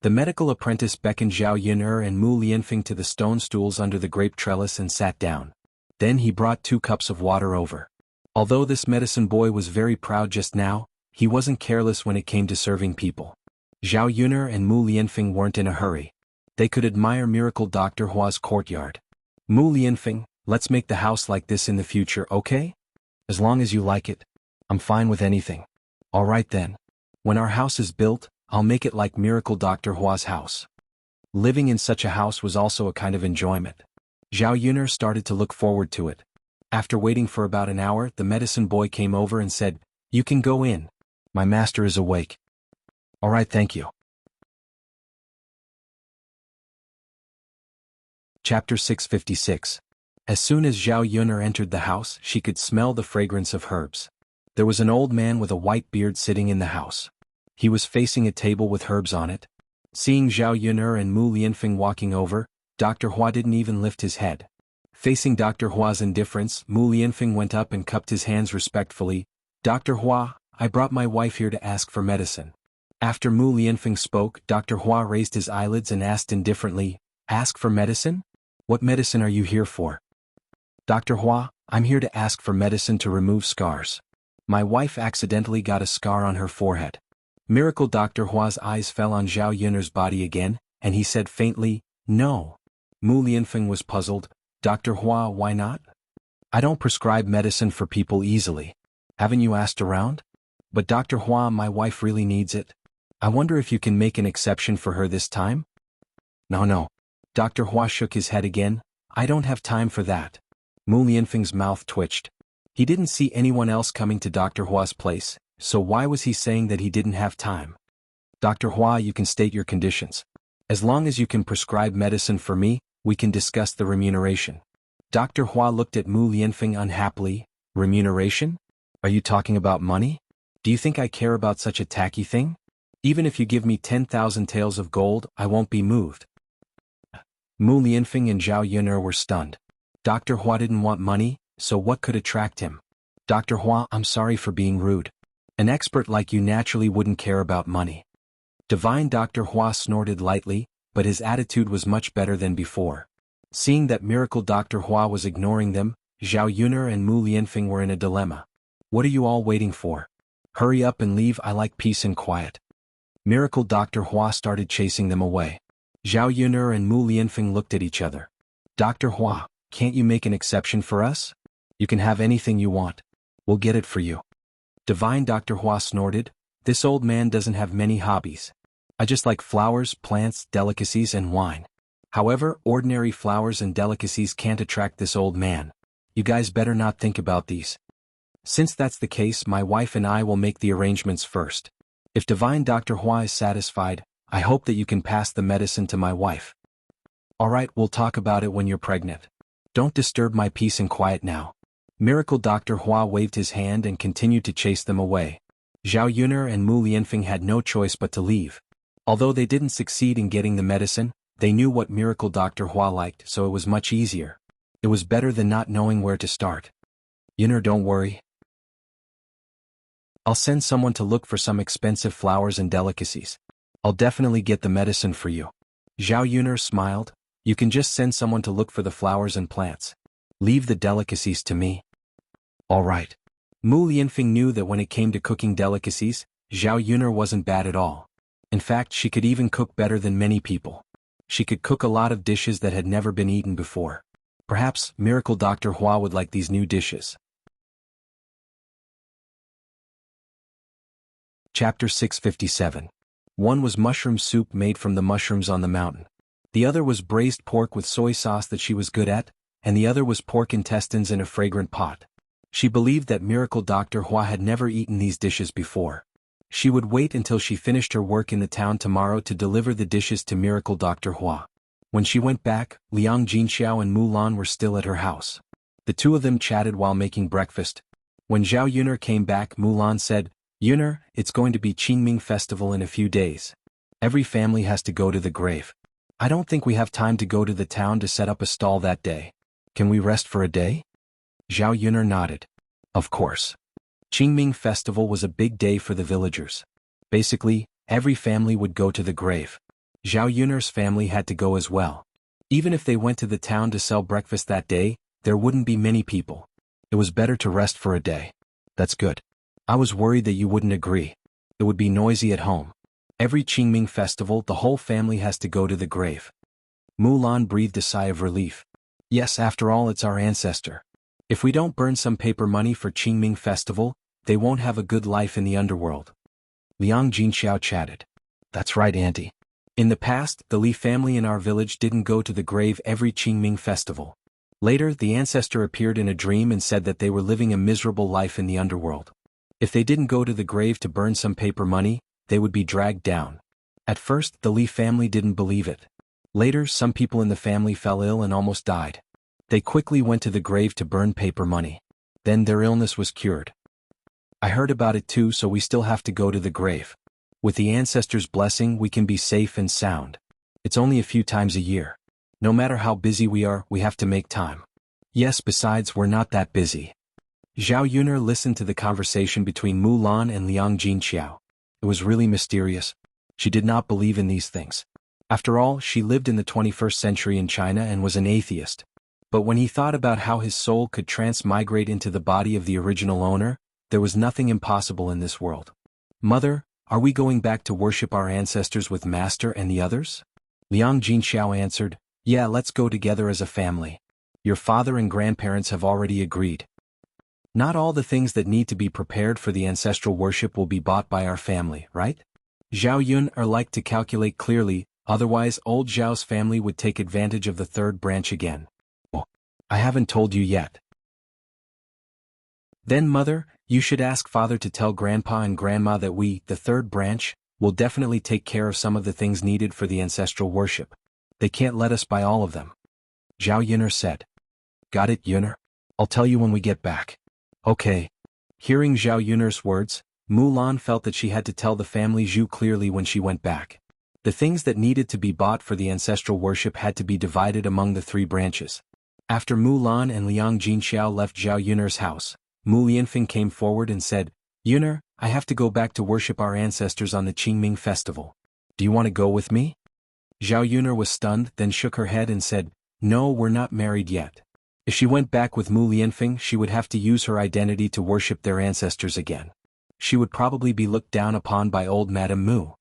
The medical apprentice beckoned Zhao Yun'er and Mu Lianfeng to the stone stools under the grape trellis and sat down. Then he brought 2 cups of water over. Although this medicine boy was very proud just now, he wasn't careless when it came to serving people. Zhao Yun'er and Mu Lianfeng weren't in a hurry. They could admire Miracle Dr. Hua's courtyard. "Mu Lianfeng, let's make the house like this in the future, okay? As long as you like it. I'm fine with anything." "Alright then. When our house is built, I'll make it like Miracle Dr. Hua's house." Living in such a house was also a kind of enjoyment. Zhao Yun'er started to look forward to it. After waiting for about an hour, the medicine boy came over and said, "You can go in. My master is awake." "Alright, thank you." Chapter 656. As soon as Zhao Yun'er entered the house, she could smell the fragrance of herbs. There was an old man with a white beard sitting in the house. He was facing a table with herbs on it. Seeing Zhao Yun'er and Mu Lianfeng walking over, Dr. Hua didn't even lift his head. Facing Dr. Hua's indifference, Mu Lianfeng went up and cupped his hands respectfully. "Dr. Hua, I brought my wife here to ask for medicine." After Mu Lianfeng spoke, Dr. Hua raised his eyelids and asked indifferently, "Ask for medicine? What medicine are you here for?" "Dr. Hua, I'm here to ask for medicine to remove scars. My wife accidentally got a scar on her forehead." Miracle Dr. Hua's eyes fell on Zhao Yun'er's body again, and he said faintly, "No." Mu Lianfeng was puzzled. "Dr. Hua, why not?" "I don't prescribe medicine for people easily. Haven't you asked around?" "But Dr. Hua, my wife really needs it. I wonder if you can make an exception for her this time?" No. Dr. Hua shook his head again. "I don't have time for that." Mu Lianfeng's mouth twitched. He didn't see anyone else coming to Dr. Hua's place, so why was he saying that he didn't have time? "Dr. Hua, you can state your conditions. As long as you can prescribe medicine for me, we can discuss the remuneration." Dr. Hua looked at Mu Lianfeng unhappily. "Remuneration? Are you talking about money? Do you think I care about such a tacky thing? Even if you give me 10,000 taels of gold, I won't be moved." Mu Lianfeng and Zhao Yun'er were stunned. Dr. Hua didn't want money, so what could attract him? "Dr. Hua, I'm sorry for being rude. An expert like you naturally wouldn't care about money." Divine Dr. Hua snorted lightly, but his attitude was much better than before. Seeing that Miracle Dr. Hua was ignoring them, Zhao Yun'er and Mu Lianfeng were in a dilemma. "What are you all waiting for? Hurry up and leave, I like peace and quiet." Miracle Dr. Hua started chasing them away. Zhao Yun'er and Mu Lianfeng looked at each other. "Dr. Hua, can't you make an exception for us? You can have anything you want. We'll get it for you." Divine Dr. Hua snorted. "This old man doesn't have many hobbies. I just like flowers, plants, delicacies and wine. However, ordinary flowers and delicacies can't attract this old man. You guys better not think about these. Since that's the case, my wife and I will make the arrangements first. If Divine Dr. Hua is satisfied, I hope that you can pass the medicine to my wife. Alright, we'll talk about it when you're pregnant. Don't disturb my peace and quiet now. Miracle Dr. Hua waved his hand and continued to chase them away. Zhao Yuner and Mu Lianfeng had no choice but to leave. Although they didn't succeed in getting the medicine, they knew what Miracle Dr. Hua liked, so it was much easier. It was better than not knowing where to start. Yuner, don't worry. I'll send someone to look for some expensive flowers and delicacies. I'll definitely get the medicine for you. Zhao Yuner smiled. You can just send someone to look for the flowers and plants. Leave the delicacies to me. All right. Mu Lianfeng knew that when it came to cooking delicacies, Zhao Yuner wasn't bad at all. In fact, she could even cook better than many people. She could cook a lot of dishes that had never been eaten before. Perhaps Miracle Dr. Hua would like these new dishes. Chapter 657. One was mushroom soup made from the mushrooms on the mountain. The other was braised pork with soy sauce that she was good at, and the other was pork intestines in a fragrant pot. She believed that Miracle Dr. Hua had never eaten these dishes before. She would wait until she finished her work in the town tomorrow to deliver the dishes to Miracle Dr. Hua. When she went back, Liang Jinxiao and Mulan were still at her house. The two of them chatted while making breakfast. When Zhao Yuner came back, Mulan said, Yuner, it's going to be Qingming Festival in a few days. Every family has to go to the grave. I don't think we have time to go to the town to set up a stall that day. Can we rest for a day? Zhao Yuner nodded. Of course. Qingming Festival was a big day for the villagers. Basically, every family would go to the grave. Zhao Yuner's family had to go as well. Even if they went to the town to sell breakfast that day, there wouldn't be many people. It was better to rest for a day. That's good. I was worried that you wouldn't agree. It would be noisy at home. Every Qingming Festival, the whole family has to go to the grave. Mulan breathed a sigh of relief. Yes, after all, it's our ancestor. If we don't burn some paper money for Qingming Festival, they won't have a good life in the underworld. Liang Jinxiao chatted. That's right, Auntie. In the past, the Li family in our village didn't go to the grave every Qingming Festival. Later, the ancestor appeared in a dream and said that they were living a miserable life in the underworld. If they didn't go to the grave to burn some paper money, they would be dragged down. At first, the Li family didn't believe it. Later, some people in the family fell ill and almost died. They quickly went to the grave to burn paper money. Then their illness was cured. I heard about it too, so we still have to go to the grave. With the ancestors' blessing, we can be safe and sound. It's only a few times a year. No matter how busy we are, we have to make time. Yes, besides, we're not that busy. Zhao Yuner listened to the conversation between Mulan and Liang Jinxiao. It was really mysterious. She did not believe in these things. After all, she lived in the 21st century in China and was an atheist. But when he thought about how his soul could transmigrate into the body of the original owner, there was nothing impossible in this world. Mother, are we going back to worship our ancestors with Master and the others? Liang Jinxiao answered, Yeah, let's go together as a family. Your father and grandparents have already agreed. Not all the things that need to be prepared for the ancestral worship will be bought by our family, right? Zhao Yuner liked to calculate clearly, otherwise old Zhao's family would take advantage of the third branch again. Oh, I haven't told you yet. Then mother, you should ask father to tell grandpa and grandma that we, the third branch, will definitely take care of some of the things needed for the ancestral worship. They can't let us buy all of them. Zhao Yuner said. Got it, Yuner? I'll tell you when we get back. Okay. Hearing Zhao Yuner's words, Mulan felt that she had to tell the family Zhu clearly when she went back. The things that needed to be bought for the ancestral worship had to be divided among the three branches. After Mulan and Liang Jinxiao left Zhao Yuner's house, Mu Lianfeng came forward and said, Yuner, I have to go back to worship our ancestors on the Qingming Festival. Do you want to go with me? Zhao Yuner was stunned, then shook her head and said, No, we're not married yet. If she went back with Mu Lianfeng, she would have to use her identity to worship their ancestors again. She would probably be looked down upon by old Madame Mu.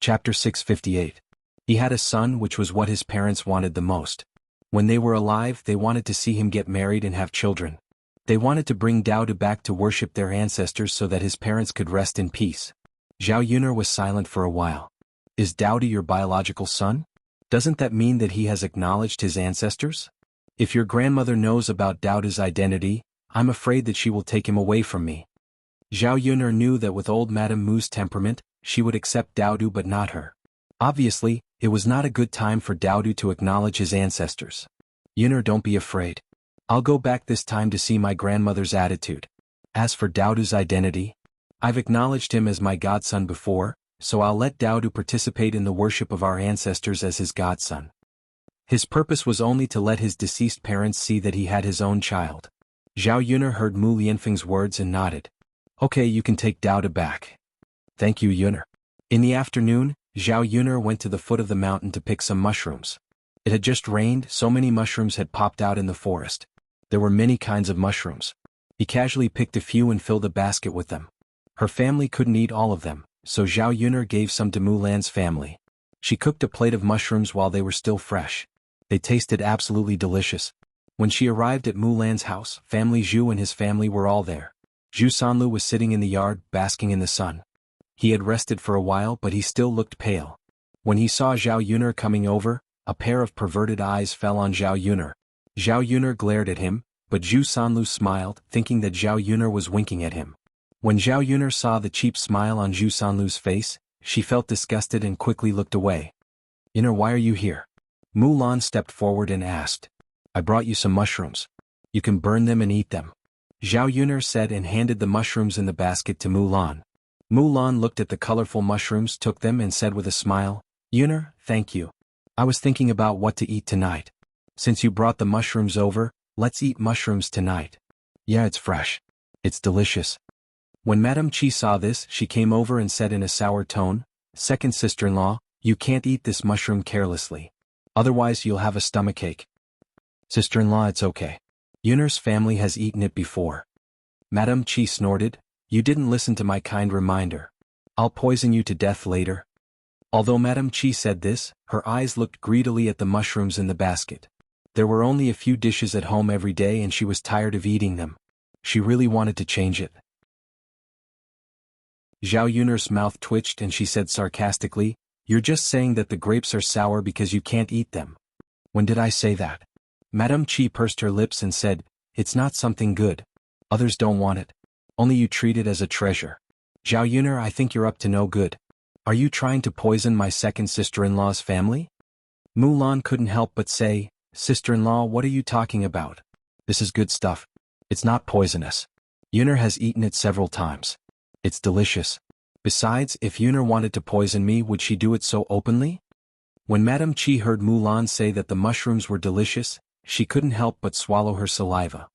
Chapter 658. He had a son, which was what his parents wanted the most. When they were alive, they wanted to see him get married and have children. They wanted to bring Dao back to worship their ancestors so that his parents could rest in peace. Zhao Yuner was silent for a while. Is Daodu your biological son? Doesn't that mean that he has acknowledged his ancestors? If your grandmother knows about Daodu's identity, I'm afraid that she will take him away from me. Zhao Yuner knew that with old Madame Mu's temperament, she would accept Daodu but not her. Obviously, it was not a good time for Daodu to acknowledge his ancestors. Yuner, don't be afraid. I'll go back this time to see my grandmother's attitude. As for Daodu's identity, I've acknowledged him as my godson before, so I'll let Daodu participate in the worship of our ancestors as his godson. His purpose was only to let his deceased parents see that he had his own child. Zhao Yuner heard Mu Lianfeng's words and nodded. Okay, you can take Daodu back. Thank you, Yuner. In the afternoon, Zhao Yuner went to the foot of the mountain to pick some mushrooms. It had just rained, so many mushrooms had popped out in the forest. There were many kinds of mushrooms. He casually picked a few and filled a basket with them. Her family couldn't eat all of them, so Zhao Yuner gave some to Mulan's family. She cooked a plate of mushrooms while they were still fresh. They tasted absolutely delicious. When she arrived at Mulan's house, Family Zhu and his family were all there. Zhu Sanlu was sitting in the yard, basking in the sun. He had rested for a while but he still looked pale. When he saw Zhao Yuner coming over, a pair of perverted eyes fell on Zhao Yuner. Zhao Yuner glared at him, but Zhu Sanlu smiled, thinking that Zhao Yuner was winking at him. When Zhao Yuner saw the cheap smile on Zhu Sanlu's face, she felt disgusted and quickly looked away. Yuner, why are you here? Mulan stepped forward and asked. I brought you some mushrooms. You can burn them and eat them. Zhao Yuner said and handed the mushrooms in the basket to Mulan. Mulan looked at the colorful mushrooms, took them and said with a smile, Yuner, thank you. I was thinking about what to eat tonight. Since you brought the mushrooms over, let's eat mushrooms tonight. Yeah, it's fresh. It's delicious. When Madame Qi saw this, she came over and said in a sour tone, Second sister-in-law, you can't eat this mushroom carelessly. Otherwise you'll have a stomachache. Sister-in-law, it's okay. Yuner's family has eaten it before. Madame Qi snorted, you didn't listen to my kind reminder. I'll poison you to death later. Although Madame Qi said this, her eyes looked greedily at the mushrooms in the basket. There were only a few dishes at home every day and she was tired of eating them. She really wanted to change it. Zhao Yuner's mouth twitched and she said sarcastically, You're just saying that the grapes are sour because you can't eat them. When did I say that? Madame Qi pursed her lips and said, It's not something good. Others don't want it. Only you treat it as a treasure. Zhao Yuner, I think you're up to no good. Are you trying to poison my second sister-in-law's family? Mulan couldn't help but say, Sister-in-law, what are you talking about? This is good stuff. It's not poisonous. Yuner has eaten it several times. It's delicious. Besides, if Yuner wanted to poison me, would she do it so openly? When Madame Qi heard Mulan say that the mushrooms were delicious, she couldn't help but swallow her saliva.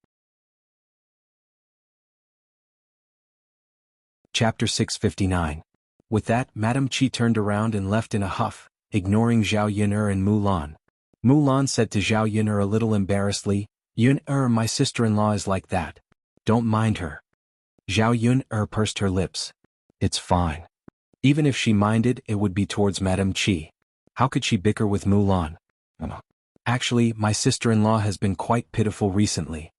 Chapter 659. With that, Madame Qi turned around and left in a huff, ignoring Zhao Yuner and Mulan. Mulan said to Zhao Yuner a little embarrassedly, Yuner, my sister-in-law is like that. Don't mind her. Zhao Yuner pursed her lips. It's fine. Even if she minded, it would be towards Madame Qi. How could she bicker with Mulan? Actually, my sister-in-law has been quite pitiful recently.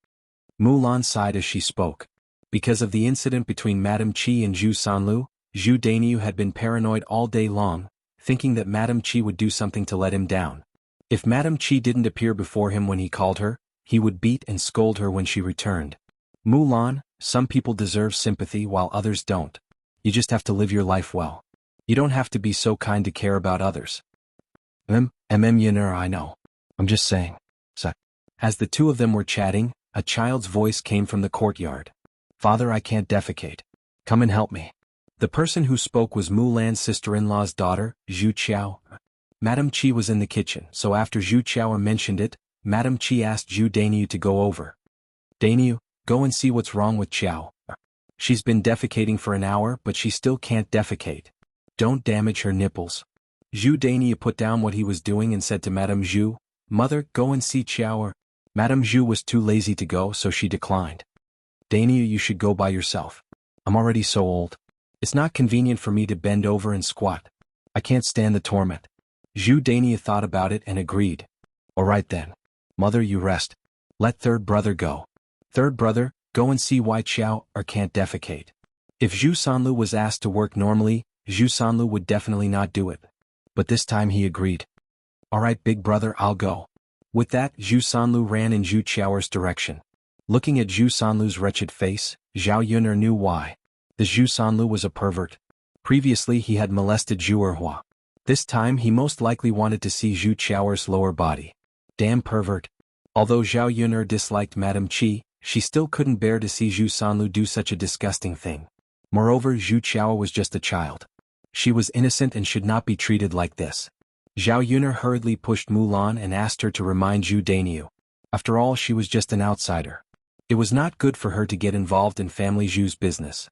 Mulan sighed as she spoke. Because of the incident between Madame Qi and Zhu Sanlu, Zhu Dainiu had been paranoid all day long, thinking that Madame Qi would do something to let him down. If Madame Qi didn't appear before him when he called her, he would beat and scold her when she returned. Mulan, some people deserve sympathy while others don't. You just have to live your life well. You don't have to be so kind to care about others. Yuner, I know. I'm just saying. As the two of them were chatting, a child's voice came from the courtyard. Father, I can't defecate. Come and help me. The person who spoke was Mulan's sister-in-law's daughter, Zhu Qiao. Madame Qi was in the kitchen, so after Zhu Qiao mentioned it, Madame Qi asked Zhu Dainiu to go over. Dainiu, go and see what's wrong with Qiao. She's been defecating for an hour but she still can't defecate. Don't damage her nipples. Zhu Dainiu put down what he was doing and said to Madame Zhu, Mother, go and see Qiao. Madame Zhu was too lazy to go so she declined. Dainiu, you should go by yourself. I'm already so old. It's not convenient for me to bend over and squat. I can't stand the torment. Zhu Dainiu thought about it and agreed. All right then. Mother, you rest. Let third brother go. Third brother, go and see why Qiao can't defecate. If Zhu Sanlu was asked to work normally, Zhu Sanlu would definitely not do it. But this time he agreed. Alright big brother, I'll go. With that, Zhu Sanlu ran in Zhu Qiaoer's direction. Looking at Zhu Sanlu's wretched face, Zhao Yun'er knew why. The Zhu Sanlu was a pervert. Previously he had molested Zhu Erhua. This time he most likely wanted to see Zhu Qiaoer's lower body. Damn pervert. Although Zhao Yun'er disliked Madame Qi, she still couldn't bear to see Zhu Sanlu do such a disgusting thing. Moreover, Zhu Qiaoer was just a child. She was innocent and should not be treated like this. Zhao Yun'er hurriedly pushed Mulan and asked her to remind Zhu Daniu. After all, she was just an outsider. It was not good for her to get involved in family Zhu's business.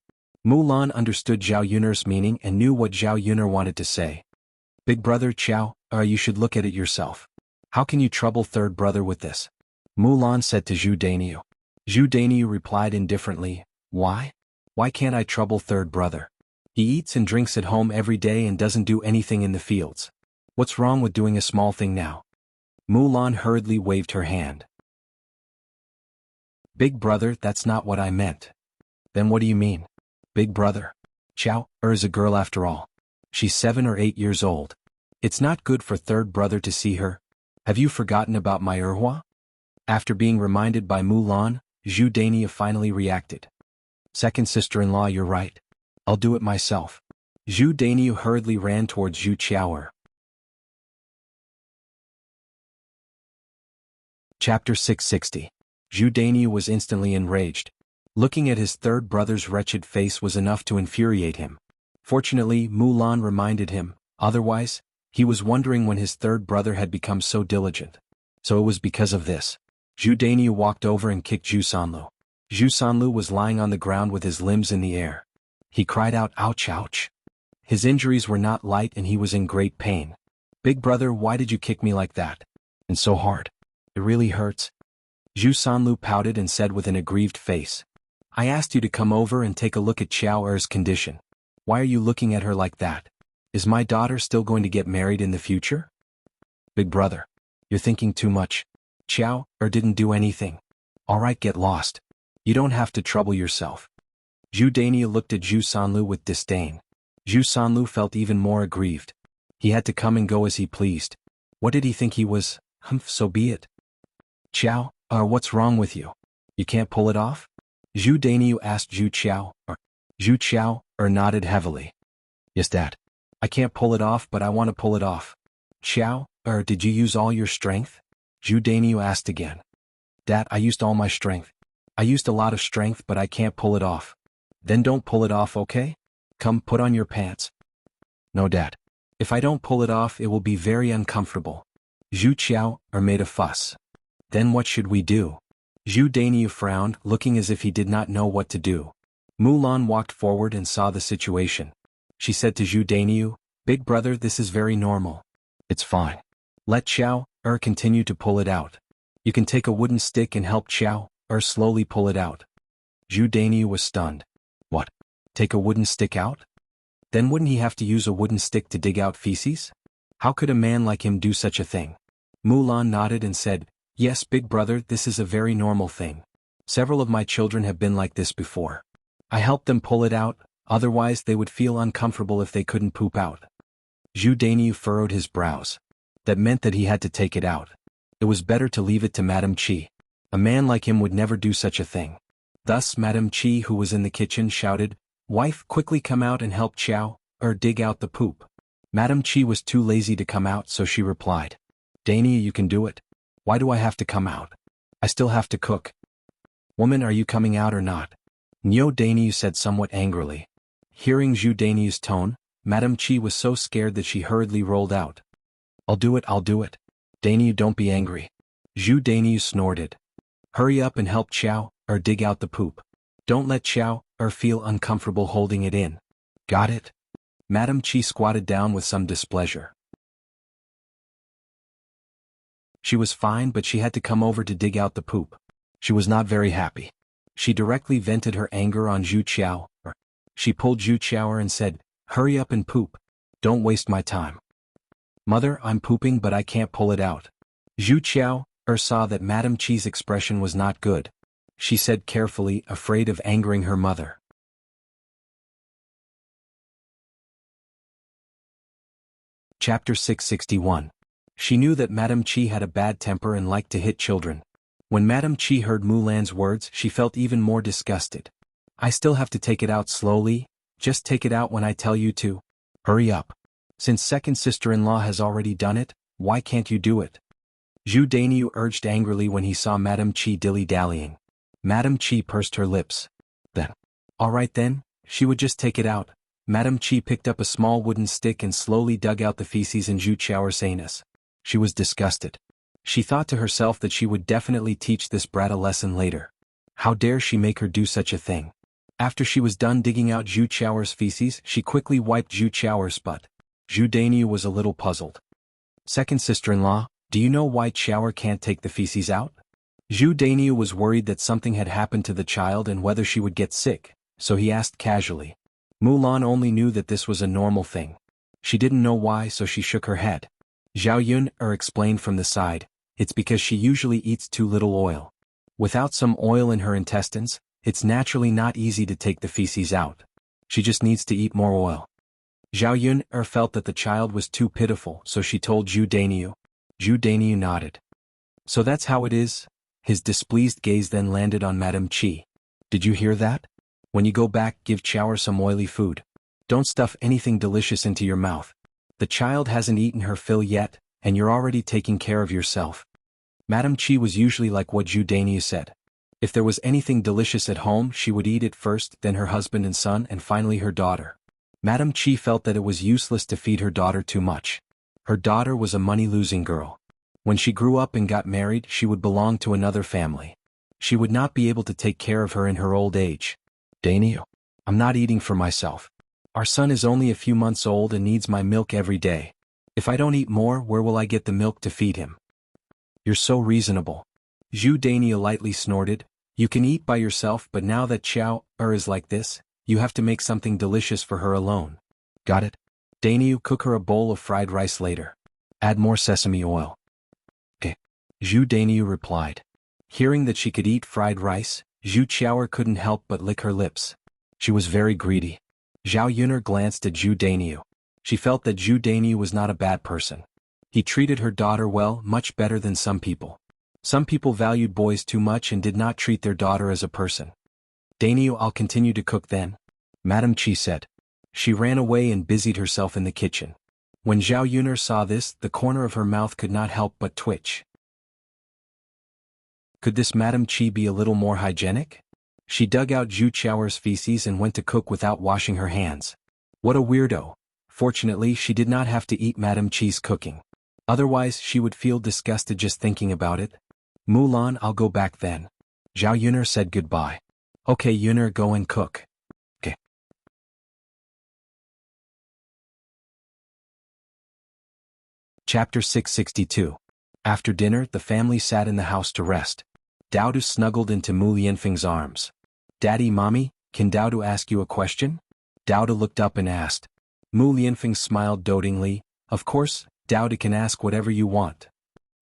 Mulan understood Zhao Yun'er's meaning and knew what Zhao Yun'er wanted to say. Big brother Qiao, you should look at it yourself. How can you trouble third brother with this? Mulan said to Zhu Daniu. Zhu Daniu replied indifferently, Why? Why can't I trouble third brother? He eats and drinks at home every day and doesn't do anything in the fields. What's wrong with doing a small thing now? Mulan hurriedly waved her hand. Big brother, that's not what I meant. Then what do you mean? Big brother. Qiao is a girl after all. She's 7 or 8 years old. It's not good for third brother to see her. Have you forgotten about my Erhua? After being reminded by Mulan, Zhu Daniu finally reacted. Second sister-in-law, you're right. I'll do it myself. Zhu Daniu hurriedly ran towards Zhu Qiaoer. Chapter 660. Zhu Daniu was instantly enraged. Looking at his third brother's wretched face was enough to infuriate him. Fortunately, Mulan reminded him, otherwise, he was wondering when his third brother had become so diligent. So it was because of this. Zhu Daniu walked over and kicked Zhu Sanlu. Zhu Sanlu was lying on the ground with his limbs in the air. He cried out, ouch, ouch. His injuries were not light and he was in great pain. Big brother, why did you kick me like that? And so hard. It really hurts. Zhu Sanlu pouted and said with an aggrieved face. I asked you to come over and take a look at Qiao Er's condition. Why are you looking at her like that? Is my daughter still going to get married in the future? Big brother. You're thinking too much. Qiao Er didn't do anything. Alright, get lost. You don't have to trouble yourself. Zhu Daniu looked at Zhu Sanlu with disdain. Zhu Sanlu felt even more aggrieved. He had to come and go as he pleased. What did he think he was? So be it. Qiao, what's wrong with you? You can't pull it off? Zhu Daniu asked Zhu Qiao. Zhu Qiao nodded heavily. Yes, Dad. I can't pull it off, but I want to pull it off. Qiao, did you use all your strength? Zhu Daniu asked again. Dad, I used all my strength. I used a lot of strength, but I can't pull it off. Then don't pull it off, okay? Come, put on your pants. No, Dad. If I don't pull it off, it will be very uncomfortable. Zhu Qiao made a fuss. Then what should we do? Zhu Daniu frowned, looking as if he did not know what to do. Mulan walked forward and saw the situation. She said to Zhu Daniu, Big brother, this is very normal. It's fine. Let Qiao continue to pull it out. You can take a wooden stick and help Qiao slowly pull it out. Zhu Daniu was stunned. What? Take a wooden stick out? Then wouldn't he have to use a wooden stick to dig out feces? How could a man like him do such a thing? Mulan nodded and said, Yes, big brother, this is a very normal thing. Several of my children have been like this before. I helped them pull it out, otherwise they would feel uncomfortable if they couldn't poop out. Zhu Daniu furrowed his brows. That meant that he had to take it out. It was better to leave it to Madame Qi. A man like him would never do such a thing. Thus Madame Qi, who was in the kitchen, shouted, Wife, quickly come out and help Qiao dig out the poop. Madame Qi was too lazy to come out, so she replied, Daniu, you can do it. Why do I have to come out? I still have to cook. Woman, are you coming out or not? Zhu Daniu said somewhat angrily. Hearing Zhu Daniu's tone, Madame Qi was so scared that she hurriedly rolled out. I'll do it, I'll do it. Daniu, don't be angry. Zhu Daniu snorted. Hurry up and help Qiao dig out the poop. Don't let Qiao feel uncomfortable holding it in. Got it? Madame Qi squatted down with some displeasure. She was fine, but she had to come over to dig out the poop. She was not very happy. She directly vented her anger on Zhu Qiao. She pulled Zhu Qiao and said, Hurry up and poop. Don't waste my time. Mother, I'm pooping, but I can't pull it out. Zhu Qiao saw that Madame Qi's expression was not good. She said carefully, afraid of angering her mother. Chapter 661. She knew that Madame Chi had a bad temper and liked to hit children. When Madame Chi heard Mulan's words, she felt even more disgusted. I still have to take it out slowly, just take it out when I tell you to. Hurry up. Since second sister-in-law has already done it, why can't you do it? Zhu Dainiu urged angrily when he saw Madame Chi dilly-dallying. Madame Chi pursed her lips. Then. All right then, she would just take it out. Madame Chi picked up a small wooden stick and slowly dug out the feces in Zhu Qiao's anus. She was disgusted. She thought to herself that she would definitely teach this brat a lesson later. How dare she make her do such a thing? After she was done digging out Zhu Qiao's feces, she quickly wiped Zhu Qiao's butt. Zhu Dainiu was a little puzzled. Second sister-in-law, do you know why Qiao can't take the feces out? Zhu Dainiu was worried that something had happened to the child and whether she would get sick, so he asked casually. Mulan only knew that this was a normal thing. She didn't know why, so she shook her head. Zhao Yun explained from the side, it's because she usually eats too little oil. Without some oil in her intestines, it's naturally not easy to take the feces out. She just needs to eat more oil. Zhao Yun felt that the child was too pitiful, so she told Zhu Dainiu. Zhu Dainiu nodded. So that's how it is? His displeased gaze then landed on Madame Chi. Did you hear that? When you go back, give Qiao some oily food. Don't stuff anything delicious into your mouth. The child hasn't eaten her fill yet, and you're already taking care of yourself. Madame Chi was usually like what Zhu Dainiu said. If there was anything delicious at home, she would eat it first, then her husband and son, and finally her daughter. Madame Chi felt that it was useless to feed her daughter too much. Her daughter was a money-losing girl. When she grew up and got married, she would belong to another family. She would not be able to take care of her in her old age. Dainiu, I'm not eating for myself. Our son is only a few months old and needs my milk every day. If I don't eat more, where will I get the milk to feed him? You're so reasonable. Zhu Dainiu lightly snorted. You can eat by yourself, but now that Qiao is like this, you have to make something delicious for her alone. Got it? Dainiu, cook her a bowl of fried rice later. Add more sesame oil. Okay. Zhu Dainiu replied. Hearing that she could eat fried rice, Zhu Qiao couldn't help but lick her lips. She was very greedy. Zhao Yun glanced at Zhu Dainiu. She felt that Zhu Dainiu was not a bad person. He treated her daughter well, much better than some people. Some people valued boys too much and did not treat their daughter as a person. Dainiu, I'll continue to cook then, Madame Chi said. She ran away and busied herself in the kitchen. When Zhao Yun saw this, the corner of her mouth could not help but twitch. Could this Madame Chi be a little more hygienic? She dug out Zhu Qiao's feces and went to cook without washing her hands. What a weirdo. Fortunately, she did not have to eat Madame Chi's cooking. Otherwise, she would feel disgusted just thinking about it. Mulan, I'll go back then. Zhao Yun said goodbye. Okay Yun, go and cook. Okay. Chapter 662. After dinner, the family sat in the house to rest. Daodu snuggled into Mu Lianfeng's arms. Daddy, Mommy, can Daodu ask you a question? Daodu looked up and asked. Mu Lianfeng smiled dotingly. Of course, Daodu can ask whatever you want.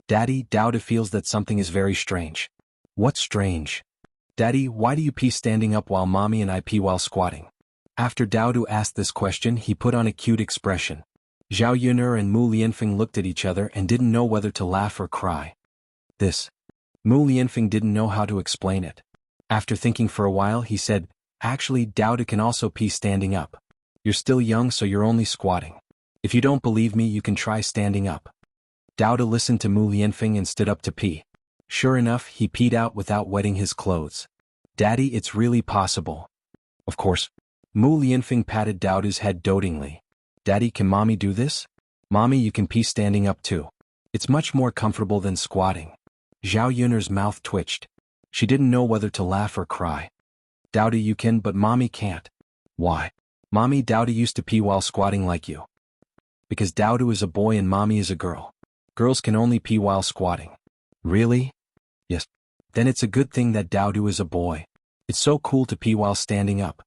Daddy, Daodu feels that something is very strange. What's strange? Daddy, why do you pee standing up while Mommy and I pee while squatting? After Daodu asked this question, he put on a cute expression. Zhao Yun and Mu Lianfeng looked at each other and didn't know whether to laugh or cry. This. Mu Lianfeng didn't know how to explain it. After thinking for a while, he said, actually, Daodu can also pee standing up. You're still young, so you're only squatting. If you don't believe me, you can try standing up. Daodu listened to Mu Lianfeng and stood up to pee. Sure enough, he peed out without wetting his clothes. Daddy, it's really possible. Of course. Mu Lianfeng patted Daodu's head dotingly. Daddy, can Mommy do this? Mommy, you can pee standing up too. It's much more comfortable than squatting. Zhao Yun's mouth twitched. She didn't know whether to laugh or cry. Daodu, you can, but Mommy can't. Why? Mommy, Daodu used to pee while squatting like you. Because Daodu is a boy and Mommy is a girl. Girls can only pee while squatting. Really? Yes. Then it's a good thing that Daodu is a boy. It's so cool to pee while standing up.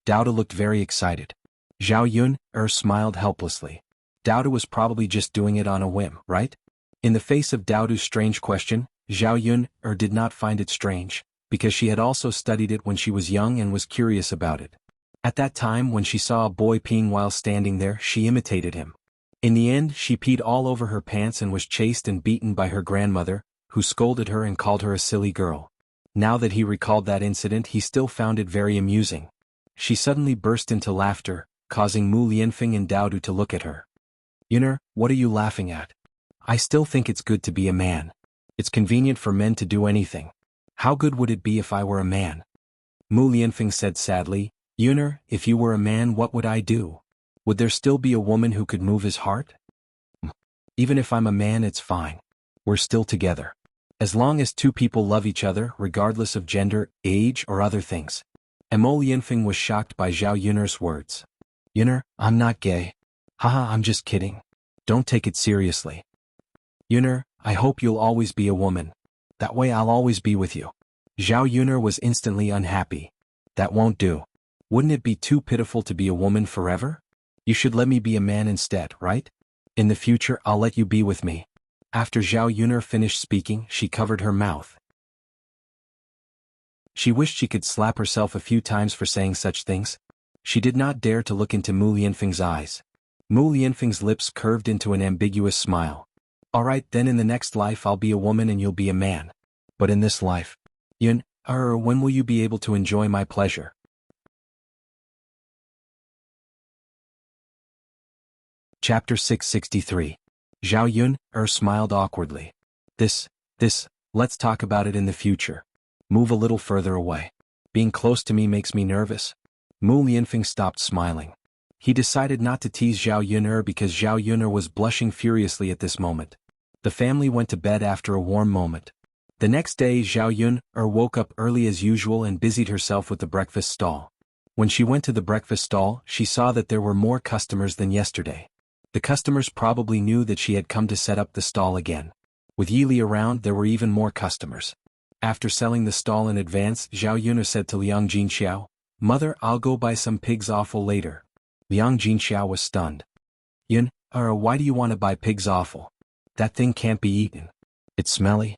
Daodu looked very excited. Zhao Yun smiled helplessly. Daodu was probably just doing it on a whim, right? In the face of Daodu's strange question, Zhao Yun did not find it strange, because she had also studied it when she was young and was curious about it. At that time, when she saw a boy peeing while standing there, she imitated him. In the end, she peed all over her pants and was chased and beaten by her grandmother, who scolded her and called her a silly girl. Now that he recalled that incident, he still found it very amusing. She suddenly burst into laughter, causing Mu Lianfeng and Daodu to look at her. Yuner, what are you laughing at? I still think it's good to be a man. It's convenient for men to do anything. How good would it be if I were a man? Mu Lianfeng said sadly, Yuner, if you were a man, what would I do? Would there still be a woman who could move his heart? Even if I'm a man, it's fine. We're still together. As long as two people love each other, regardless of gender, age, or other things. Mo Lianfeng was shocked by Zhao Yuner's words. Yuner, I'm not gay. Haha, I'm just kidding. Don't take it seriously. Yuner, I hope you'll always be a woman. That way I'll always be with you. Zhao Yuner was instantly unhappy. That won't do. Wouldn't it be too pitiful to be a woman forever? You should let me be a man instead, right? In the future I'll let you be with me. After Zhao Yuner finished speaking, she covered her mouth. She wished she could slap herself a few times for saying such things. She did not dare to look into Mu Lianfeng's eyes. Mu Lianfeng's lips curved into an ambiguous smile. Alright, then in the next life I'll be a woman and you'll be a man. But in this life, when will you be able to enjoy my pleasure? Chapter 663. Zhao Yun smiled awkwardly. Let's talk about it in the future. Move a little further away. Being close to me makes me nervous. Mu Lianfeng stopped smiling. He decided not to tease Zhao Yun because Zhao Yun was blushing furiously at this moment. The family went to bed after a warm moment. The next day Zhao Yun woke up early as usual and busied herself with the breakfast stall. When she went to the breakfast stall, she saw that there were more customers than yesterday. The customers probably knew that she had come to set up the stall again. With Yili around, there were even more customers. After selling the stall in advance, Zhao Yun said to Liang Jinxiao, Mother, I'll go buy some pig's offal later. Liang Jinxiao was stunned. Yun, why do you want to buy pig's offal? That thing can't be eaten. It's smelly.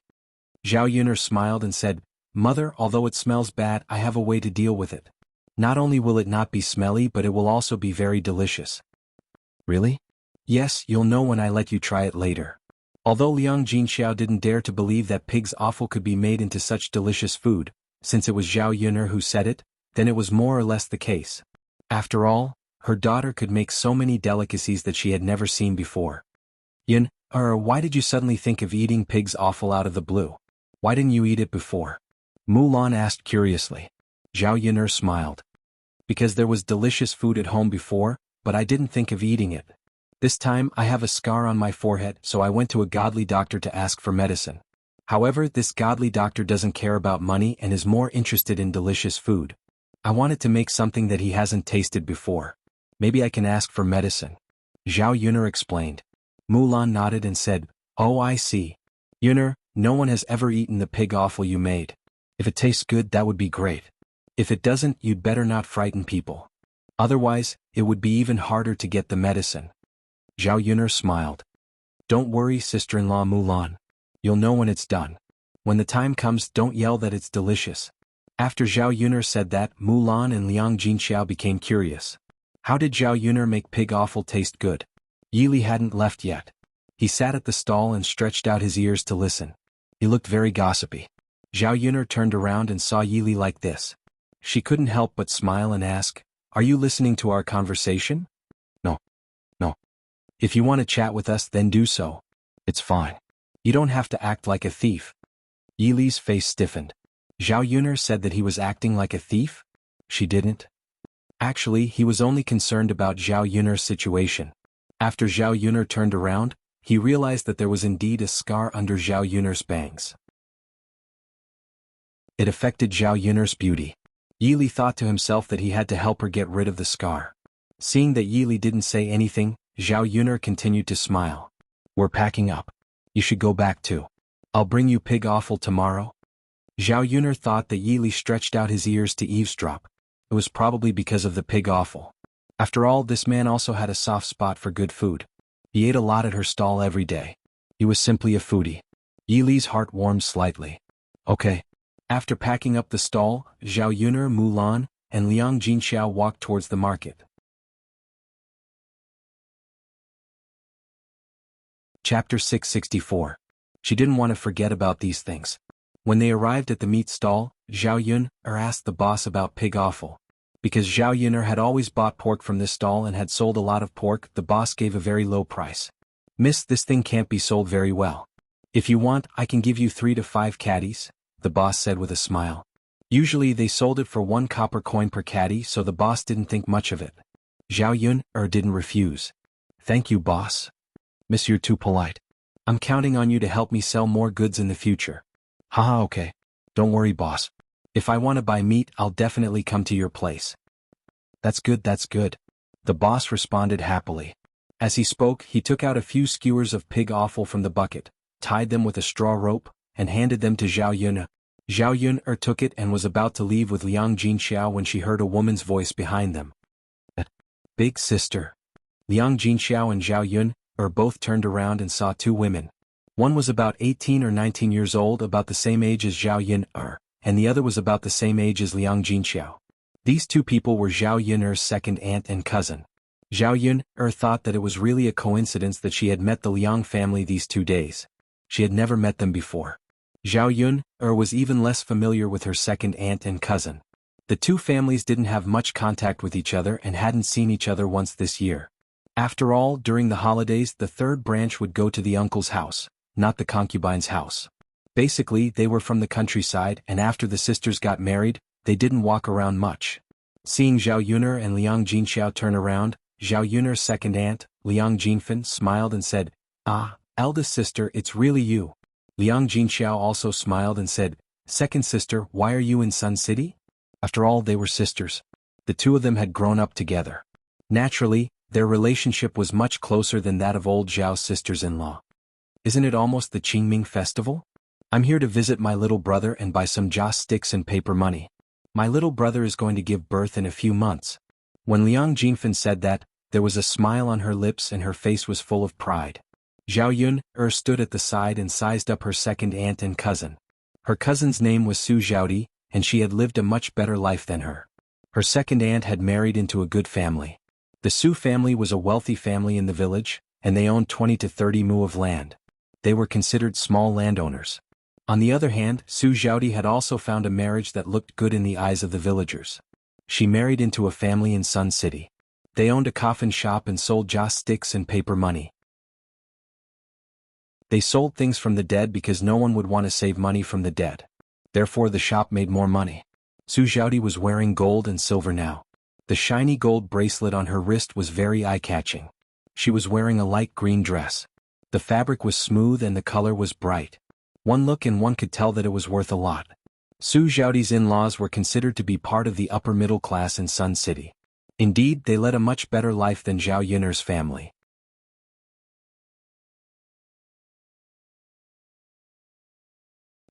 Zhao Yun smiled and said, Mother, although it smells bad, I have a way to deal with it. Not only will it not be smelly, but it will also be very delicious. Really? Yes, you'll know when I let you try it later. Although Liang Jinxiao didn't dare to believe that pig's offal could be made into such delicious food, since it was Zhao Yun who said it, then it was more or less the case. After all, her daughter could make so many delicacies that she had never seen before. Yun, why did you suddenly think of eating pig's offal out of the blue? Why didn't you eat it before? Mulan asked curiously. Zhao Yun smiled. Because there was delicious food at home before, but I didn't think of eating it. This time I have a scar on my forehead, so I went to a godly doctor to ask for medicine. However, this godly doctor doesn't care about money and is more interested in delicious food. I wanted to make something that he hasn't tasted before. Maybe I can ask for medicine. Zhao Yun explained. Mulan nodded and said, Oh, I see. Yun, no one has ever eaten the pig offal you made. If it tastes good, that would be great. If it doesn't, you'd better not frighten people. Otherwise, it would be even harder to get the medicine. Zhao Yun smiled. Don't worry, sister-in-law Mulan. You'll know when it's done. When the time comes, don't yell that it's delicious. After Zhao Yun said that, Mulan and Liang Jinxiao became curious. How did Zhao Yun make pig offal taste good? Yili hadn't left yet. He sat at the stall and stretched out his ears to listen. He looked very gossipy. Zhao Yun turned around and saw Yili like this. She couldn't help but smile and ask, Are you listening to our conversation? No. If you want to chat with us, then do so. It's fine. You don't have to act like a thief. Yili's face stiffened. Zhao Yun said that he was acting like a thief? She didn't. Actually, he was only concerned about Zhao Yun's situation. After Zhao Yun turned around, he realized that there was indeed a scar under Zhao Yun's bangs. It affected Zhao Yun's beauty. Yili thought to himself that he had to help her get rid of the scar. Seeing that Yili didn't say anything, Zhao Yun continued to smile. We're packing up. You should go back too. I'll bring you pig offal tomorrow. Zhao Yun thought that Yili stretched out his ears to eavesdrop. It was probably because of the pig offal. After all, this man also had a soft spot for good food. He ate a lot at her stall every day. He was simply a foodie. Yili's heart warmed slightly. Okay. After packing up the stall, Zhao Yun, Mulan, and Liang Jinxiao walked towards the market. Chapter 664. She didn't want to forget about these things. When they arrived at the meat stall, Zhao Yun asked the boss about pig offal. Because Zhao Yuner had always bought pork from this stall and had sold a lot of pork, the boss gave a very low price. "Miss, this thing can't be sold very well. If you want, I can give you 3 to 5 caddies," the boss said with a smile. Usually they sold it for 1 copper coin per caddy, so the boss didn't think much of it. Zhao Yun didn't refuse. "Thank you, boss. Miss, you're too polite. I'm counting on you to help me sell more goods in the future." "Haha, okay. Don't worry, boss. If I want to buy meat, I'll definitely come to your place." That's good, that's good. The boss responded happily. As he spoke, he took out a few skewers of pig offal from the bucket, tied them with a straw rope, and handed them to Zhao Yun. Zhao Yun took it and was about to leave with Liang Jinxiao when she heard a woman's voice behind them. "Big sister." Liang Jinxiao and Zhao Yun both turned around and saw 2 women. One was about 18 or 19 years old, about the same age as Zhao Yun, and the other was about the same age as Liang Jinxiao. These 2 people were Zhao Yun's second aunt and cousin. Zhao Yun thought that it was really a coincidence that she had met the Liang family these 2 days. She had never met them before. Zhao Yun was even less familiar with her second aunt and cousin. The 2 families didn't have much contact with each other and hadn't seen each other once this year. After all, during the holidays the 3rd branch would go to the uncle's house, not the concubine's house. Basically, they were from the countryside, and after the sisters got married, they didn't walk around much. Seeing Zhao Yuner and Liang Jinxiao turn around, Zhao Yuner's second aunt, Liang Jinfen, smiled and said, "Ah, eldest sister, it's really you." Liang Jinxiao also smiled and said, "Second sister, why are you in Sun City?" After all, they were sisters. The 2 of them had grown up together. Naturally, their relationship was much closer than that of old Zhao's sisters-in-law. "Isn't it almost the Qingming festival? I'm here to visit my little brother and buy some joss sticks and paper money. My little brother is going to give birth in a few months." When Liang Jinfen said that, there was a smile on her lips and her face was full of pride. Zhao Yun stood at the side and sized up her second aunt and cousin. Her cousin's name was Su Zhaodi, and she had lived a much better life than her. Her second aunt had married into a good family. The Su family was a wealthy family in the village, and they owned 20 to 30 mu of land. They were considered small landowners. On the other hand, Su Zhaodi had also found a marriage that looked good in the eyes of the villagers. She married into a family in Sun City. They owned a coffin shop and sold joss sticks and paper money. They sold things from the dead because no one would want to save money from the dead. Therefore the shop made more money. Su Zhaodi was wearing gold and silver now. The shiny gold bracelet on her wrist was very eye-catching. She was wearing a light green dress. The fabric was smooth and the color was bright. One look and one could tell that it was worth a lot. Su Zhaodi's in-laws were considered to be part of the upper middle class in Sun City. Indeed, they led a much better life than Zhao Yuner's family.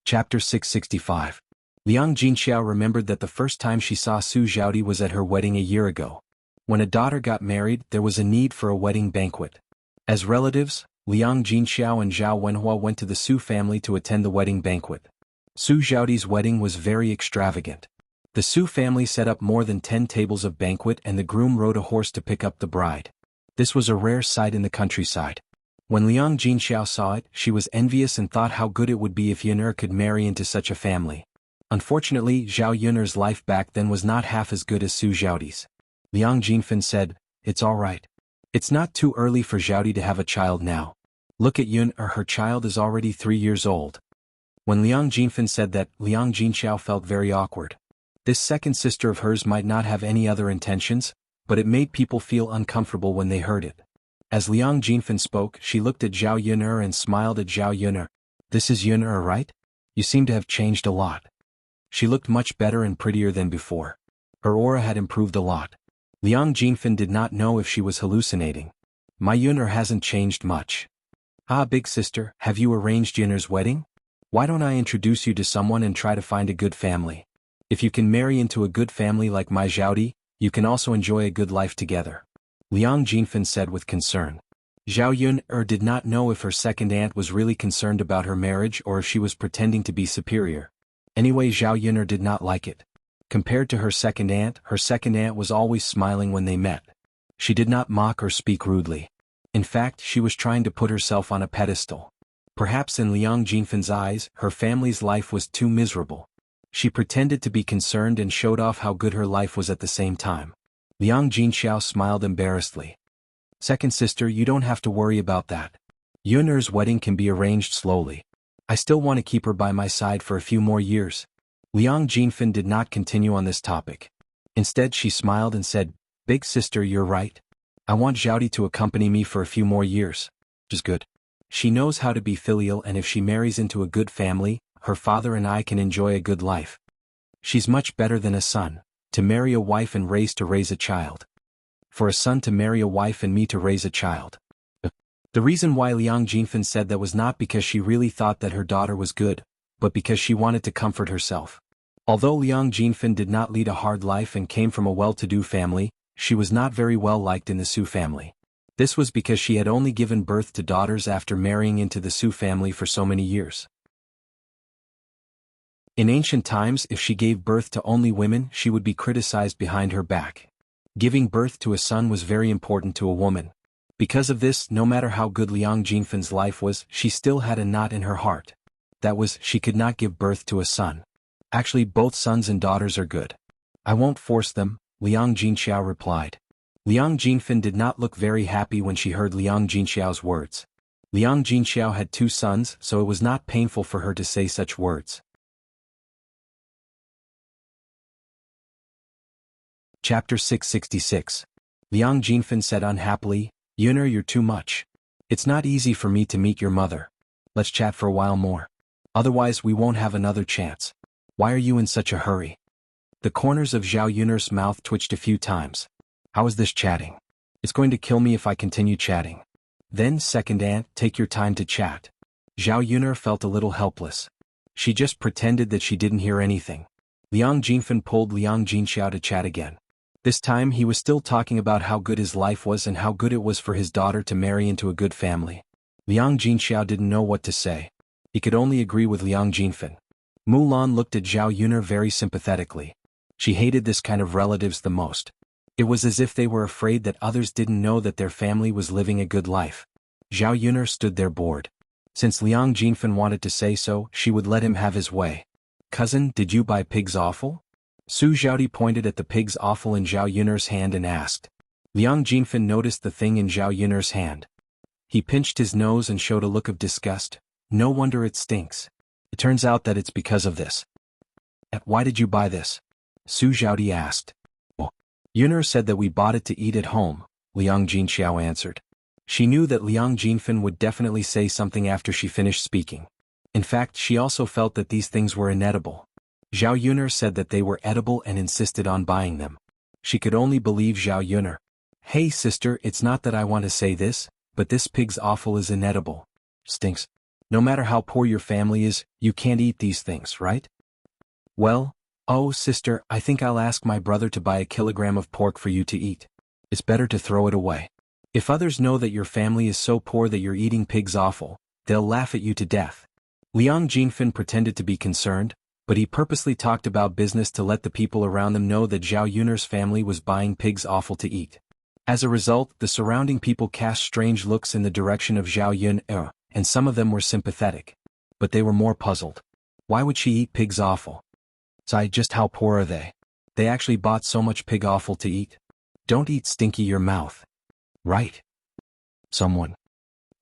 Chapter 665. Liang Jinxiao remembered that the first time she saw Su Zhaodi was at her wedding a year ago. When a daughter got married, there was a need for a wedding banquet. As relatives, Liang Jinxiao and Zhao Wenhua went to the Su family to attend the wedding banquet. Su Zhaodi's wedding was very extravagant. The Su family set up more than 10 tables of banquet and the groom rode a horse to pick up the bride. This was a rare sight in the countryside. When Liang Jinxiao saw it, she was envious and thought how good it would be if Yuner could marry into such a family. Unfortunately, Zhao Yuner's life back then was not half as good as Su Zhaodi's. Liang Jinfen said, "It's all right. It's not too early for Zhaodi to have a child now. Look at Yun, her child is already 3 years old." When Liang Jinfen said that, Liang Jinxiao felt very awkward. This second sister of hers might not have any other intentions, but it made people feel uncomfortable when they heard it. As Liang Jinfen spoke, she looked at Zhao Yuner and smiled at Zhao Yuner. "This is Yuner, right? You seem to have changed a lot." She looked much better and prettier than before. Her aura had improved a lot. Liang Jinfen did not know if she was hallucinating. "My Yuner hasn't changed much." "Ah, big sister, have you arranged Yuner's wedding? Why don't I introduce you to someone and try to find a good family? If you can marry into a good family like my Zhaodi, you can also enjoy a good life together," Liang Jinfen said with concern. Zhao Yun did not know if her second aunt was really concerned about her marriage or if she was pretending to be superior. Anyway, Zhao Yuner did not like it. Compared to her second aunt was always smiling when they met. She did not mock or speak rudely. In fact, she was trying to put herself on a pedestal. Perhaps in Liang Jinfan's eyes, her family's life was too miserable. She pretended to be concerned and showed off how good her life was at the same time. Liang Jinxiao smiled embarrassedly. Second sister, you don't have to worry about that. Yuner's wedding can be arranged slowly. I still want to keep her by my side for a few more years. Liang Jinfan did not continue on this topic. Instead, she smiled and said, Big sister, you're right. I want Zhaodi to accompany me for a few more years. Which is good. She knows how to be filial, and if she marries into a good family, her father and I can enjoy a good life. She's much better than a son, to marry a wife and raise a child. For a son to marry a wife and me to raise a child. The reason why Liang Jinfan said that was not because she really thought that her daughter was good, but because she wanted to comfort herself. Although Liang Jinfan did not lead a hard life and came from a well-to-do family, she was not very well liked in the Su family. This was because she had only given birth to daughters after marrying into the Su family for so many years. In ancient times, if she gave birth to only women, she would be criticized behind her back. Giving birth to a son was very important to a woman. Because of this, no matter how good Liang Jinfan's life was, she still had a knot in her heart. That was, she could not give birth to a son. Actually, both sons and daughters are good. I won't force them, Liang Jinxiao replied. Liang Jinfan did not look very happy when she heard Liang Jinxiao's words. Liang Jinxiao had 2 sons, so it was not painful for her to say such words. Chapter 666. Liang Jinfan said unhappily, Yuner, you're too much. It's not easy for me to meet your mother. Let's chat for a while more. Otherwise we won't have another chance. Why are you in such a hurry? The corners of Zhao Yuner's mouth twitched a few times. How is this chatting? It's going to kill me if I continue chatting. Then, second aunt, take your time to chat. Zhao Yuner felt a little helpless. She just pretended that she didn't hear anything. Liang Jinfan pulled Liang Jinxiao to chat again. This time he was still talking about how good his life was and how good it was for his daughter to marry into a good family. Liang Jinxiao didn't know what to say. He could only agree with Liang Jinfan. Mulan looked at Zhao Yuner very sympathetically. She hated this kind of relatives the most. It was as if they were afraid that others didn't know that their family was living a good life. Zhao Yuner stood there bored. Since Liang Jinfan wanted to say so, she would let him have his way. Cousin, did you buy pig's offal? Su Zhaodi pointed at the pig's offal in Zhao Yuner's hand and asked. Liang Jinfan noticed the thing in Zhao Yuner's hand. He pinched his nose and showed a look of disgust. No wonder it stinks. It turns out that it's because of this. Why did you buy this? Su Zhaodi asked. Well, Yuner said that we bought it to eat at home, Liang Jinxiao answered. She knew that Liang Jinfan would definitely say something after she finished speaking. In fact, she also felt that these things were inedible. Zhao Yuner said that they were edible and insisted on buying them. She could only believe Zhao Yuner. Hey sister, it's not that I want to say this, but this pig's offal is inedible. Stinks. No matter how poor your family is, you can't eat these things, right? Well, oh sister, I think I'll ask my brother to buy a kilogram of pork for you to eat. It's better to throw it away. If others know that your family is so poor that you're eating pig's offal, they'll laugh at you to death. Liang Jinfan pretended to be concerned, but he purposely talked about business to let the people around them know that Zhao Yuner's family was buying pig's offal to eat. As a result, the surrounding people cast strange looks in the direction of Zhao Yuner, and some of them were sympathetic. But they were more puzzled. Why would she eat pig's offal? Just how poor are they? They actually bought so much pig offal to eat? Don't eat stinky your mouth. Right? Someone.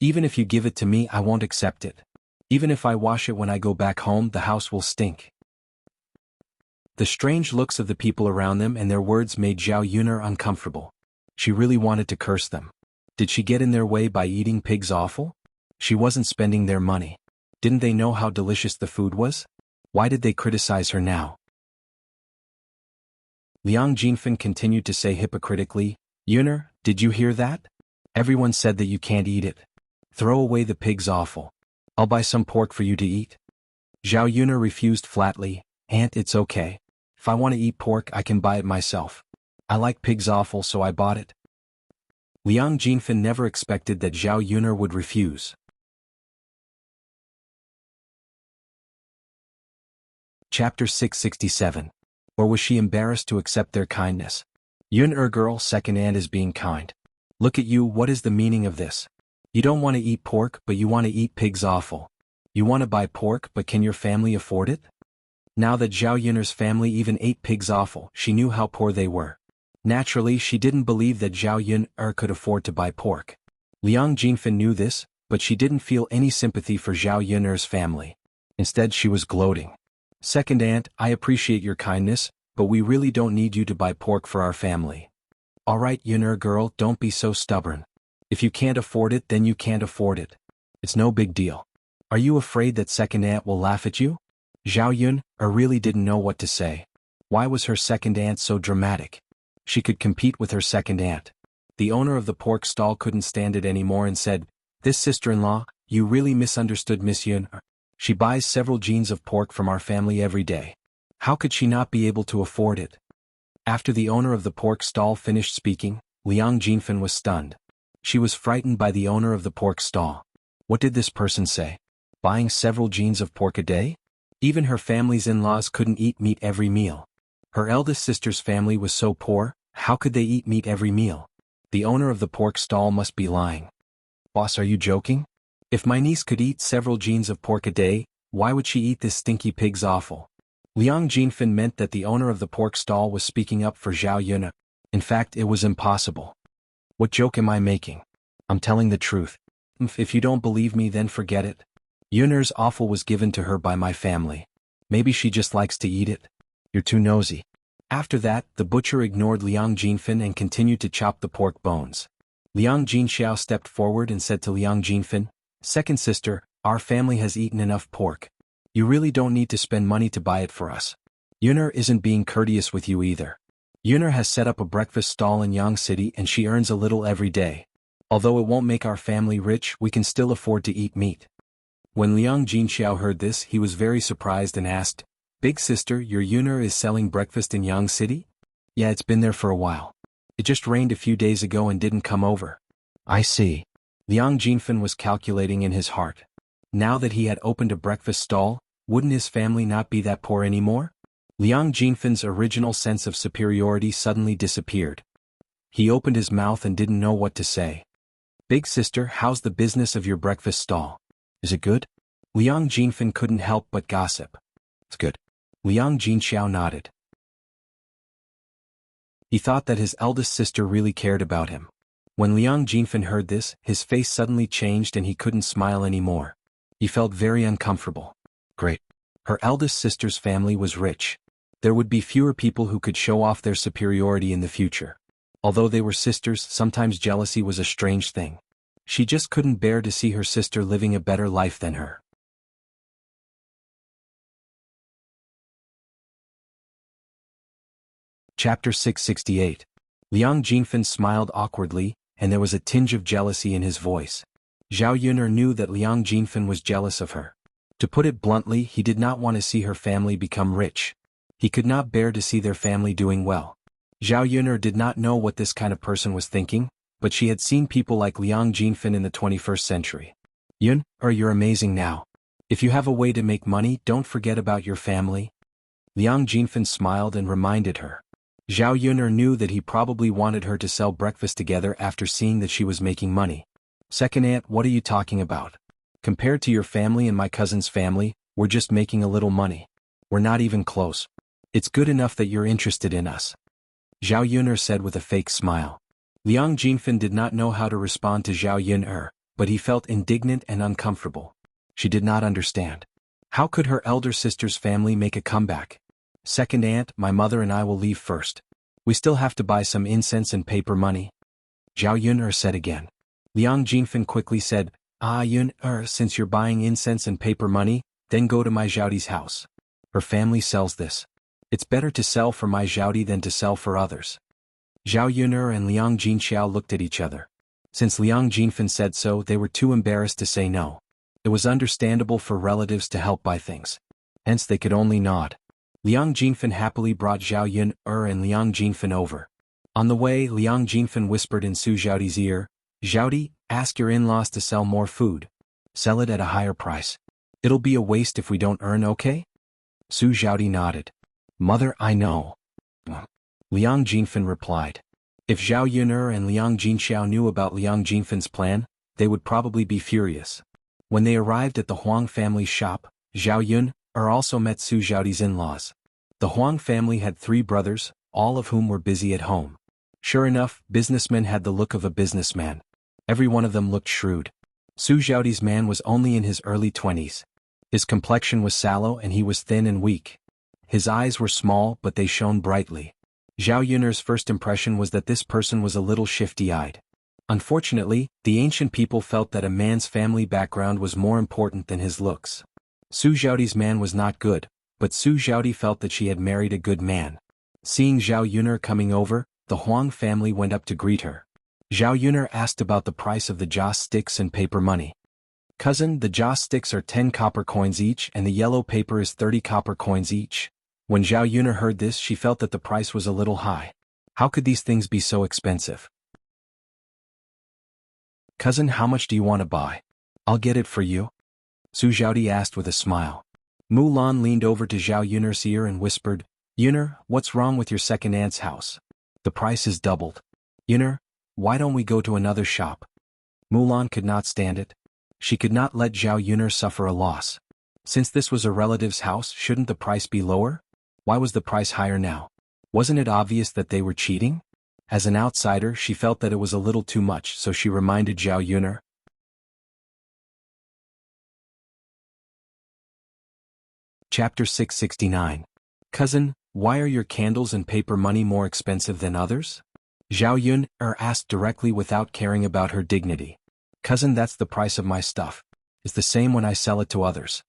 Even if you give it to me, I won't accept it. Even if I wash it when I go back home, the house will stink. The strange looks of the people around them and their words made Zhao Yuner uncomfortable. She really wanted to curse them. Did she get in their way by eating pig's offal? She wasn't spending their money. Didn't they know how delicious the food was? Why did they criticize her now? Liang Jinfan continued to say hypocritically, Yuner, did you hear that? Everyone said that you can't eat it. Throw away the pig's offal. I'll buy some pork for you to eat. Zhao Yuner refused flatly, Aunt, it's okay. If I want to eat pork, I can buy it myself. I like pig's offal, so I bought it. Liang Jinfan never expected that Zhao Yuner would refuse. Chapter 667. Or was she embarrassed to accept their kindness? Yuner girl, second aunt is being kind. Look at you, what is the meaning of this? You don't want to eat pork, but you want to eat pig's offal. You want to buy pork, but can your family afford it? Now that Zhao Yun'er's family even ate pig's offal, she knew how poor they were. Naturally, she didn't believe that Zhao Yun'er could afford to buy pork. Liang Jinfen knew this, but she didn't feel any sympathy for Zhao Yun'er's family. Instead, she was gloating. Second aunt, I appreciate your kindness, but we really don't need you to buy pork for our family. Alright, Yun'er girl, don't be so stubborn. If you can't afford it, then you can't afford it. It's no big deal. Are you afraid that second aunt will laugh at you? Zhao Yun'er really didn't know what to say. Why was her second aunt so dramatic? She could compete with her second aunt. The owner of the pork stall couldn't stand it anymore and said, This sister-in-law, you really misunderstood Miss Yun'er. She buys several jeans of pork from our family every day. How could she not be able to afford it? After the owner of the pork stall finished speaking, Liang Jinfen was stunned. She was frightened by the owner of the pork stall. What did this person say? Buying several jeans of pork a day? Even her family's in-laws couldn't eat meat every meal. Her eldest sister's family was so poor, how could they eat meat every meal? The owner of the pork stall must be lying. Boss, are you joking? If my niece could eat several jeans of pork a day, why would she eat this stinky pig's offal? Liang Jinfen meant that the owner of the pork stall was speaking up for Zhao Yun'er. In fact, it was impossible. What joke am I making? I'm telling the truth. If you don't believe me, then forget it. Yun'er's offal was given to her by my family. Maybe she just likes to eat it. You're too nosy. After that, the butcher ignored Liang Jinfen and continued to chop the pork bones. Liang Jinxiao stepped forward and said to Liang Jinfen, Second sister, our family has eaten enough pork. You really don't need to spend money to buy it for us. Yun'er isn't being courteous with you either. Yun'er has set up a breakfast stall in Yang City and she earns a little every day. Although it won't make our family rich, we can still afford to eat meat. When Liang Jinxiao heard this, he was very surprised and asked, Big sister, your Yun'er is selling breakfast in Yang City? Yeah, it's been there for a while. It just rained a few days ago and didn't come over. I see. Liang Jinfen was calculating in his heart. Now that he had opened a breakfast stall, wouldn't his family not be that poor anymore? Liang Jinfen's original sense of superiority suddenly disappeared. He opened his mouth and didn't know what to say. Big sister, how's the business of your breakfast stall? Is it good? Liang Jinfen couldn't help but gossip. It's good. Liang Jinxiao nodded. He thought that his eldest sister really cared about him. When Liang Jinfen heard this, his face suddenly changed and he couldn't smile anymore. He felt very uncomfortable. Great. Her eldest sister's family was rich. There would be fewer people who could show off their superiority in the future. Although they were sisters, sometimes jealousy was a strange thing. She just couldn't bear to see her sister living a better life than her. Chapter 668. Liang Jinfen smiled awkwardly, and there was a tinge of jealousy in his voice. Zhao Yun'er knew that Liang Jinfen was jealous of her. To put it bluntly, he did not want to see her family become rich. He could not bear to see their family doing well. Zhao Yun'er did not know what this kind of person was thinking, but she had seen people like Liang Jinfen in the 21st century. Yun'er, you're amazing now. If you have a way to make money, don't forget about your family. Liang Jinfen smiled and reminded her. Zhao Yun'er knew that he probably wanted her to sell breakfast together after seeing that she was making money. Second aunt, what are you talking about? Compared to your family and my cousin's family, we're just making a little money. We're not even close. It's good enough that you're interested in us. Zhao Yun'er said with a fake smile. Liang Jinfen did not know how to respond to Zhao Yun'er, but he felt indignant and uncomfortable. She did not understand. How could her elder sister's family make a comeback? Second aunt, my mother and I will leave first. We still have to buy some incense and paper money. Zhao Yun'er said again. Liang Jinfen quickly said, Yun'er, since you're buying incense and paper money, then go to my Zhaodi's house. Her family sells this. It's better to sell for my Zhaodi than to sell for others. Zhao Yun'er and Liang Jinxiao looked at each other. Since Liang Jinfen said so, they were too embarrassed to say no. It was understandable for relatives to help buy things. Hence they could only nod. Liang Jinfen happily brought Zhao Yun'er and Liang Jinfen over. On the way, Liang Jinfen whispered in Su Zhaodi's ear, Zhaodi, ask your in-laws to sell more food. Sell it at a higher price. It'll be a waste if we don't earn, okay? Su Zhaodi nodded. Mother, I know. Liang Jinfen replied. If Zhao Yun'er and Liang Jinxiao knew about Liang Jinfan's plan, they would probably be furious. When they arrived at the Huang family's shop, Zhao Yun'er also met Su Zhaoti's in-laws. The Huang family had 3 brothers, all of whom were busy at home. Sure enough, businessmen had the look of a businessman. Every one of them looked shrewd. Su Zhaoti's man was only in his early 20s. His complexion was sallow and he was thin and weak. His eyes were small but they shone brightly. Zhao Yun'er's first impression was that this person was a little shifty-eyed. Unfortunately, the ancient people felt that a man's family background was more important than his looks. Su Zhaoti's man was not good, but Su Zhaoti felt that she had married a good man. Seeing Zhao Yun'er coming over, the Huang family went up to greet her. Zhao Yun'er asked about the price of the joss sticks and paper money. "Cousin, the joss sticks are 10 copper coins each and the yellow paper is 30 copper coins each." When Zhao Yun'er heard this, she felt that the price was a little high. How could these things be so expensive? "Cousin, how much do you want to buy? I'll get it for you," Su Zhaoti asked with a smile. Mulan leaned over to Zhao Yun'er's ear and whispered, "Yun'er, what's wrong with your second aunt's house? The price is doubled. Yun'er, why don't we go to another shop?" Mulan could not stand it. She could not let Zhao Yun'er suffer a loss. Since this was a relative's house, shouldn't the price be lower? Why was the price higher now? Wasn't it obvious that they were cheating? As an outsider, she felt that it was a little too much, so she reminded Zhao Yun'er. Chapter 669. Cousin, why are your candles and paper money more expensive than others? Zhao Yun'er asked directly without caring about her dignity. "Cousin, that's the price of my stuff. It's the same when I sell it to others."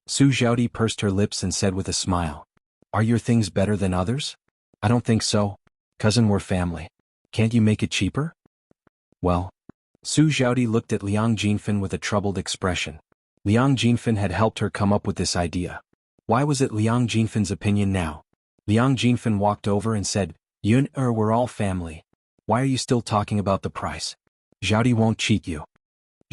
Su Zhaoti pursed her lips and said with a smile, "Are your things better than others?" "I don't think so. Cousin, we're family. Can't you make it cheaper?" "Well." Su Zhaoti looked at Liang Jinfan with a troubled expression. Liang Jinfan had helped her come up with this idea. Why was it Liang Jinfan's opinion now? Liang Jinfan walked over and said, "Yun'er, we're all family. Why are you still talking about the price? Zhaoti won't cheat you."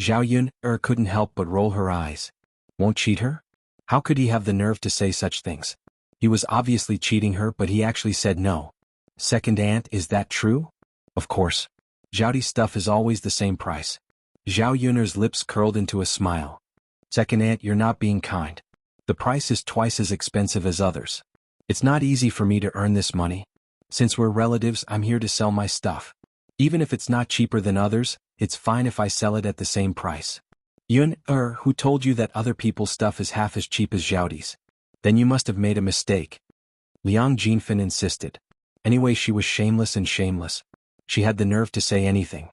Zhao Yun'er couldn't help but roll her eyes. Won't cheat her? How could he have the nerve to say such things? He was obviously cheating her, but he actually said no. "Second aunt, is that true?" "Of course. Zhaoti's stuff is always the same price." Zhao Yun'er's lips curled into a smile. "Second aunt, you're not being kind. The price is twice as expensive as others. It's not easy for me to earn this money. Since we're relatives, I'm here to sell my stuff. Even if it's not cheaper than others, it's fine if I sell it at the same price." "Yun'er, who told you that other people's stuff is half as cheap as Zhaoti's? Then you must have made a mistake." Liang Jinfan insisted. Anyway, she was shameless and shameless. She had the nerve to say anything.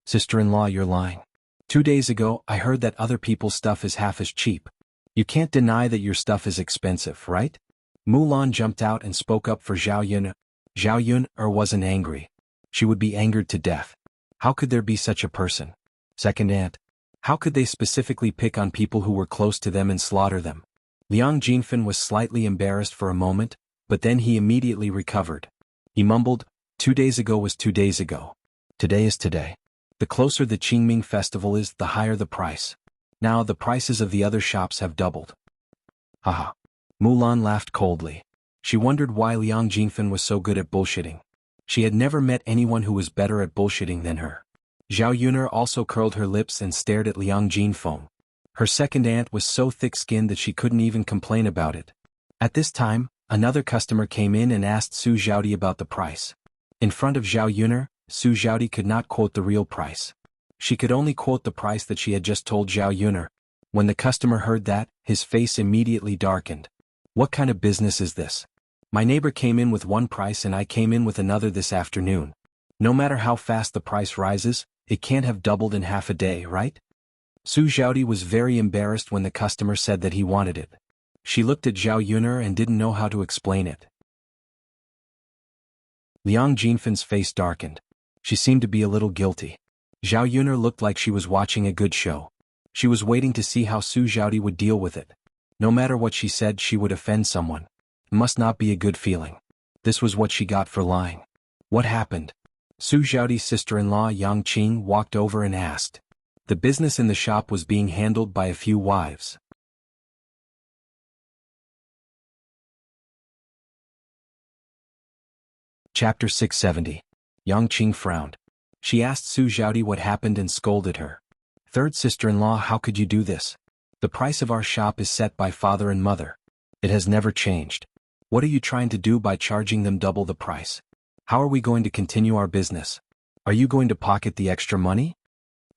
"Sister-in-law, you're lying. 2 days ago, I heard that other people's stuff is half as cheap. You can't deny that your stuff is expensive, right?" Mulan jumped out and spoke up for Zhao Yun'er. Zhao Yun'er wasn't angry. She would be angered to death. How could there be such a person? Second aunt. How could they specifically pick on people who were close to them and slaughter them? Liang Jinfan was slightly embarrassed for a moment, but then he immediately recovered. He mumbled, 2 days ago was 2 days ago. Today is today. The closer the Qingming festival is, the higher the price. Now the prices of the other shops have doubled. Haha. Mulan laughed coldly. She wondered why Liang Jinfan was so good at bullshitting. She had never met anyone who was better at bullshitting than her. Zhao Yun'er also curled her lips and stared at Liang Jinfan. Her second aunt was so thick-skinned that she couldn't even complain about it. At this time, another customer came in and asked Su Zhaoti about the price. In front of Zhao Yun'er, Su Zhaoti could not quote the real price. She could only quote the price that she had just told Zhao Yun'er. When the customer heard that, his face immediately darkened. "What kind of business is this? My neighbor came in with one price and I came in with another this afternoon. No matter how fast the price rises, it can't have doubled in half a day, right?" Su Zhaoti was very embarrassed when the customer said that he wanted it. She looked at Zhao Yun'er and didn't know how to explain it. Liang Jinfan's face darkened. She seemed to be a little guilty. Zhao Yun'er looked like she was watching a good show. She was waiting to see how Su Zhaoti would deal with it. No matter what she said, she would offend someone. It must not be a good feeling. This was what she got for lying. What happened? Su Zhaoti's sister-in-law Yang Qing walked over and asked. The business in the shop was being handled by a few wives. Chapter 670. Yang Qing frowned. She asked Su Xiaodi what happened and scolded her. Third sister-in-law, how could you do this? The price of our shop is set by father and mother. It has never changed. What are you trying to do by charging them double the price? How are we going to continue our business? Are you going to pocket the extra money?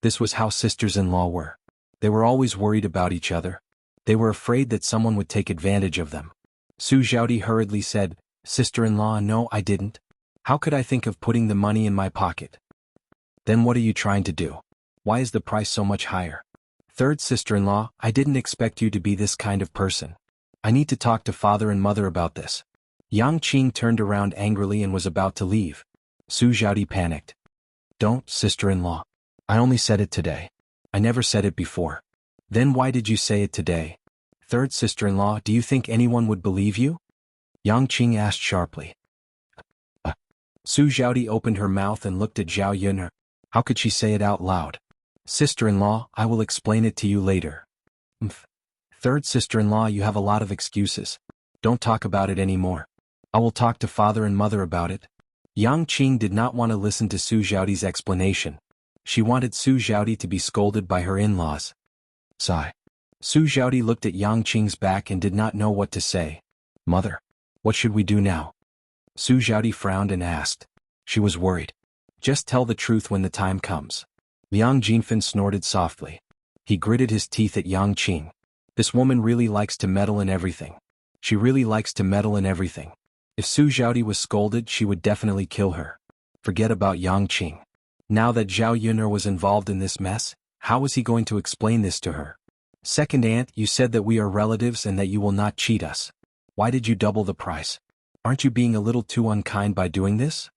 This was how sisters-in-law were. They were always worried about each other. They were afraid that someone would take advantage of them. Su Xiaodi hurriedly said, Sister-in-law, no, I didn't. How could I think of putting the money in my pocket? Then what are you trying to do? Why is the price so much higher? Third sister-in-law, I didn't expect you to be this kind of person. I need to talk to father and mother about this. Yang Qing turned around angrily and was about to leave. Su Xiaodi panicked. Don't, sister-in-law. I only said it today. I never said it before. Then why did you say it today? Third sister-in-law, do you think anyone would believe you? Yang Qing asked sharply. Su Xiaodi opened her mouth and looked at Zhao Yun'er. How could she say it out loud? Sister-in-law, I will explain it to you later. Third sister-in-law, you have a lot of excuses. Don't talk about it anymore. I will talk to father and mother about it. Yang Qing did not want to listen to Su Xiaodi's explanation. She wanted Su Xiaodi to be scolded by her in-laws. Sigh. Su Xiaodi looked at Yang Qing's back and did not know what to say. Mother, what should we do now? Su Xiaodi frowned and asked. She was worried. Just tell the truth when the time comes. Liang Jinfen snorted softly. He gritted his teeth at Yang Qing. This woman really likes to meddle in everything. She really likes to meddle in everything. If Su Xiaodi was scolded, she would definitely kill her. Forget about Yang Qing. Now that Zhao Yun'er was involved in this mess, how was he going to explain this to her? Second aunt, you said that we are relatives and that you will not cheat us. Why did you double the price? Aren't you being a little too unkind by doing this?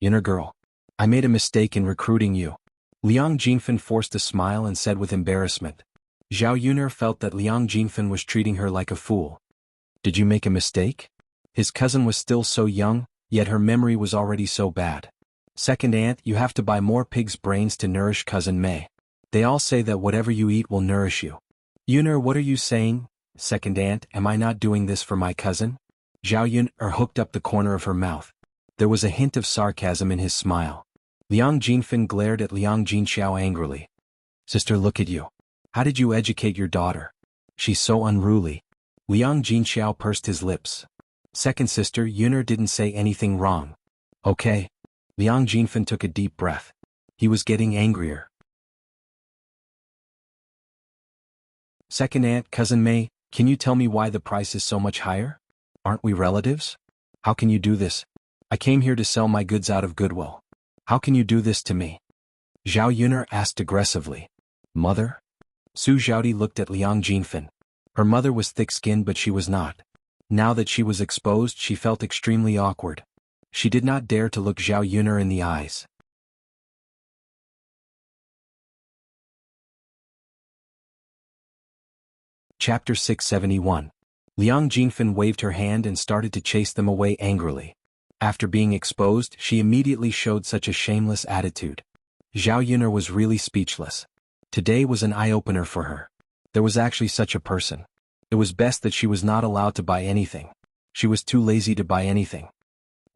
Yun'er girl. I made a mistake in recruiting you. Liang Jinfen forced a smile and said with embarrassment. Zhao Yun'er felt that Liang Jinfen was treating her like a fool. Did you make a mistake? His cousin was still so young, yet her memory was already so bad. Second aunt, you have to buy more pig's brains to nourish cousin Mei. They all say that whatever you eat will nourish you. Yun'er, what are you saying? Second aunt, am I not doing this for my cousin? Zhao Yun'er hooked up the corner of her mouth. There was a hint of sarcasm in his smile. Liang Jinfen glared at Liang Jinxiao angrily. Sister, look at you. How did you educate your daughter? She's so unruly. Liang Jinxiao pursed his lips. Second sister, Yun'er didn't say anything wrong. Okay. Liang Jinfen took a deep breath. He was getting angrier. Second aunt, cousin Mei, can you tell me why the price is so much higher? Aren't we relatives? How can you do this? I came here to sell my goods out of goodwill. How can you do this to me? Zhao Yun'er asked aggressively. Mother? Su Xiaodi looked at Liang Jinfen. Her mother was thick-skinned but she was not. Now that she was exposed, she felt extremely awkward. She did not dare to look Zhao Yun'er in the eyes. Chapter 671. Liang Jinfen waved her hand and started to chase them away angrily. After being exposed, she immediately showed such a shameless attitude. Zhao Yun'er was really speechless. Today was an eye-opener for her. There was actually such a person. It was best that she was not allowed to buy anything. She was too lazy to buy anything.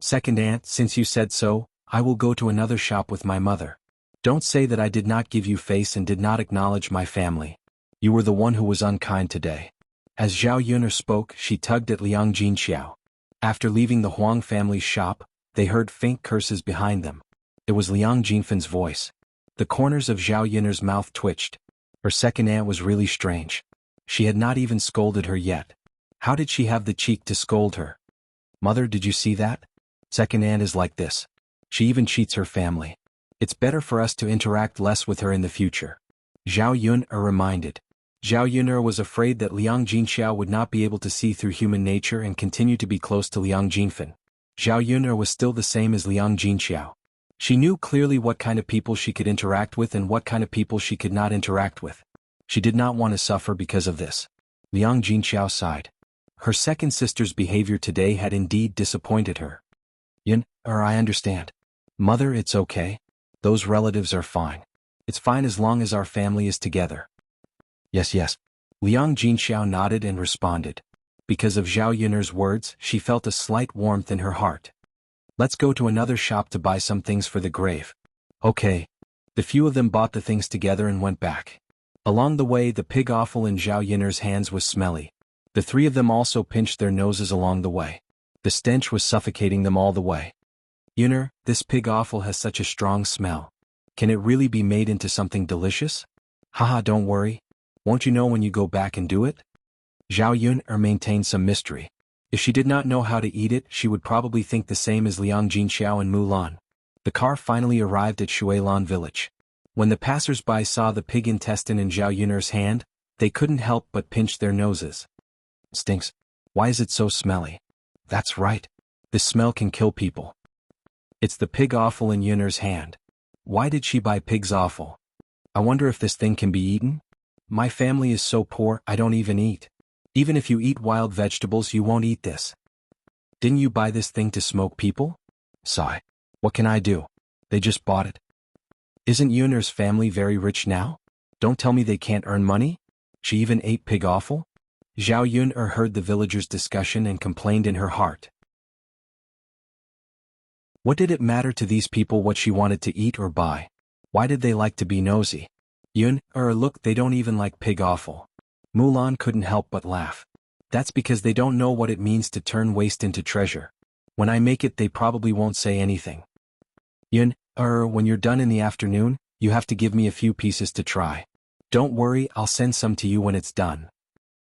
Second aunt, since you said so, I will go to another shop with my mother. Don't say that I did not give you face and did not acknowledge my family. You were the one who was unkind today. As Zhao Yun'er spoke, she tugged at Liang Jinxiao. After leaving the Huang family's shop, they heard faint curses behind them. It was Liang Jinfen's voice. The corners of Zhao Yun'er's mouth twitched. Her second aunt was really strange. She had not even scolded her yet. How did she have the cheek to scold her? Mother, did you see that? Second aunt is like this. She even cheats her family. It's better for us to interact less with her in the future. Zhao Yun'er reminded. Zhao Yun'er was afraid that Liang Jinxiao would not be able to see through human nature and continue to be close to Liang Jinfen. Zhao Yun'er was still the same as Liang Jinxiao. She knew clearly what kind of people she could interact with and what kind of people she could not interact with. She did not want to suffer because of this. Liang Jinxiao sighed. Her second sister's behavior today had indeed disappointed her. I understand. Mother, it's okay. Those relatives are fine. It's fine as long as our family is together. Yes. Liang Jinxiao nodded and responded. Because of Zhao Yun'er's words, she felt a slight warmth in her heart. Let's go to another shop to buy some things for the grave. Okay. The few of them bought the things together and went back. Along the way, the pig offal in Zhao Yun'er's hands was smelly. The three of them also pinched their noses along the way. The stench was suffocating them all the way. Yun'er, this pig offal has such a strong smell. Can it really be made into something delicious? Haha, don't worry. Won't you know when you go back and do it? Zhao Yun'er maintained some mystery. If she did not know how to eat it, she would probably think the same as Liang Jinxiao and Mulan. The car finally arrived at Shuilan village. When the passers-by saw the pig intestine in Zhao Yun'er's hand, they couldn't help but pinch their noses. Stinks. Why is it so smelly? That's right. This smell can kill people. It's the pig offal in Yun'er's hand. Why did she buy pig's offal? I wonder if this thing can be eaten? My family is so poor, I don't even eat. Even if you eat wild vegetables, you won't eat this. Didn't you buy this thing to smoke people? Sigh. What can I do? They just bought it. Isn't Yun'er's family very rich now? Don't tell me they can't earn money? She even ate pig offal? Zhao Yun'er heard the villagers' discussion and complained in her heart. What did it matter to these people what she wanted to eat or buy? Why did they like to be nosy? Yun'er, look, they don't even like pig offal. Mulan couldn't help but laugh. That's because they don't know what it means to turn waste into treasure. When I make it, they probably won't say anything. Yun'er, when you're done in the afternoon, you have to give me a few pieces to try. Don't worry, I'll send some to you when it's done.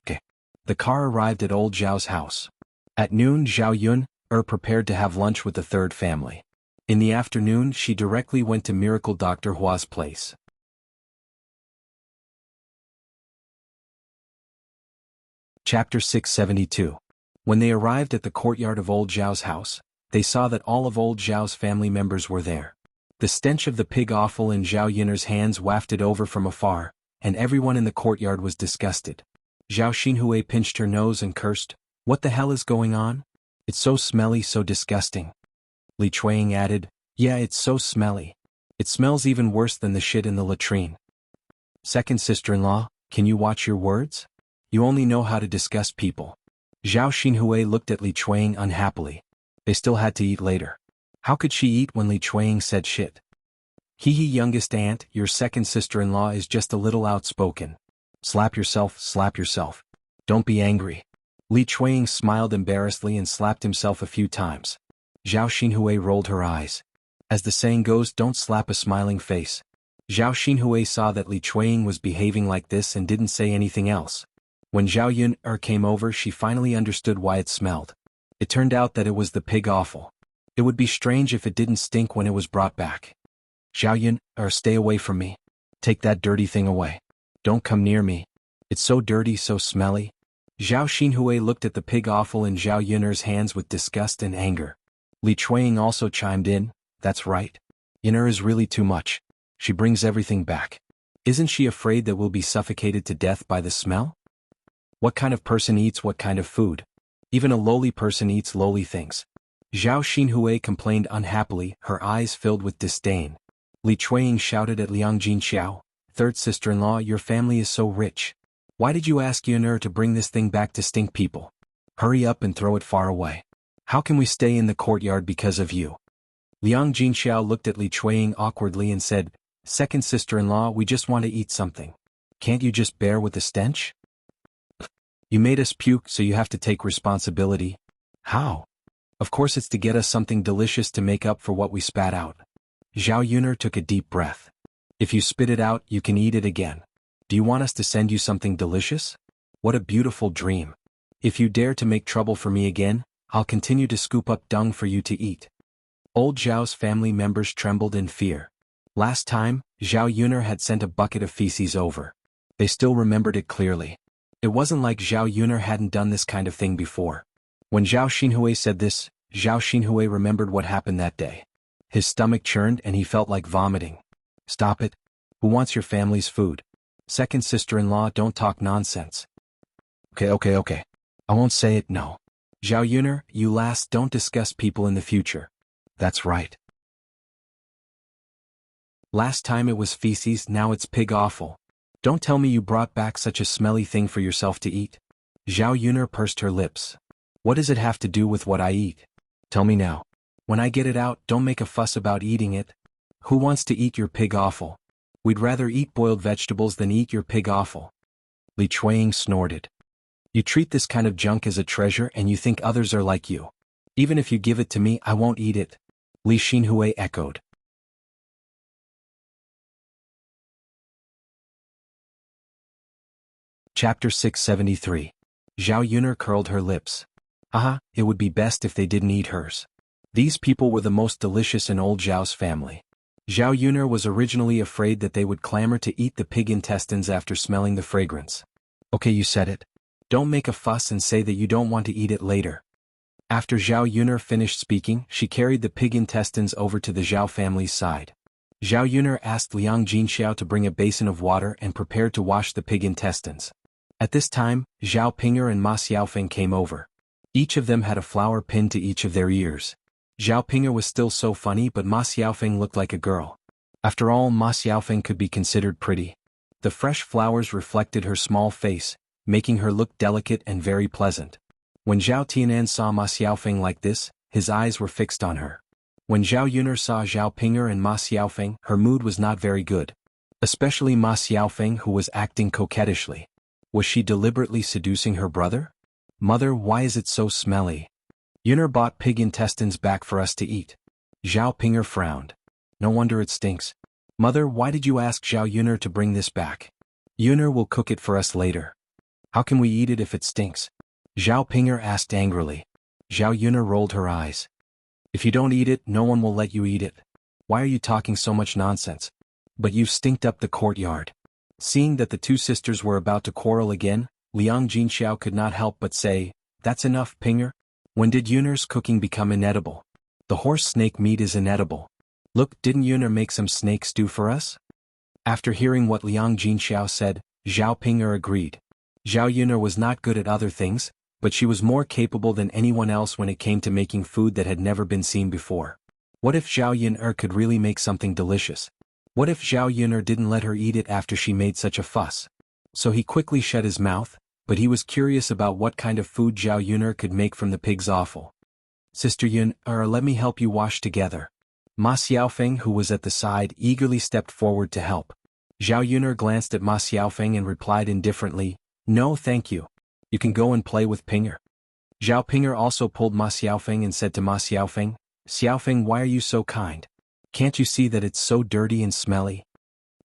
Okay. The car arrived at old Zhao's house. At noon, Zhao Yun'er prepared to have lunch with the third family. In the afternoon, she directly went to Miracle Dr. Hua's place. Chapter 672. When they arrived at the courtyard of old Zhao's house, they saw that all of old Zhao's family members were there. The stench of the pig offal in Zhao Yun'er's hands wafted over from afar, and everyone in the courtyard was disgusted. Zhao Xinhui pinched her nose and cursed, "What the hell is going on? It's so smelly, so disgusting." Li Chuang added, "Yeah, it's so smelly. It smells even worse than the shit in the latrine." Second sister-in-law, can you watch your words? You only know how to disgust people. Zhao Xinhui looked at Li Chuang unhappily. They still had to eat later. How could she eat when Li Chuang said shit? Hee, youngest aunt, your second sister-in-law is just a little outspoken. Slap yourself. Don't be angry. Li Chuang smiled embarrassedly and slapped himself a few times. Zhao Xinhui rolled her eyes. As the saying goes, don't slap a smiling face. Zhao Xinhui saw that Li Chuang was behaving like this and didn't say anything else. When Zhao Yun'er came over, she finally understood why it smelled. It turned out that it was the pig offal. It would be strange if it didn't stink when it was brought back. Zhao Yun'er, stay away from me. Take that dirty thing away. Don't come near me. It's so dirty, so smelly. Zhao Xinhui looked at the pig offal in Zhao Yun'er's hands with disgust and anger. Li Chuang also chimed in, that's right. Yun'er is really too much. She brings everything back. Isn't she afraid that we'll be suffocated to death by the smell? What kind of person eats what kind of food? Even a lowly person eats lowly things. Zhao Xinhui complained unhappily, her eyes filled with disdain. Li Chuang shouted at Liang Jinxiao, third sister-in-law, your family is so rich. Why did you ask Yun'er to bring this thing back to stink people? Hurry up and throw it far away. How can we stay in the courtyard because of you? Liang Jinxiao looked at Li Chuang awkwardly and said, second sister-in-law, we just want to eat something. Can't you just bear with the stench? You made us puke, so you have to take responsibility. How? Of course it's to get us something delicious to make up for what we spat out. Zhao Yun'er took a deep breath. If you spit it out, you can eat it again. Do you want us to send you something delicious? What a beautiful dream. If you dare to make trouble for me again, I'll continue to scoop up dung for you to eat. Old Zhao's family members trembled in fear. Last time, Zhao Yun'er had sent a bucket of feces over. They still remembered it clearly. It wasn't like Zhao Yun'er hadn't done this kind of thing before. When Zhao Xinhui said this, Zhao Xinhui remembered what happened that day. His stomach churned and he felt like vomiting. Stop it. Who wants your family's food? Second sister-in-law, don't talk nonsense. Okay. I won't say it, no. Zhao Yun'er, you last, don't disgust people in the future. That's right. Last time it was feces, now it's pig offal. Don't tell me you brought back such a smelly thing for yourself to eat. Zhao Yun'er pursed her lips. What does it have to do with what I eat? Tell me now. When I get it out, don't make a fuss about eating it. Who wants to eat your pig offal? We'd rather eat boiled vegetables than eat your pig offal. Li Chuang snorted. You treat this kind of junk as a treasure and you think others are like you. Even if you give it to me, I won't eat it. Li Xinhui echoed. Chapter 673. Zhao Yuner curled her lips. Haha, it would be best if they didn't eat hers. These people were the most delicious in old Zhao's family. Zhao Yuner was originally afraid that they would clamor to eat the pig intestines after smelling the fragrance. Okay, you said it. Don't make a fuss and say that you don't want to eat it later. After Zhao Yuner finished speaking, she carried the pig intestines over to the Zhao family's side. Zhao Yuner asked Liang Jinxiao to bring a basin of water and prepared to wash the pig intestines. At this time, Zhao Pinger and Ma Xiaofeng came over. Each of them had a flower pinned to each of their ears. Zhao Pinger was still so funny, but Ma Xiaofeng looked like a girl. After all, Ma Xiaofeng could be considered pretty. The fresh flowers reflected her small face, making her look delicate and very pleasant. When Zhao Tianan saw Ma Xiaofeng like this, his eyes were fixed on her. When Zhao Yuner saw Zhao Pinger and Ma Xiaofeng, her mood was not very good. Especially Ma Xiaofeng, who was acting coquettishly. Was she deliberately seducing her brother? Mother, why is it so smelly? Yuner bought pig intestines back for us to eat. Zhao Pinger frowned. No wonder it stinks. Mother, why did you ask Zhao Yuner to bring this back? Yuner will cook it for us later. How can we eat it if it stinks? Zhao Pinger asked angrily. Zhao Yuner rolled her eyes. If you don't eat it, no one will let you eat it. Why are you talking so much nonsense? But you've stinked up the courtyard. Seeing that the two sisters were about to quarrel again, Liang Jinxiao could not help but say, That's enough, Pinger. When did Yuner's cooking become inedible? The horse snake meat is inedible. Look, didn't Yuner make some snake stew for us? After hearing what Liang Jinxiao said, Zhao Pinger agreed. Zhao Yuner was not good at other things, but she was more capable than anyone else when it came to making food that had never been seen before. What if Zhao Yuner could really make something delicious? What if Zhao Yuner didn't let her eat it after she made such a fuss? So he quickly shut his mouth, but he was curious about what kind of food Zhao Yuner could make from the pig's offal. Sister Yuner, let me help you wash together. Ma Xiaofeng, who was at the side, eagerly stepped forward to help. Zhao Yuner glanced at Ma Xiaofeng and replied indifferently, No, thank you. You can go and play with Pinger. Zhao Pinger also pulled Ma Xiaofeng and said to Ma Xiaofeng, Xiaofeng, why are you so kind? Can't you see that it's so dirty and smelly?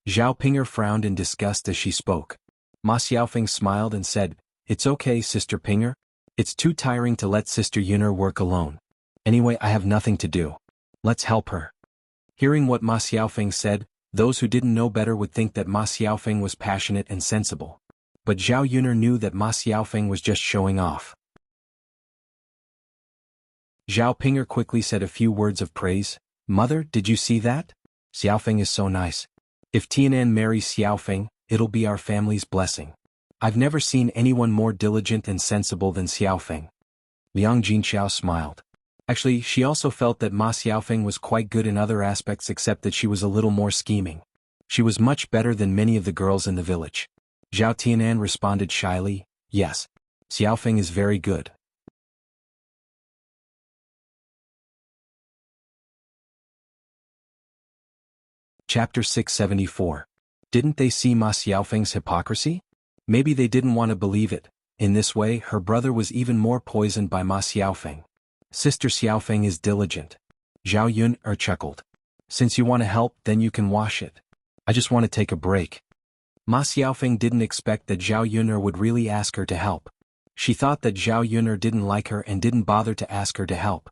Zhao Pinger frowned in disgust as she spoke. Ma Xiaofeng smiled and said, It's okay, Sister Pinger. It's too tiring to let Sister Yuner work alone. Anyway, I have nothing to do. Let's help her. Hearing what Ma Xiaofeng said, those who didn't know better would think that Ma Xiaofeng was passionate and sensible. But Zhao Yuner knew that Ma Xiaofeng was just showing off. Zhao Pinger quickly said a few words of praise. Mother, did you see that? Xiaofeng is so nice. If Tianan marries Xiaofeng, it'll be our family's blessing. I've never seen anyone more diligent and sensible than Xiaofeng. Liang Jinxiao smiled. Actually, she also felt that Ma Xiaofeng was quite good in other aspects except that she was a little more scheming. She was much better than many of the girls in the village. Zhao Tianan responded shyly, Yes. Xiaofeng is very good. Chapter 674. Didn't they see Ma Xiaofeng's hypocrisy? Maybe they didn't want to believe it. In this way, her brother was even more poisoned by Ma Xiaofeng. Sister Xiaofeng is diligent. Zhao Yuner chuckled. Since you want to help, then you can wash it. I just want to take a break. Ma Xiaofeng didn't expect that Zhao Yuner would really ask her to help. She thought that Zhao Yuner didn't like her and didn't bother to ask her to help.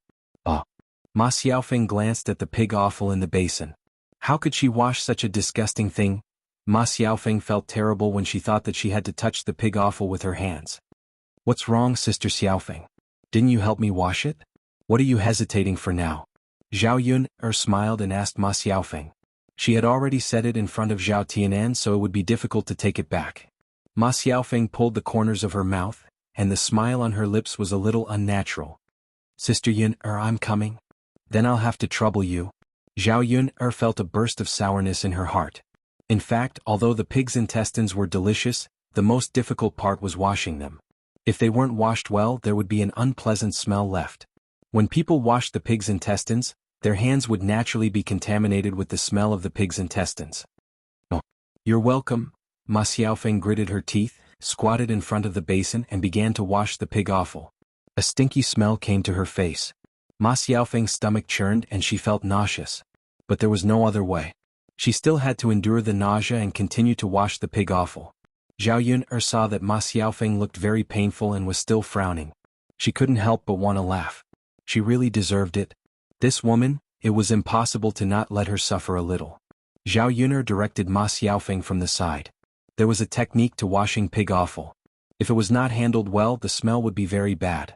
Ma Xiaofeng glanced at the pig offal in the basin. How could she wash such a disgusting thing? Ma Xiaofeng felt terrible when she thought that she had to touch the pig offal with her hands. What's wrong, Sister Xiaofeng? Didn't you help me wash it? What are you hesitating for now? Zhao Yuner smiled and asked Ma Xiaofeng. She had already said it in front of Zhao Tianan, so it would be difficult to take it back. Ma Xiaofeng pulled the corners of her mouth, and the smile on her lips was a little unnatural. Sister Yuner, I'm coming. Then I'll have to trouble you. Zhao Yuner felt a burst of sourness in her heart. In fact, although the pig's intestines were delicious, the most difficult part was washing them. If they weren't washed well, there would be an unpleasant smell left. When people washed the pig's intestines, their hands would naturally be contaminated with the smell of the pig's intestines. "Oh, you're welcome." Ma Xiaofeng gritted her teeth, squatted in front of the basin and began to wash the pig offal. A stinky smell came to her face. Ma Xiaofeng's stomach churned and she felt nauseous. But there was no other way. She still had to endure the nausea and continue to wash the pig offal. Zhao Yun'er saw that Ma Xiaofeng looked very painful and was still frowning. She couldn't help but want to laugh. She really deserved it. This woman, it was impossible to not let her suffer a little. Zhao Yun'er directed Ma Xiaofeng from the side. There was a technique to washing pig offal. If it was not handled well, the smell would be very bad.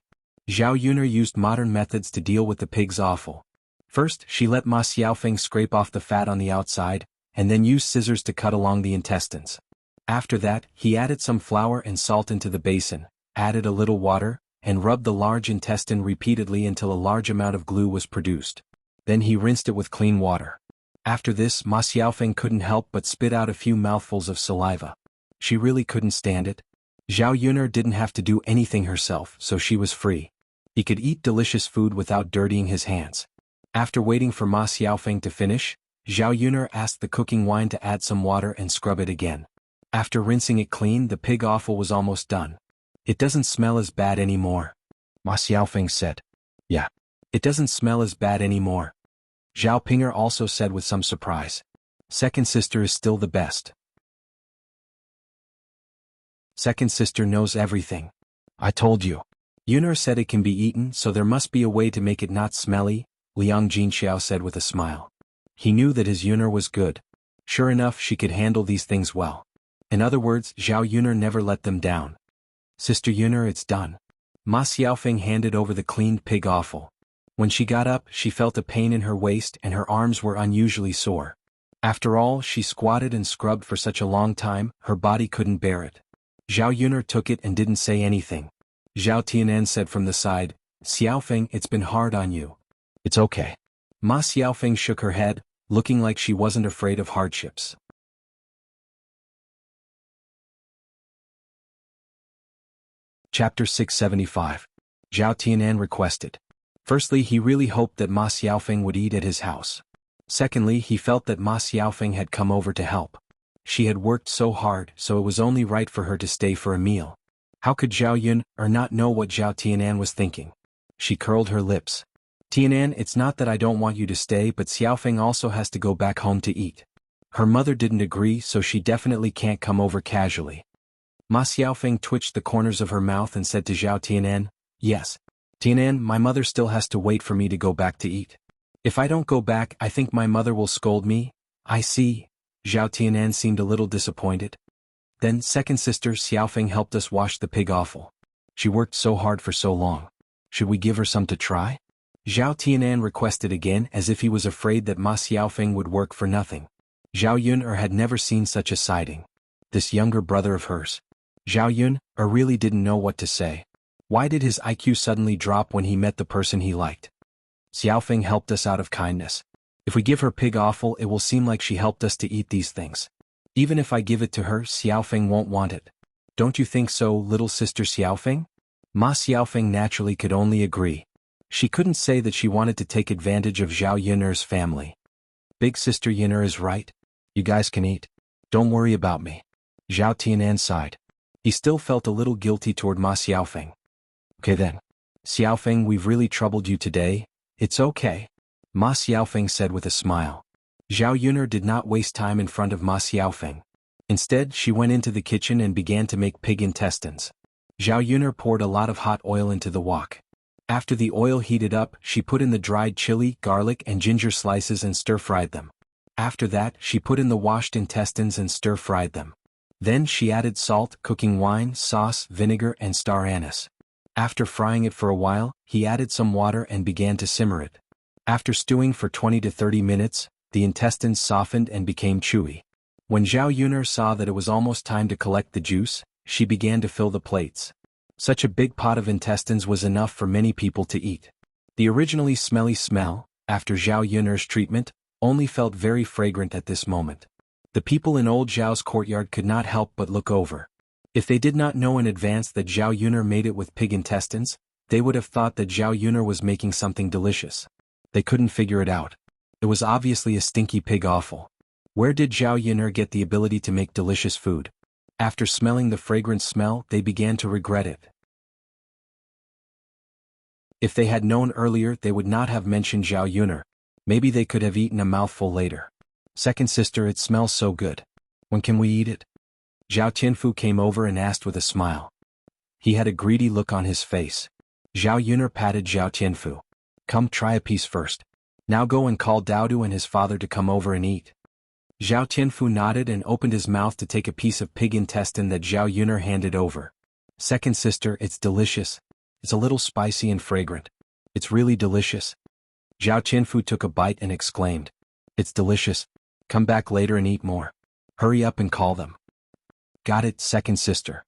Zhao Yun'er used modern methods to deal with the pig's offal. First, she let Ma Xiaofeng scrape off the fat on the outside, and then used scissors to cut along the intestines. After that, he added some flour and salt into the basin, added a little water, and rubbed the large intestine repeatedly until a large amount of glue was produced. Then he rinsed it with clean water. After this, Ma Xiaofeng couldn't help but spit out a few mouthfuls of saliva. She really couldn't stand it. Zhao Yun'er didn't have to do anything herself, so she was free. He could eat delicious food without dirtying his hands. After waiting for Ma Xiaofeng to finish, Zhao Yun'er asked the cooking wine to add some water and scrub it again. After rinsing it clean, the pig offal was almost done. "It doesn't smell as bad anymore," Ma Xiaofeng said. "Yeah. It doesn't smell as bad anymore," Zhao Pinger also said with some surprise. "Second sister is still the best. Second sister knows everything. I told you." Yun'er said it can be eaten, so there must be a way to make it not smelly, Liang Jinxiao said with a smile. He knew that his Yun'er was good. Sure enough, she could handle these things well. In other words, Zhao Yun'er never let them down. "Sister Yun'er, it's done." Ma Xiaofeng handed over the cleaned pig offal. When she got up, she felt a pain in her waist and her arms were unusually sore. After all, she squatted and scrubbed for such a long time, her body couldn't bear it. Zhao Yun'er took it and didn't say anything. Zhao Tianan said from the side, "Xiaofeng, it's been hard on you." "It's okay." Ma Xiaofeng shook her head, looking like she wasn't afraid of hardships. Chapter 675. Zhao Tianan requested. Firstly, he really hoped that Ma Xiaofeng would eat at his house. Secondly, he felt that Ma Xiaofeng had come over to help. She had worked so hard, so it was only right for her to stay for a meal. How could Zhao Yun'er not know what Zhao Tianan was thinking? She curled her lips. "Tianan, it's not that I don't want you to stay, but Xiaofeng also has to go back home to eat. Her mother didn't agree, so she definitely can't come over casually." Ma Xiaofeng twitched the corners of her mouth and said to Zhao Tianan, "Yes. Tianan, my mother still has to wait for me to go back to eat. If I don't go back, I think my mother will scold me." "I see." Zhao Tianan seemed a little disappointed. "Then, second sister, Xiaofeng helped us wash the pig offal. She worked so hard for so long. Should we give her some to try?" Zhao Tianan requested again, as if he was afraid that Ma Xiaofeng would work for nothing. Zhao Yun'er had never seen such a sighting. This younger brother of hers. Zhao Yun'er really didn't know what to say. Why did his IQ suddenly drop when he met the person he liked? "Xiaofeng helped us out of kindness. If we give her pig offal, it will seem like she helped us to eat these things. Even if I give it to her, Xiaofeng won't want it. Don't you think so, little sister Xiaofeng?" Ma Xiaofeng naturally could only agree. She couldn't say that she wanted to take advantage of Zhao Yun'er's family. "Big sister Yun'er is right. You guys can eat. Don't worry about me." Zhao Tianan sighed. He still felt a little guilty toward Ma Xiaofeng. "Okay then. Xiaofeng, we've really troubled you today. It's okay," Ma Xiaofeng said with a smile. Zhao Yun'er did not waste time in front of Ma Xiaofeng. Instead, she went into the kitchen and began to make pig intestines. Zhao Yun'er poured a lot of hot oil into the wok. After the oil heated up, she put in the dried chili, garlic and ginger slices and stir-fried them. After that, she put in the washed intestines and stir-fried them. Then she added salt, cooking wine, sauce, vinegar and star anise. After frying it for a while, he added some water and began to simmer it. After stewing for 20 to 30 minutes, the intestines softened and became chewy. When Zhao Yun'er saw that it was almost time to collect the juice, she began to fill the plates. Such a big pot of intestines was enough for many people to eat. The originally smelly smell, after Zhao Yun'er's treatment, only felt very fragrant at this moment. The people in old Zhao's courtyard could not help but look over. If they did not know in advance that Zhao Yun'er made it with pig intestines, They would have thought that Zhao Yuner was making something delicious. They couldn't figure it out. It was obviously a stinky pig offal. Where did Zhao Yuner get the ability to make delicious food? After smelling the fragrant smell, they began to regret it. If they had known earlier, they would not have mentioned Zhao Yuner. Maybe they could have eaten a mouthful later. Second sister, it smells so good. When can we eat it? Zhao Tianfu came over and asked with a smile. He had a greedy look on his face. Zhao Yuner patted Zhao Tianfu. Come, try a piece first. Now go and call Daodu and his father to come over and eat. Zhao Tianfu nodded and opened his mouth to take a piece of pig intestine that Zhao Yuner handed over. Second sister, it's delicious. It's a little spicy and fragrant. It's really delicious. Zhao Tianfu took a bite and exclaimed. It's delicious. Come back later and eat more. Hurry up and call them. Got it, second sister.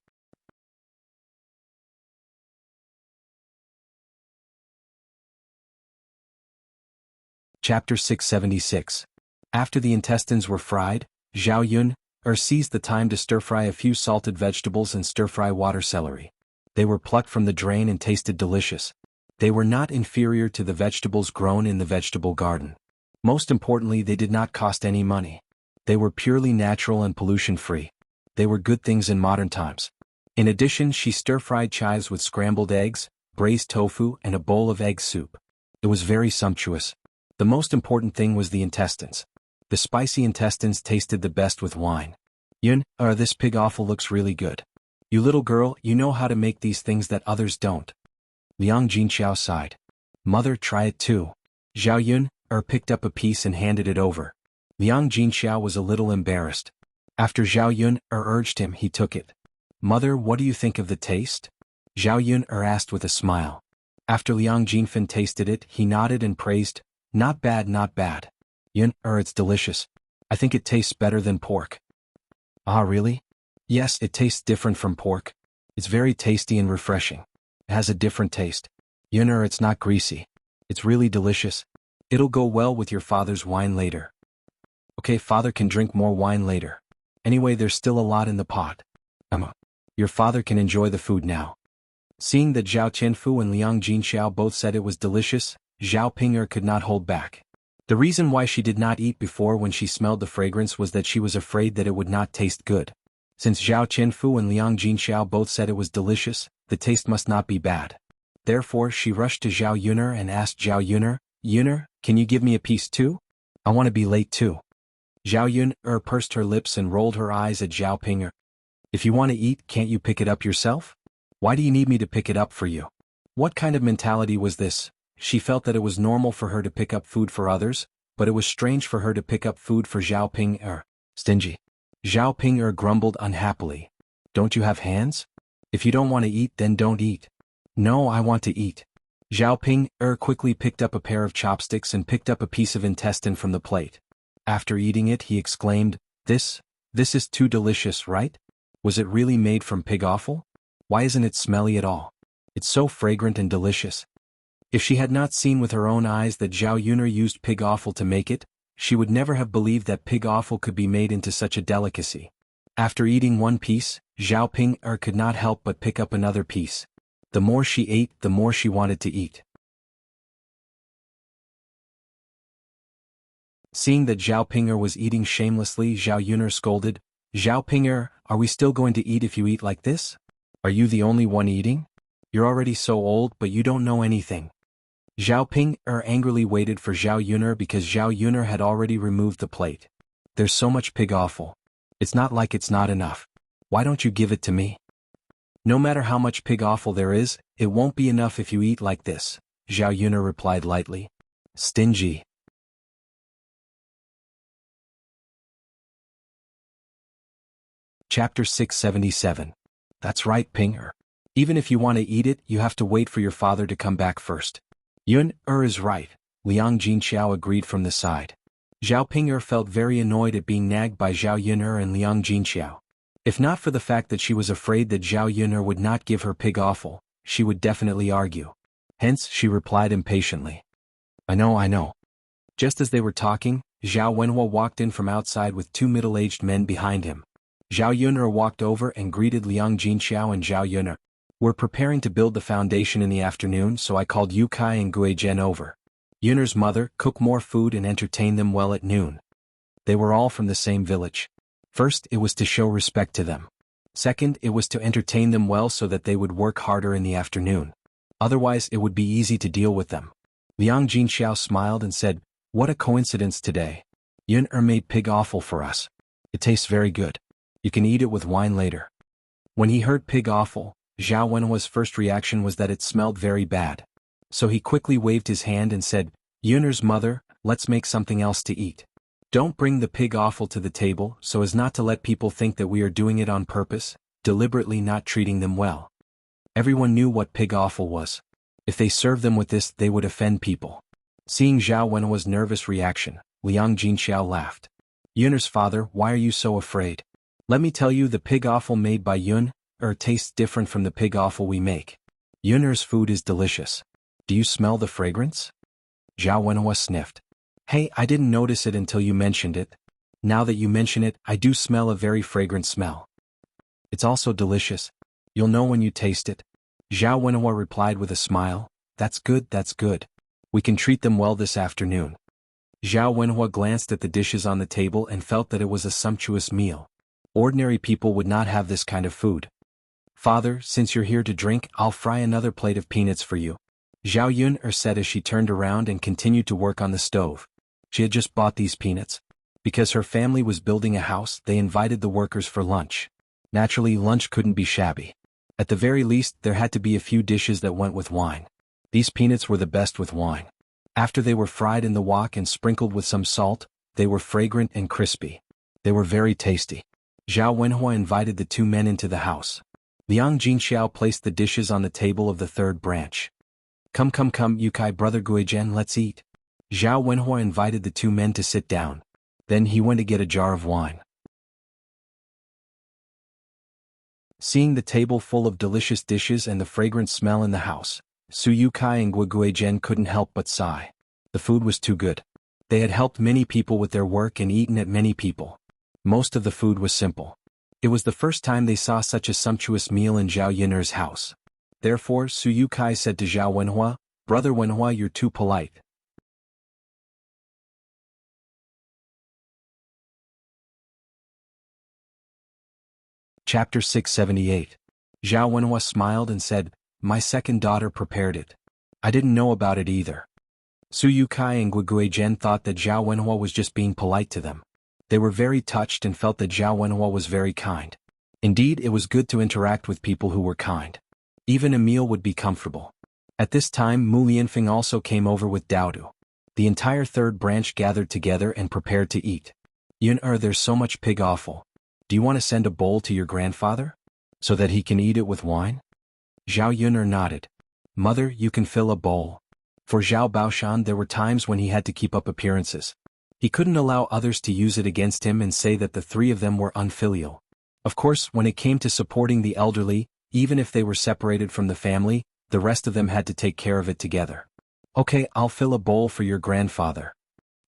Chapter 676. After the intestines were fried, Zhao Yuner seized the time to stir-fry a few salted vegetables and stir-fry water celery. They were plucked from the drain and tasted delicious. They were not inferior to the vegetables grown in the vegetable garden. Most importantly, they did not cost any money. They were purely natural and pollution-free. They were good things in modern times. In addition, she stir-fried chives with scrambled eggs, braised tofu, and a bowl of egg soup. It was very sumptuous. The most important thing was the intestines. The spicy intestines tasted the best with wine. This pig offal looks really good. You little girl, you know how to make these things that others don't. Liang Jinxiao sighed. Mother, try it too. Zhao Yuner picked up a piece and handed it over. Liang Jinxiao was a little embarrassed. After Zhao Yuner urged him, he took it. Mother, what do you think of the taste? Zhao Yuner asked with a smile. After Liang Jinfen tasted it, he nodded and praised. Not bad, not bad. It's delicious. I think it tastes better than pork. Ah, really? Yes, it tastes different from pork. It's very tasty and refreshing. It has a different taste. It's not greasy. It's really delicious. It'll go well with your father's wine later. Okay, father can drink more wine later. Anyway, there's still a lot in the pot. Your father can enjoy the food now. Seeing that Zhao Tianfu and Liang Jinxiao both said it was delicious, Zhao Ping'er could not hold back. The reason why she did not eat before when she smelled the fragrance was that she was afraid that it would not taste good. Since Zhao Tianfu and Liang Jinxiao both said it was delicious, the taste must not be bad. Therefore, she rushed to Zhao Yuner and asked Zhao Yuner, can you give me a piece too? I want to be late too. Zhao Yuner pursed her lips and rolled her eyes at Zhao Ping'er. If you want to eat, can't you pick it up yourself? Why do you need me to pick it up for you? What kind of mentality was this? She felt that it was normal for her to pick up food for others, but it was strange for her to pick up food for Zhao Ping'er. Stingy. Zhao Ping'er grumbled unhappily. Don't you have hands? If you don't want to eat, then don't eat. No, I want to eat. Zhao Ping'er quickly picked up a pair of chopsticks and picked up a piece of intestine from the plate. After eating it, he exclaimed, This is too delicious, right? Was it really made from pig offal? Why isn't it smelly at all? It's so fragrant and delicious. If she had not seen with her own eyes that Zhao Yuner used pig offal to make it, she would never have believed that pig offal could be made into such a delicacy. After eating one piece, Zhao Ping'er could not help but pick up another piece. The more she ate, the more she wanted to eat. Seeing that Zhao Ping'er was eating shamelessly, Zhao Yuner scolded, Zhao Ping'er, are we still going to eat if you eat like this? Are you the only one eating? You're already so old, but you don't know anything. Zhao Ping'er angrily waited for Zhao Yuner because Zhao Yuner had already removed the plate. There's so much pig offal. It's not like it's not enough. Why don't you give it to me? No matter how much pig offal there is, it won't be enough if you eat like this, Zhao Yuner replied lightly. Stingy. Chapter 677. That's right, Ping'er. Even if you want to eat it, you have to wait for your father to come back first. Yuner is right, Liang Jinxiao agreed from the side. Zhao Ping'er felt very annoyed at being nagged by Zhao Yuner and Liang Jinxiao. If not for the fact that she was afraid that Zhao Yuner would not give her pig offal, she would definitely argue. Hence, she replied impatiently. I know. Just as they were talking, Zhao Wenhua walked in from outside with two middle-aged men behind him. Zhao Yuner walked over and greeted Liang Jinxiao and Zhao Yuner. We're preparing to build the foundation in the afternoon, so I called Yukai and Guizhen over. Yun'er's mother, cook more food and entertain them well at noon. They were all from the same village. First, it was to show respect to them. Second, it was to entertain them well so that they would work harder in the afternoon. Otherwise, it would be easy to deal with them. Liang Jinxiao smiled and said, "What a coincidence today. Yun'er made pig offal for us. It tastes very good. You can eat it with wine later." When he heard pig offal, Zhao Wenhua's first reaction was that it smelled very bad. So he quickly waved his hand and said, "Yun'er's mother, let's make something else to eat. Don't bring the pig offal to the table so as not to let people think that we are doing it on purpose, deliberately not treating them well." Everyone knew what pig offal was. If they served them with this, they would offend people. Seeing Zhao Wenhua's nervous reaction, Liang Jinxiao laughed. "Yun'er's father, why are you so afraid? Let me tell you, the pig offal made by Yun'er tastes different from the pig offal we make. Yun'er's food is delicious. Do you smell the fragrance?" Zhao Wenhua sniffed. "Hey, I didn't notice it until you mentioned it. Now that you mention it, I do smell a very fragrant smell. It's also delicious. You'll know when you taste it." Zhao Wenhua replied with a smile, That's good, that's good. We can treat them well this afternoon." Zhao Wenhua glanced at the dishes on the table and felt that it was a sumptuous meal. Ordinary people would not have this kind of food. "Father, since you're here to drink, I'll fry another plate of peanuts for you," Zhao Yun'er said as she turned around and continued to work on the stove. She had just bought these peanuts. Because her family was building a house, they invited the workers for lunch. Naturally, lunch couldn't be shabby. At the very least, there had to be a few dishes that went with wine. These peanuts were the best with wine. After they were fried in the wok and sprinkled with some salt, they were fragrant and crispy. They were very tasty. Zhao Wenhua invited the two men into the house. Liang Jinxiao placed the dishes on the table of the third branch. Come, Yukai brother Guizhen, let's eat." Zhao Wenhua invited the two men to sit down. Then he went to get a jar of wine. Seeing the table full of delicious dishes and the fragrant smell in the house, Su Yukai and Guizhen couldn't help but sigh. The food was too good. They had helped many people with their work and eaten at many people. Most of the food was simple. It was the first time they saw such a sumptuous meal in Zhao Yun'er's house. Therefore, Su Yukai said to Zhao Wenhua, "Brother Wenhua, you're too polite." Chapter 678. Zhao Wenhua smiled and said, "My second daughter prepared it. I didn't know about it either." Su Yukai and Guizhen thought that Zhao Wenhua was just being polite to them. They were very touched and felt that Zhao Wenhua was very kind. Indeed, it was good to interact with people who were kind. Even a meal would be comfortable. At this time, Mu Lianfeng also came over with Daodu. The entire third branch gathered together and prepared to eat. "Yun'er, there's so much pig offal. Do you want to send a bowl to your grandfather? So that he can eat it with wine?" Zhao Yun'er nodded. "Mother, you can fill a bowl." For Zhao Baoshan, there were times when he had to keep up appearances. He couldn't allow others to use it against him and say that the three of them were unfilial. Of course, when it came to supporting the elderly, even if they were separated from the family, the rest of them had to take care of it together. "Okay, I'll fill a bowl for your grandfather."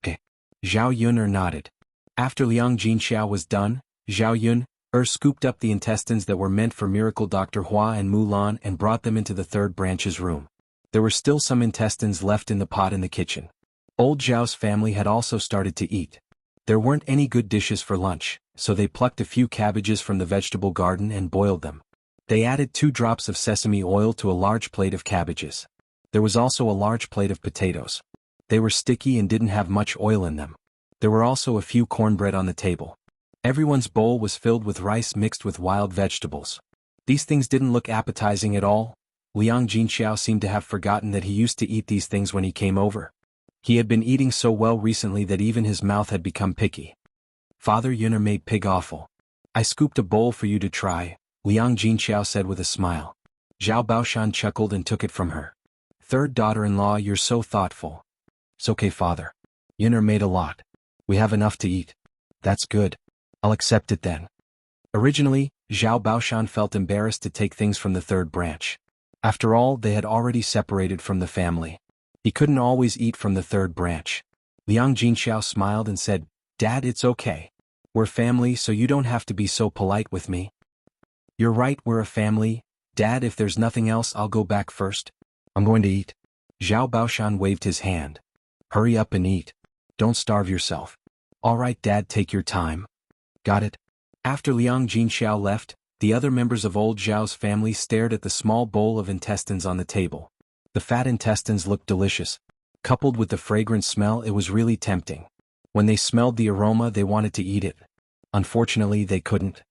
"Okay." Zhao Yun'er nodded. After Liang Jinxiao was done, Zhao Yun'er scooped up the intestines that were meant for Miracle Dr. Hua and Mulan and brought them into the third branch's room. There were still some intestines left in the pot in the kitchen. Old Zhao's family had also started to eat. There weren't any good dishes for lunch, so they plucked a few cabbages from the vegetable garden and boiled them. They added 2 drops of sesame oil to a large plate of cabbages. There was also a large plate of potatoes. They were sticky and didn't have much oil in them. There were also a few cornbread on the table. Everyone's bowl was filled with rice mixed with wild vegetables. These things didn't look appetizing at all. Liang Jinxiao seemed to have forgotten that he used to eat these things when he came over. He had been eating so well recently that even his mouth had become picky. "Father Yun'er made pig offal. I scooped a bowl for you to try," Liang Jinxiao said with a smile. Zhao Baoshan chuckled and took it from her. "Third daughter-in-law, you're so thoughtful." "It's okay, father. Yun'er made a lot. We have enough to eat." "That's good. I'll accept it then." Originally, Zhao Baoshan felt embarrassed to take things from the third branch. After all, they had already separated from the family. He couldn't always eat from the third branch. Liang Jinxiao smiled and said, "Dad, it's okay. We're family, so you don't have to be so polite with me." "You're right, we're a family, Dad, if there's nothing else, I'll go back first. I'm going to eat. Zhao Baoshan waved his hand. Hurry up and eat. Don't starve yourself. All right, Dad, take your time. Got it? After Liang Jinxiao left, the other members of old Zhao's family stared at the small bowl of intestines on the table. The fat intestines looked delicious. Coupled with the fragrant smell, it was really tempting. When they smelled the aroma, they wanted to eat it. Unfortunately, they couldn't.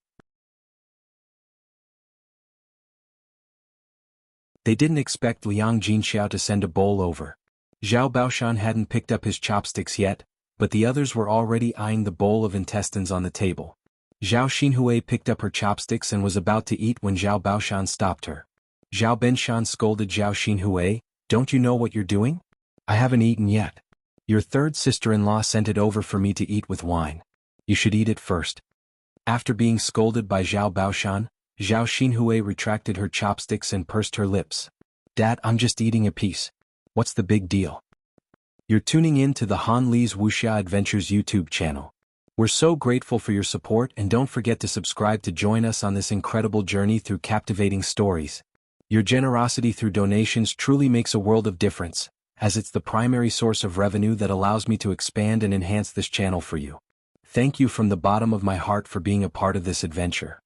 They didn't expect Liang Jinxiao to send a bowl over. Zhao Baoshan hadn't picked up his chopsticks yet, but the others were already eyeing the bowl of intestines on the table. Zhao Xinhui picked up her chopsticks and was about to eat when Zhao Baoshan stopped her. Zhao Benshan scolded Zhao Xinhui, "Don't you know what you're doing? I haven't eaten yet. Your third sister-in-law sent it over for me to eat with wine. You should eat it first." After being scolded by Zhao Baoshan, Zhao Xinhui retracted her chopsticks and pursed her lips. "Dad, I'm just eating a piece. What's the big deal?" You're tuning in to the Han Li's Wuxia Adventures YouTube channel. We're so grateful for your support, and don't forget to subscribe to join us on this incredible journey through captivating stories. Your generosity through donations truly makes a world of difference, as it's the primary source of revenue that allows me to expand and enhance this channel for you. Thank you from the bottom of my heart for being a part of this adventure.